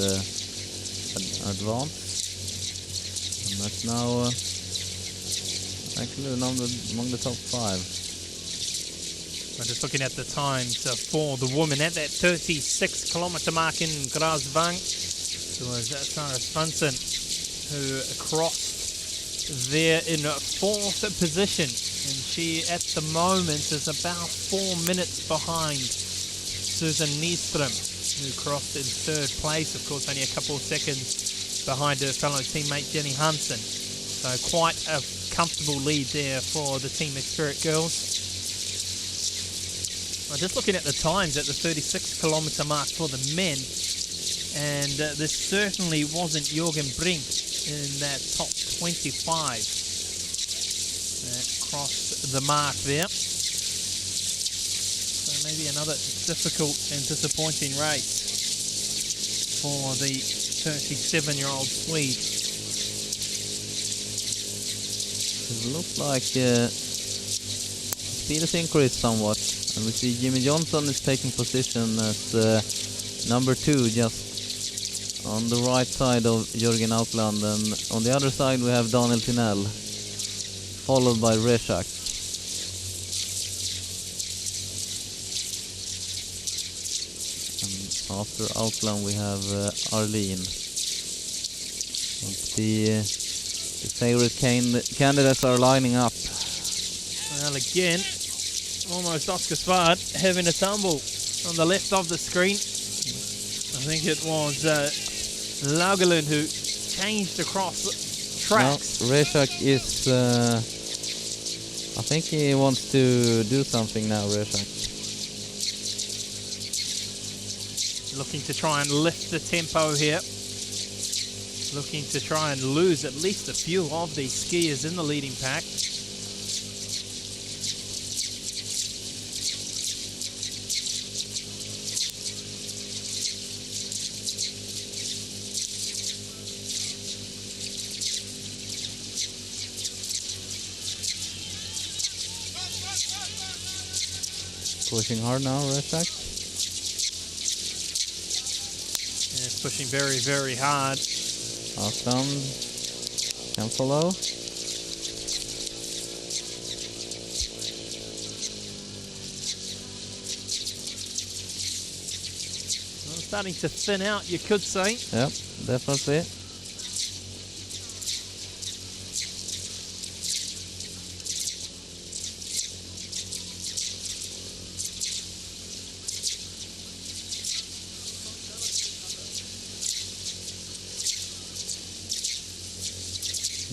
advanced, and that's now actually among the top 5. I'm just looking at the times for the woman at that 36-kilometer mark in Grasvang. It was Sarah Svensson who crossed there in 4th position, and she at the moment is about 4 minutes behind Susan Nyström, who crossed in 3rd place, of course only a couple of seconds behind her fellow teammate Jenny Hansen. So quite a comfortable lead there for the Team Spirit girls. Just looking at the times at the 36-kilometer mark for the men, And this certainly wasn't Jürgen Brink in that top 25. That crossed the mark there. So maybe another difficult and disappointing race for the 37-year-old Swede. It looks like speed has increased somewhat, and we see Jimmy Johnson is taking position as number 2, just on the right side of Jürgen Aukland, and on the other side we have Daniel Tinell, followed by Reshak. And after Aukland we have Arlene. And the favorite candidates are lining up. Well, again, almost Oscar Svard having a tumble on the left of the screen. I think it was Laugelen who changed across the tracks. No, Reshak is... I think he wants to do something now, Reshak. Looking to try and lift the tempo here. Looking to try and lose at least a few of these skiers in the leading pack. Pushing hard now, Reshak. It's pushing very, very hard. Aukland can follow. Well, starting to thin out, you could say. Yep, definitely.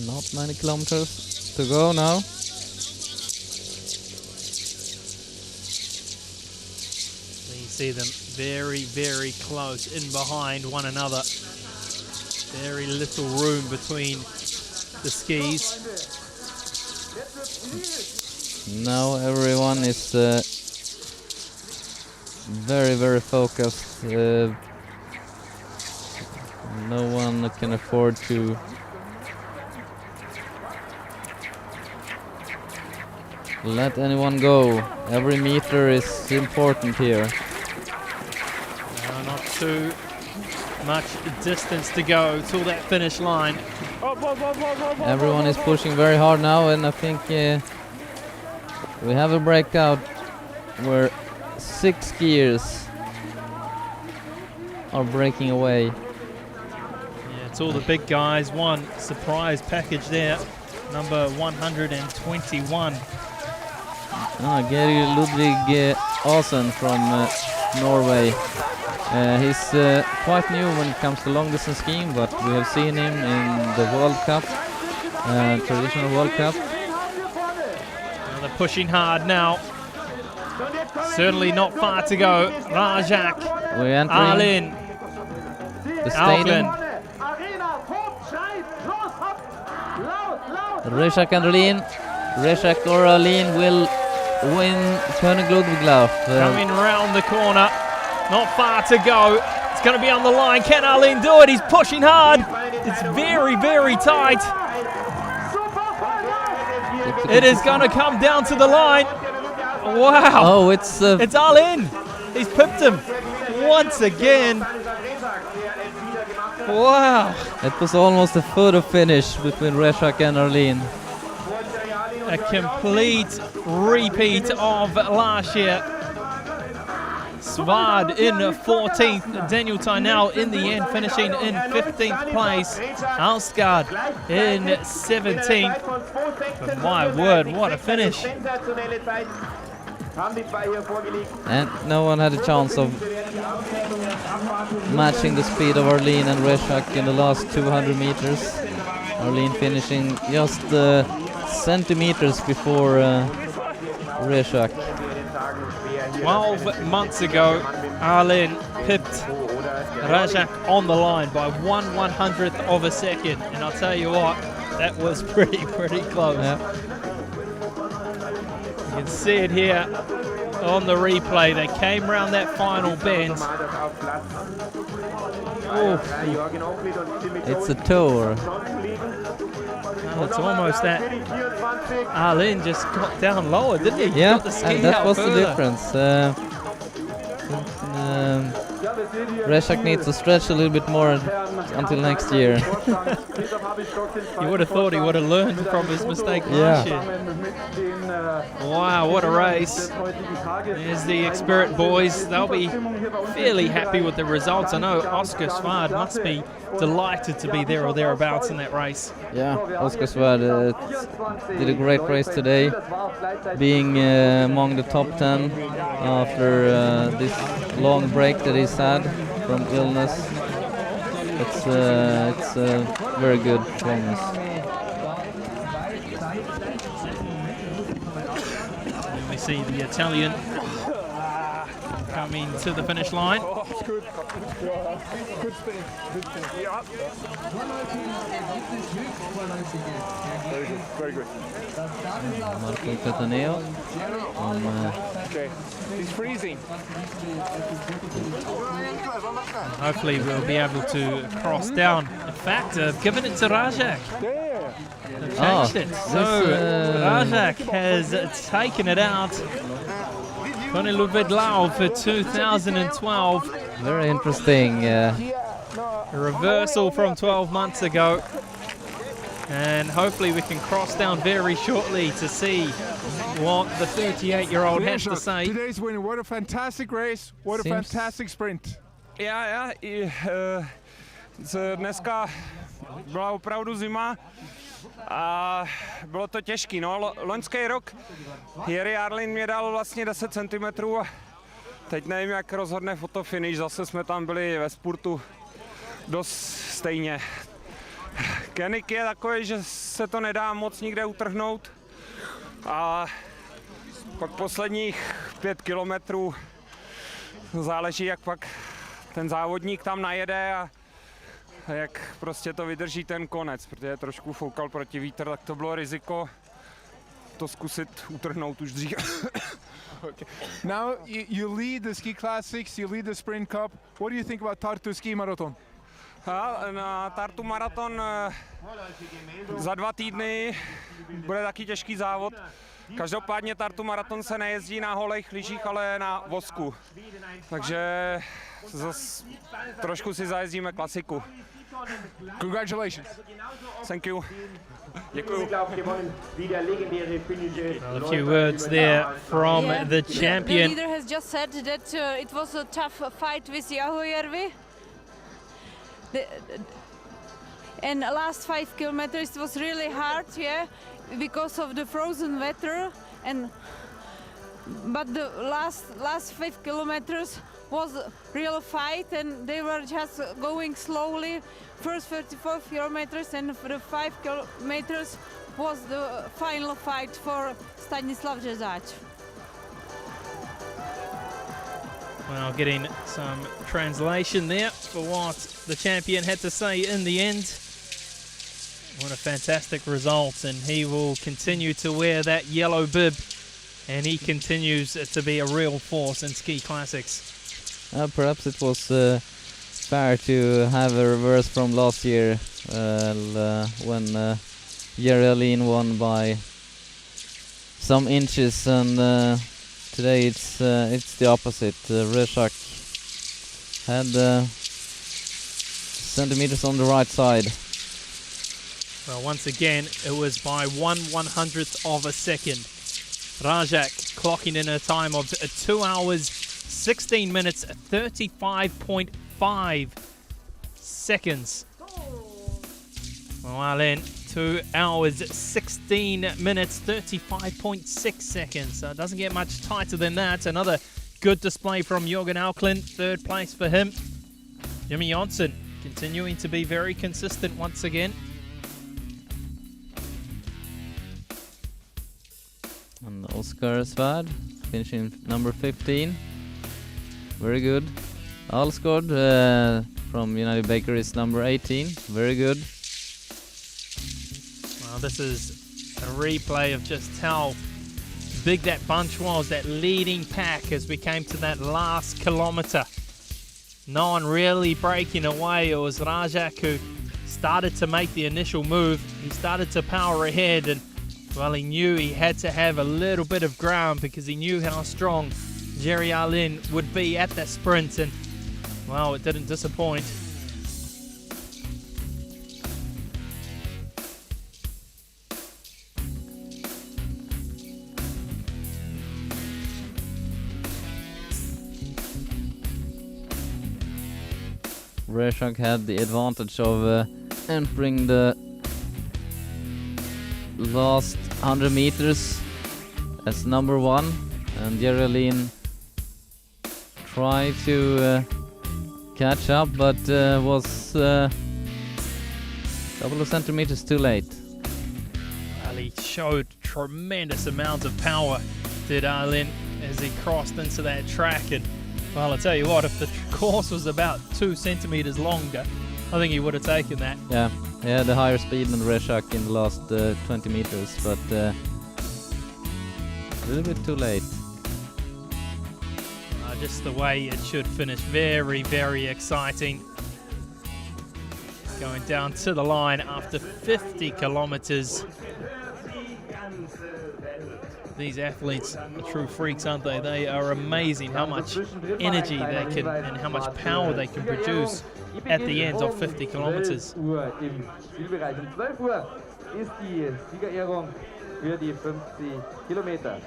Not many kilometers to go now. You see them very, very close in behind one another. Very little room between the skis. Now everyone is very, very focused. No one can afford to let anyone go. Every meter is important here. Not too much distance to go till that finish line. Everyone is pushing very hard now, and I think we have a breakout where 6 skiers are breaking away. Yeah, it's all the big guys. One surprise package there, number 121. Gary Ludwig Aasen from Norway. He's quite new when it comes to long distance skiing, but we have seen him in the World Cup, traditional World Cup. Well, they're pushing hard now. Certainly not far to go. Rajak, We're entering Arlen, the stadium. Reshak and Arlene. Reshak or Arlene will win König Ludwig Lauf. Coming round the corner. Not far to go. It's going to be on the line. Can Arlen do it? He's pushing hard. It's very, very tight. It is going to come down to the line. Wow. Oh, it's Arlen. He's pipped him once again. Wow. It was almost a photo finish between Reshak and Arlene. A complete repeat of last year. Svard in 14th, Daniel Tynell in the end finishing in 15th place, Alsgaard in 17th. But my word, what a finish. And no one had a chance of matching the speed of Arlene and Reshak in the last 200 meters. Arlene finishing just centimeters before Reshak. 12 months ago, Arlen pipped Rajak on the line by 1/100th of a second, and I'll tell you what, that was pretty close. Yeah. You can see it here on the replay. They came around that final bend. Oh, It's a tour. it's almost that. Arlen just got down lower, didn't he? Yeah, Got the ski and that out was the further. difference. Reshak needs to stretch a little bit more until next year. You would have thought he would have learned from his mistake last year. Wow, what a race. There's the Expert boys. They'll be fairly happy with the results. I know Oscar Svard must be delighted to be there or thereabouts in that race. Yeah, Oscar Svard did a great race today, being among the top 10 after this long break that he's had from illness. It's a very good performance. And we see the Italian coming to the finish line. Very good. Marco Cataneo. Okay. He's freezing. Hopefully we'll be able to cross down. In fact, I've given it to Rajak. They've changed it. So Rajak has taken it out. Tony Ludwig Lauf for 2012. Very interesting. A reversal from 12 months ago. And hopefully we can cross down very shortly to see what the 38-year-old has to say. Today's winner, what a fantastic race, what a Seems- fantastic sprint. Dneska byla opravdu zima a bylo to těžký. No, loňský rok Jiri Arlin mě dal vlastně 10 cm a teď nevím, jak rozhodne fotofinish. Zase jsme tam byli ve spurtu dost stejně. Kenik je takový, že se to nedá moc nikde utrhnout a pak posledních 5 kilometrů záleží, jak pak ten závodník tam najede a jak prostě to vydrží ten konec, protože trošku foukal proti vítr, tak to bylo riziko to zkusit utrhnout už dřív. Okay. Now you lead the Ski Classics, you lead the Sprint Cup. What do you think about Tartu Ski Marathon? A na Tartu maraton za 2 týdny bude taky těžký závod. Každopádně Tartu maraton se nejezdí na holejch lyžích, ale na vosku. Takže zas trošku si zajezdíme klasiku. Congratulations. Thank you. Děkuju. A few words there from the champion. The leader has just said that it was a tough fight with Jahojärvi. And the last 5 kilometers was really hard, yeah, because of the frozen weather. But the last 5 kilometers was a real fight, and they were just going slowly. First 34 kilometers and the 5 kilometers was the final fight for Stanislav Rzezać. Well, getting some translation there for what the champion had to say in the end. What a fantastic result, and he will continue to wear that yellow bib, and he continues to be a real force in ski classics. Perhaps it was fair to have a reverse from last year when Jiri Arlin won by some inches, and today it's the opposite. Reshak had centimeters on the right side. Well, once again, it was by 1/100th of a second. Rajak clocking in a time of 2 hours, 16 minutes, 35.5 seconds. Well, Arlen, 2 hours, 16 minutes, 35.6 seconds. So it doesn't get much tighter than that. Another good display from Jürgen Auklin, 3rd place for him. Jimmy Jonsson continuing to be very consistent once again. And Oscar Svard finishing number 15. Very good. Alsgaard from United Bakeries, number 18. Very good. Well, this is a replay of just how big that bunch was, that leading pack as we came to that last kilometre. No one really breaking away. It was Rajak who started to make the initial move. He started to power ahead, and well, he knew he had to have a little bit of ground because he knew how strong Jerry Arlin would be at that sprint, and well, it didn't disappoint. Reshak had the advantage of entering the last 100 meters as number 1, and Geraldine tried to catch up, but was a couple of centimeters too late. Well, he showed tremendous amounts of power, did Arlin, as he crossed into that track. And well, I'll tell you what, if the course was about 2 centimeters longer, I think he would have taken that. Yeah, he had a higher speed than Reshak in the last 20 meters, but a little bit too late. Just the way it should finish. Very, very exciting. Going down to the line after 50 kilometers. These athletes are true freaks, aren't they? They are amazing how much energy they can and how much power they can produce at the end of 50 kilometers. Uhr im Zielbereich. Um 12 Uhr ist die Siegerehrung für die 50 Kilometer.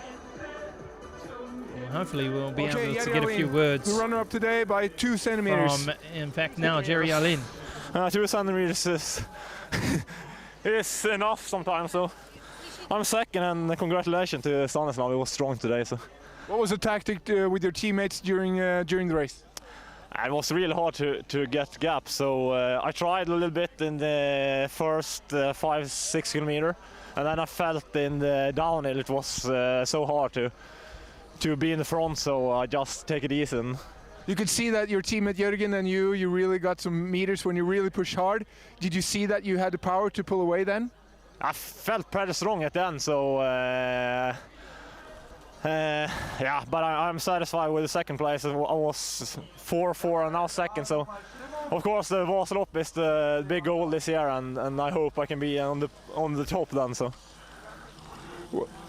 Well, hopefully we'll be able to get a few words. The runner-up today by 2 centimeters. From, in fact, now Jerry Arlin. 2 centimeters is enough sometimes, so I'm second, and congratulations to Stanislav. He was strong today. So, what was the tactic with your teammates during the race? it was really hard to get gaps, so I tried a little bit in the first 5-6 kilometer, and then I felt in the downhill it was so hard to be in the front, so I just take it easy. You could see that your teammate Jürgen and you really got some meters when you really pushed hard. Did you see that you had the power to pull away then? I felt pretty strong at the end, so yeah, but I'm satisfied with the second place. I was 4-4 and now second, so of course the Vasalopp is the big goal this year, and I hope I can be on the top then. So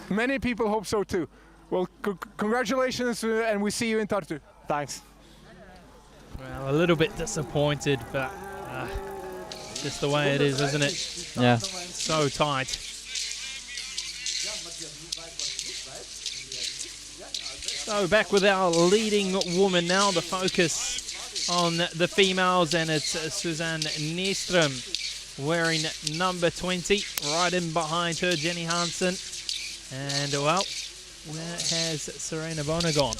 many people hope so too. Well, congratulations, and we see you in Tartu. Thanks. Well, a little bit disappointed, but just the way it is, isn't it? Yeah. So tight. So back with our leading woman now, the focus on the females, and it's Suzanne Nystrom wearing number 20, right in behind her, Jenny Hansen. And well, where has Serena Bona gone?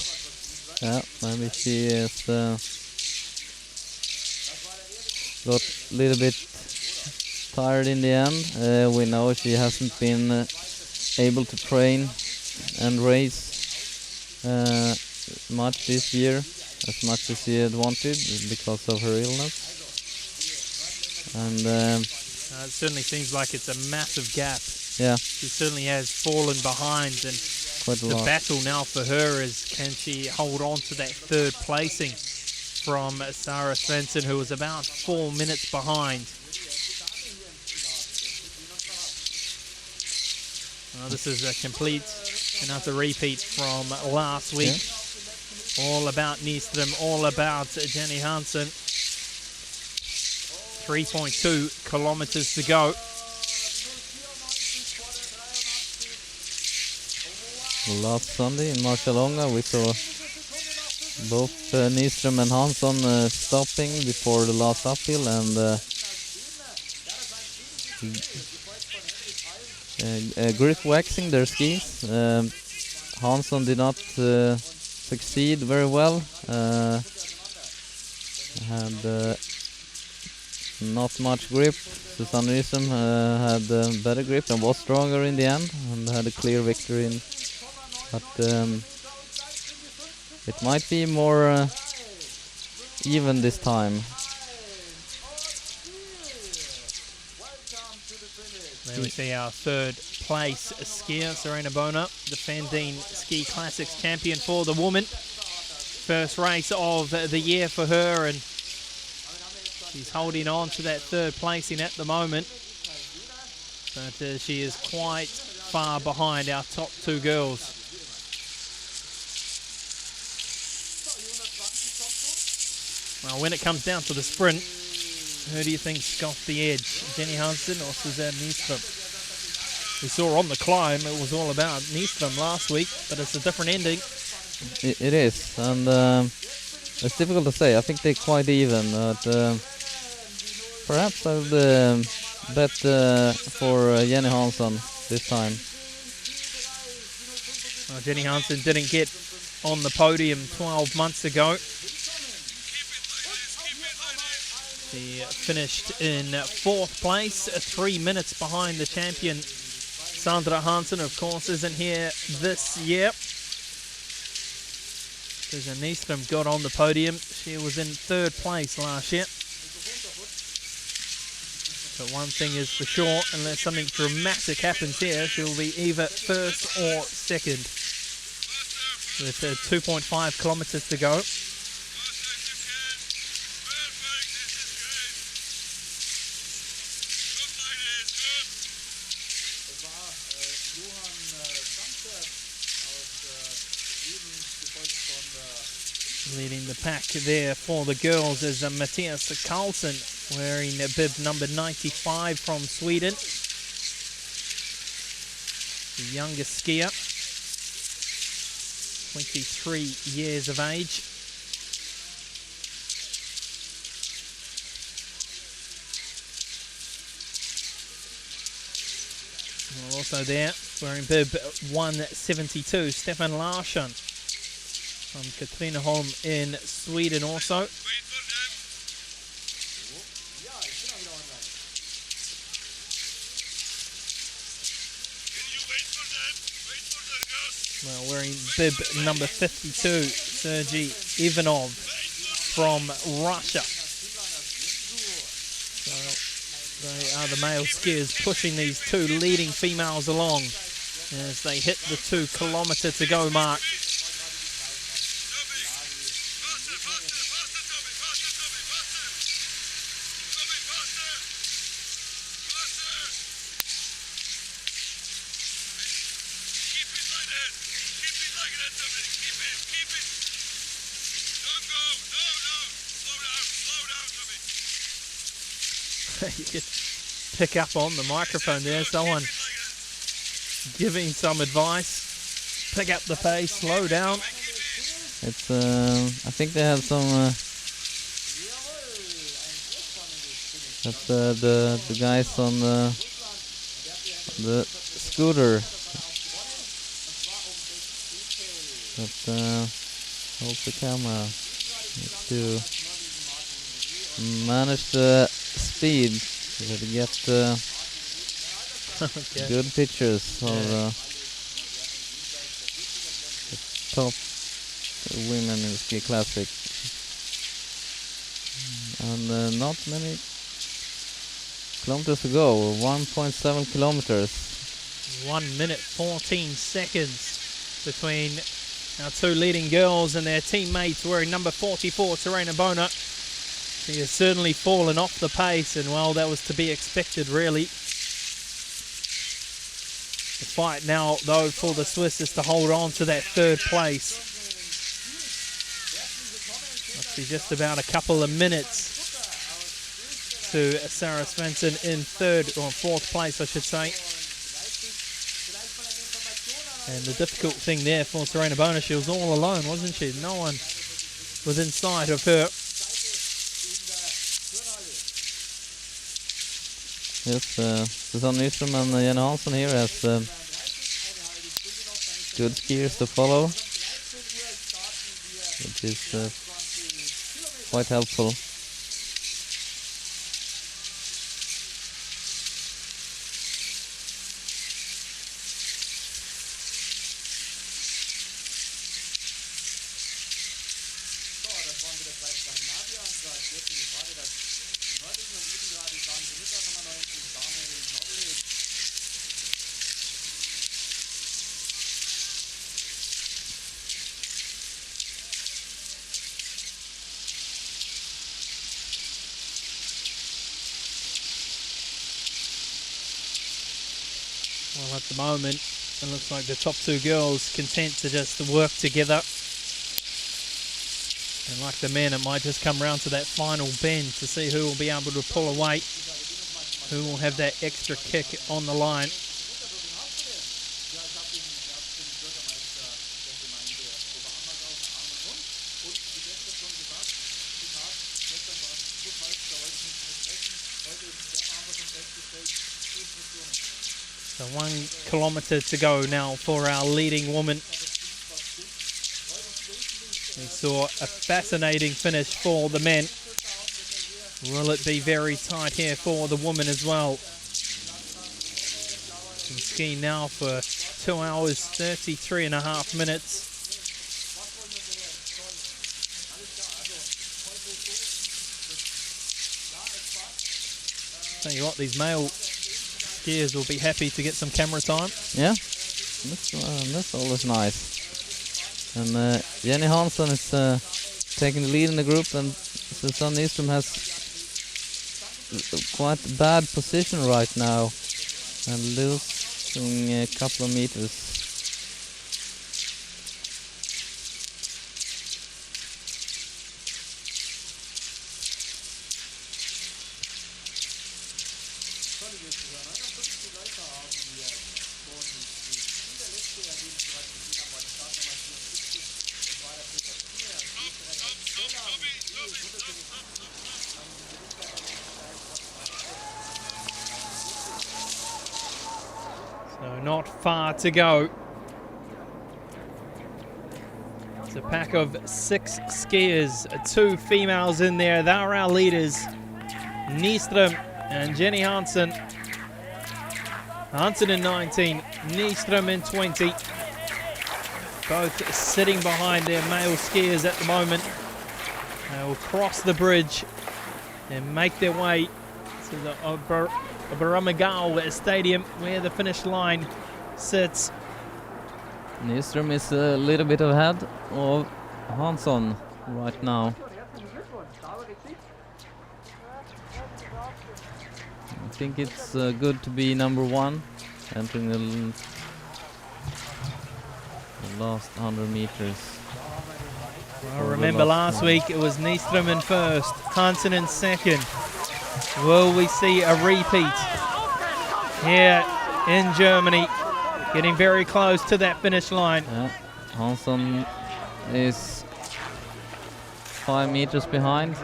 Yeah, maybe she is got a little bit tired in the end. We know she hasn't been able to train and race much this year, as much as she had wanted because of her illness. And it certainly seems like it's a massive gap. Yeah, she certainly has fallen behind, and quite a the lot. battle now for her is, can she hold on to that third placing from Sarah Svensson, who was about 4 minutes behind. Well, this is a complete and utter repeat from last week. Yeah. All about Nystrom, all about Jenny Hansen. 3.2 kilometers to go. Last Sunday in Marcialonga we saw both Nystrom and Hansson stopping before the last uphill, and grip waxing their skis. Hansson did not succeed very well. Had not much grip. Susanne Nystrom had better grip and was stronger in the end, and had a clear victory. But it might be more even this time. There we see our third place skier, Serena Bona, defending Ski Classics champion for the woman. First race of the year for her, and she's holding on to that third placing at the moment. But she is quite far behind our top two girls. Well, when it comes down to the sprint, who do you think's got the edge? Jenny Hansen or Suzanne Nyström? We saw on the climb it was all about Nyström last week, but it's a different ending. It is, and it's difficult to say. I think they're quite even, but perhaps I would bet for Jenny Hansen this time. Well, Jenny Hansen didn't get on the podium 12 months ago. She finished in 4th place, 3 minutes behind the champion. Sandra Hansen, of course, isn't here this year. Susan Nyström got on the podium. She was in 3rd place last year. But one thing is for sure, unless something dramatic happens here, she'll be either 1st or 2nd. With 2.5 kilometers to go. Leading the pack there for the girls is Mattias Karlsson, wearing bib number 95 from Sweden. The youngest skier, 23 years of age. Well, also there, wearing bib 172, Stefan Larsson from Katrineholm in Sweden also. Well, wearing bib number 52, Sergei Ivanov from Russia. So they are the male skiers pushing these two leading females along as they hit the 2 kilometer to go mark. You could pick up on the microphone there, someone giving some advice. Pick up the pace, slow down. It's I think they have some that's the guys on the scooter that holds the camera. Needs to manage the speed to get Okay. good pictures of the top women in the ski classic, and not many kilometers to go. 1.7 kilometers. 1 minute 14 seconds between our two leading girls and their teammates wearing number 44, Serena Bona. She has certainly fallen off the pace, and well, that was to be expected, really. The fight now, though, for the Swiss is to hold on to that 3rd place. Must be just about a couple of minutes to Sarah Svensson in 3rd, or 4th place, I should say. And the difficult thing there for Serena Bona, she was all alone, wasn't she? No one was in sight of her. Yes, Susanne Nyström and Jenny Hansen here as good skiers to follow, which is quite helpful. Well, at the moment, it looks like the top two girls content to just work together. And like the men, it might just come round to that final bend to see who will be able to pull away, who will have that extra kick on the line. So 1 kilometre to go now for our leading woman. We saw a fascinating finish for the men. Will it be very tight here for the women as well? And skiing now for 2 hours, 33.5 minutes. Tell you what, these male skiers will be happy to get some camera time. Yeah, that's always nice. And Jenny Hansen is taking the lead in the group, and Susanne Nyström has quite a bad position right now and losing a couple of meters. So not far to go. It's a pack of 6 skiers, 2 females in there. They're our leaders, Nyström and Jenny Hansen. Hansen in 19, Nyström in 20. Both sitting behind their male skiers at the moment. They will cross the bridge and make their way to the Oberammergau Stadium where the finish line sits. Nyström is a little bit ahead of Hansson right now. I think it's good to be number 1 entering the last 100 meters. Well, remember last week it was Nyström in first, Hansen in second. Will we see a repeat here in Germany? Getting very close to that finish line. Yeah. Hansen is 5 meters behind.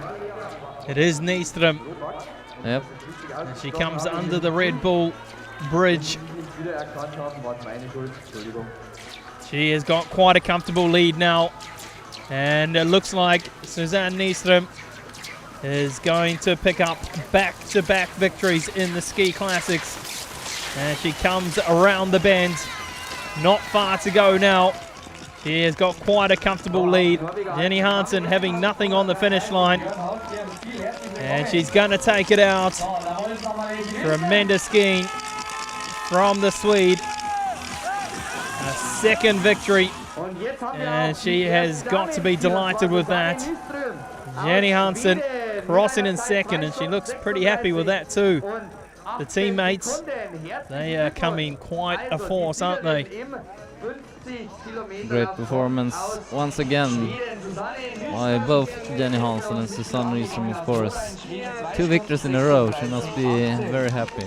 It is Nyström. Yep. And she comes under the Red Bull bridge. She has got quite a comfortable lead now. And it looks like Susanne Nyström is going to pick up back-to-back victories in the ski classics. And she comes around the bend. Not far to go now. She has got quite a comfortable lead. Jenny Hansen having nothing on the finish line. And she's going to take it out. Tremendous skiing from the Swede. A second victory. And she has got to be delighted with that. Jenny Hansen crossing in second, and she looks pretty happy with that too. The teammates, they are coming quite a force, aren't they? Great performance once again by both Jenny Hansen and Susanne Nyström, of course. 2 victories in a row, she must be very happy.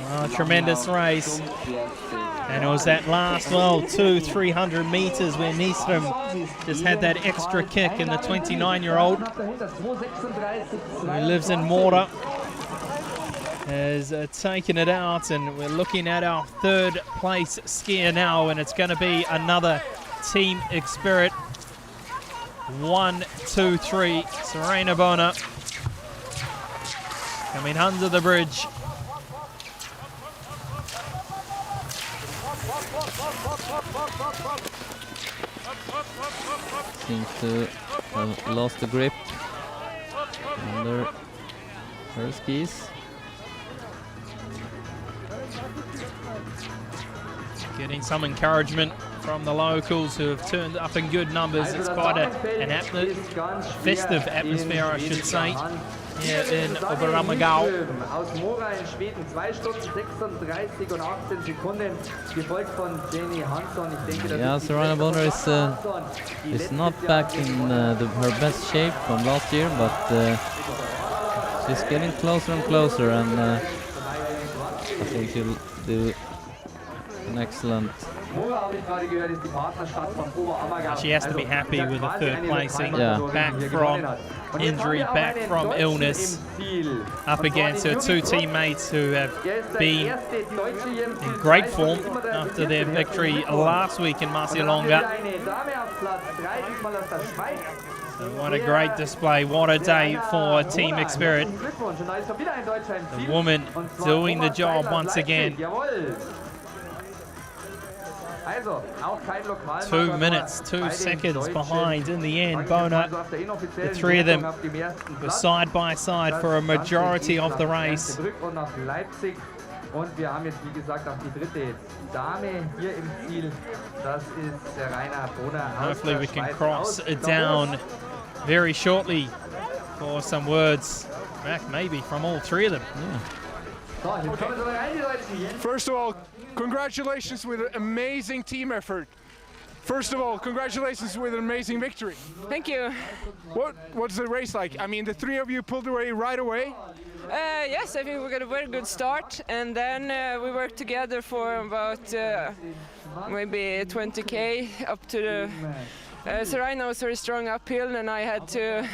Oh, tremendous race. And it was that last, 300 meters where Nyström just had that extra kick, and the 29-year-old who lives in Mora has taken it out, and we're looking at our 3rd place skier now, and it's going to be another team Spirit. 1, 2, 3, Serena Bona coming under the bridge. Seems to have lost the grip under her skis. Getting some encouragement from the locals who have turned up in good numbers. It's quite an festive atmosphere, I should say, here in Oberammergau. Aus Mora in Schweden 2 Stunden 36 und 18 Sekunden, gefolgt von Jenny Hansson. Ich denke, Yeah, Serena Bonner is not back in her best shape from last year, but she's getting closer and closer, and I think she'll do an excellent. She has to be happy with the third placing. Yeah. Back from injury, back from illness, up against her two teammates who have been in great form after their victory last week in Marcialonga. So what a great display, what a day for Team Spirit. The woman doing the job once again. 2 minutes, 2 seconds behind in the end. Bona, the three of them were side by side for a majority of the race. Und wir haben jetzt, wie gesagt, auch die dritte Dame hier im Ziel. Das ist Rainer Bona. Hopefully we can cross it down very shortly for some words back maybe from all three of them. First of all, congratulations with an amazing team effort. First of all, congratulations with an amazing victory. Thank you. What's the race like? I mean, the three of you pulled away right away. Yes, I think we got a very good start, and then we worked together for about maybe 20k up to the. Serena was very strong uphill, and I had to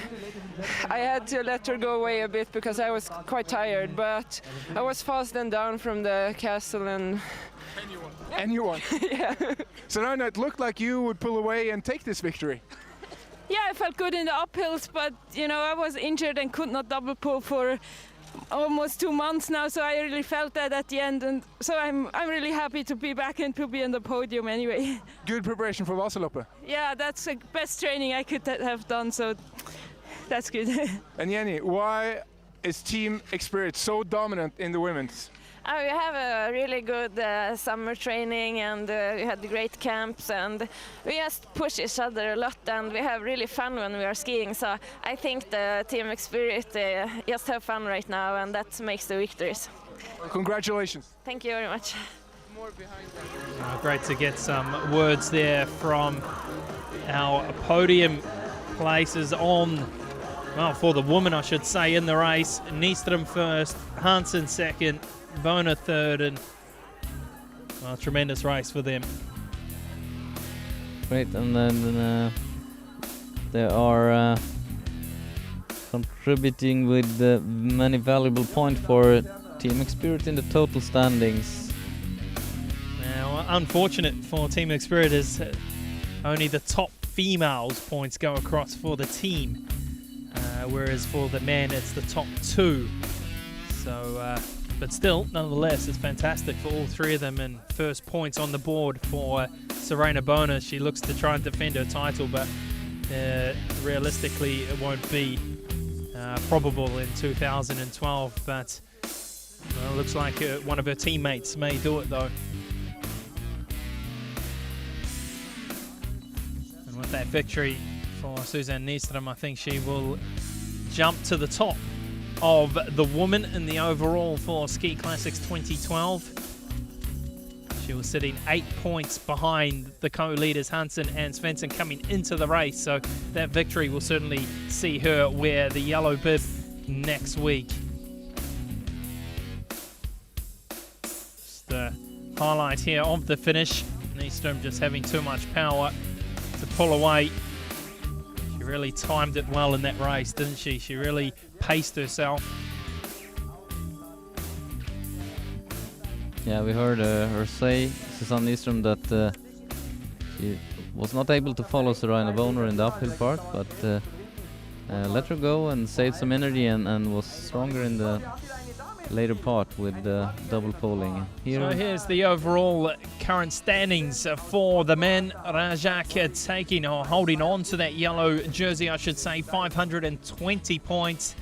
let her go away a bit because I was quite tired. But I was fast and down from the castle, and you won. Yeah. Serena, it looked like you would pull away and take this victory. Yeah, I felt good in the uphills, but you know I was injured and could not double pull for almost 2 months now, so I really felt that at the end, and so I'm really happy to be back and to be on the podium anyway. Good preparation for Vasaloppet. Yeah, that's the best training I could have done, so that's good. And Jenny, why is Team Spirit so dominant in the women's? We have a really good summer training, and we had great camps, and we just push each other a lot, and we have really fun when we are skiing. So I think the Team Spirit just have fun right now, and that makes the victories. Congratulations. Thank you very much. Great to get some words there from our podium places on, well, for the woman, I should say, in the race. Nystrom first, Hansen second, Bona third, and well, tremendous race for them. Great, and then they are contributing with many valuable points for Team Spirit in the total standings. Now, unfortunate for Team Spirit is only the top females points go across for the team, whereas for the men it's the top two. So. But still, nonetheless, it's fantastic for all three of them, and first points on the board for Serena Bona. She looks to try and defend her title, but realistically it won't be probable in 2012. But well, it looks like one of her teammates may do it though. And with that victory for Susanne Nystrom, I think she will jump to the top of the woman in the overall for Ski Classics 2012. She was sitting 8 points behind the co-leaders Hansen and Svensson coming into the race, so that victory will certainly see her wear the yellow bib next week. Just a highlight here of the finish. Nystrom just having too much power to pull away. She really timed it well in that race, didn't she? She really paced herself. Yeah, we heard her say, Susanne Nystrom, that she was not able to follow Serena Bona in the uphill part, but let her go and save some energy, and was stronger in the later part with double poling. So here's the overall current standings for the men. Rajak taking or holding on to that yellow jersey, I should say, 520 points.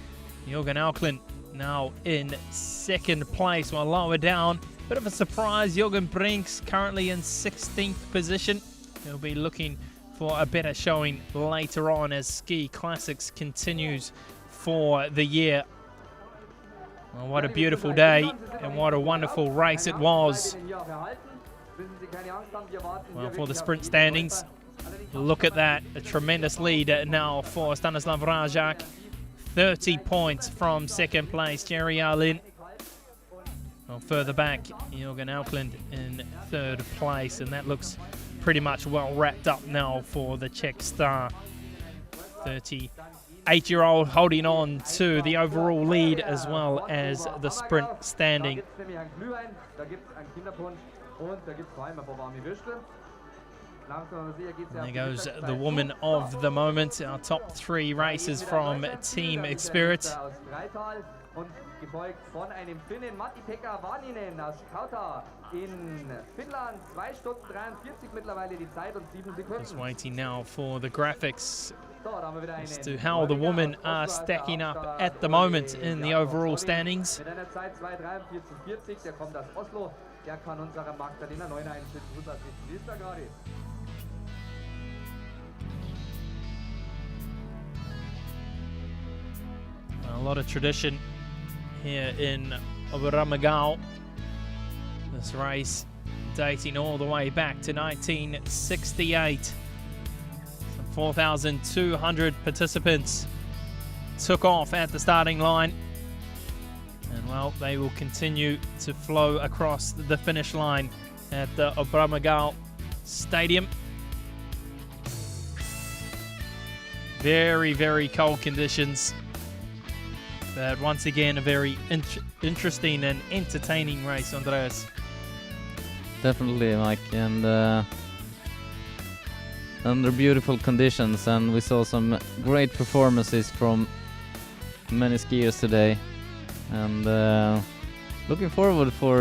Jürgen Auckland now in second place, while lower down, bit of a surprise, Jürgen Brinks currently in 16th position. He'll be looking for a better showing later on as Ski Classics continues for the year. Well, what a beautiful day and what a wonderful race it was. Well, for the sprint standings, look at that, a tremendous lead now for Stanislav Rajak. 30 points from second place, Jerry Arlin. Well, further back, Jürgen Auckland in third place, and that looks pretty much well wrapped up now for the Czech star. 38-year-old holding on to the overall lead as well as the sprint standing. There goes the woman of the moment, our top 3 races from Team Experience. Gefolgt von einem Finnen, Matti-Pekka Vaninen aus Kauta in Finnland. 2 Stunden 43 mittlerweile die Zeit und 7 Sekunden. Just waiting now for the graphics as to how the women are stacking up at the moment in the overall standings. Mit einer Zeit 2:43,40, der kommt aus Oslo. Der kann unserer Magdalena Neuner einen Zusatz richten. Wie ist da gerade? A lot of tradition here in Oberammergau. This race dating all the way back to 1968. Some 4,200 participants took off at the starting line. And well, they will continue to flow across the finish line at the Oberammergau Stadium. Very, very cold conditions. But once again, a very interesting and entertaining race, Andreas. Definitely, Mike, and under beautiful conditions, and we saw some great performances from many skiers today, and looking forward for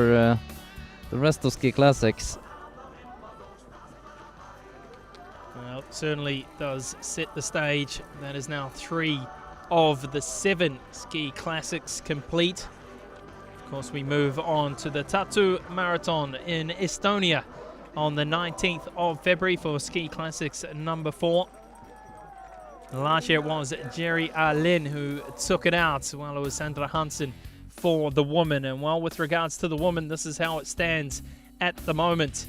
the rest of Ski Classics. Well, it certainly does set the stage. That is now 3 of the 7 Ski Classics complete. Of course, we move on to the Tartu Marathon in Estonia on the 19th of February for Ski Classics number 4. Last year it was Jerry Arlin who took it out, while it was Sandra Hansen for the woman. And well, with regards to the woman, this is how it stands at the moment.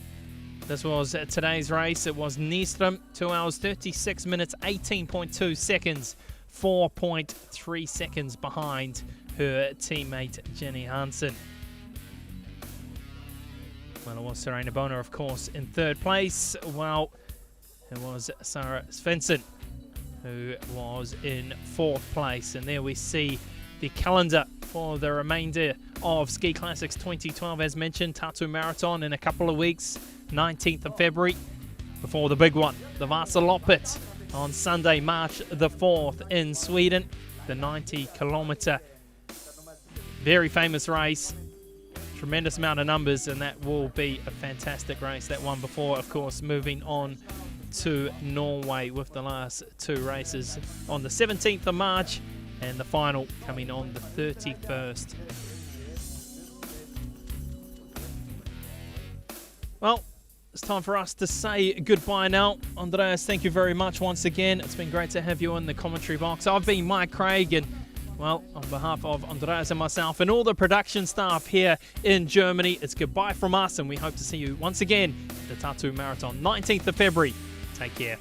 This was today's race. It was Nyström, 2 hours 36 minutes 18.2 seconds. 4.3 seconds behind her teammate Jenny Hansen. Well, it was Serena Boner, of course, in third place. Well, it was Sarah Svensson who was in fourth place. And there we see the calendar for the remainder of Ski Classics 2012. As mentioned, Tartu Marathon in a couple of weeks, 19th of February, before the big one, the Vasaloppet, on Sunday, March the 4th in Sweden. The 90-kilometer, very famous race. Tremendous amount of numbers, and that will be a fantastic race. That one before, of course, moving on to Norway with the last 2 races on the 17th of March and the final coming on the 31st. Well, it's time for us to say goodbye now. Andreas, thank you very much once again. It's been great to have you in the commentary box. I've been Mike Craig, and well, on behalf of Andreas and myself and all the production staff here in Germany, it's goodbye from us, and we hope to see you once again at the Tartu Marathon, 19th of February. Take care.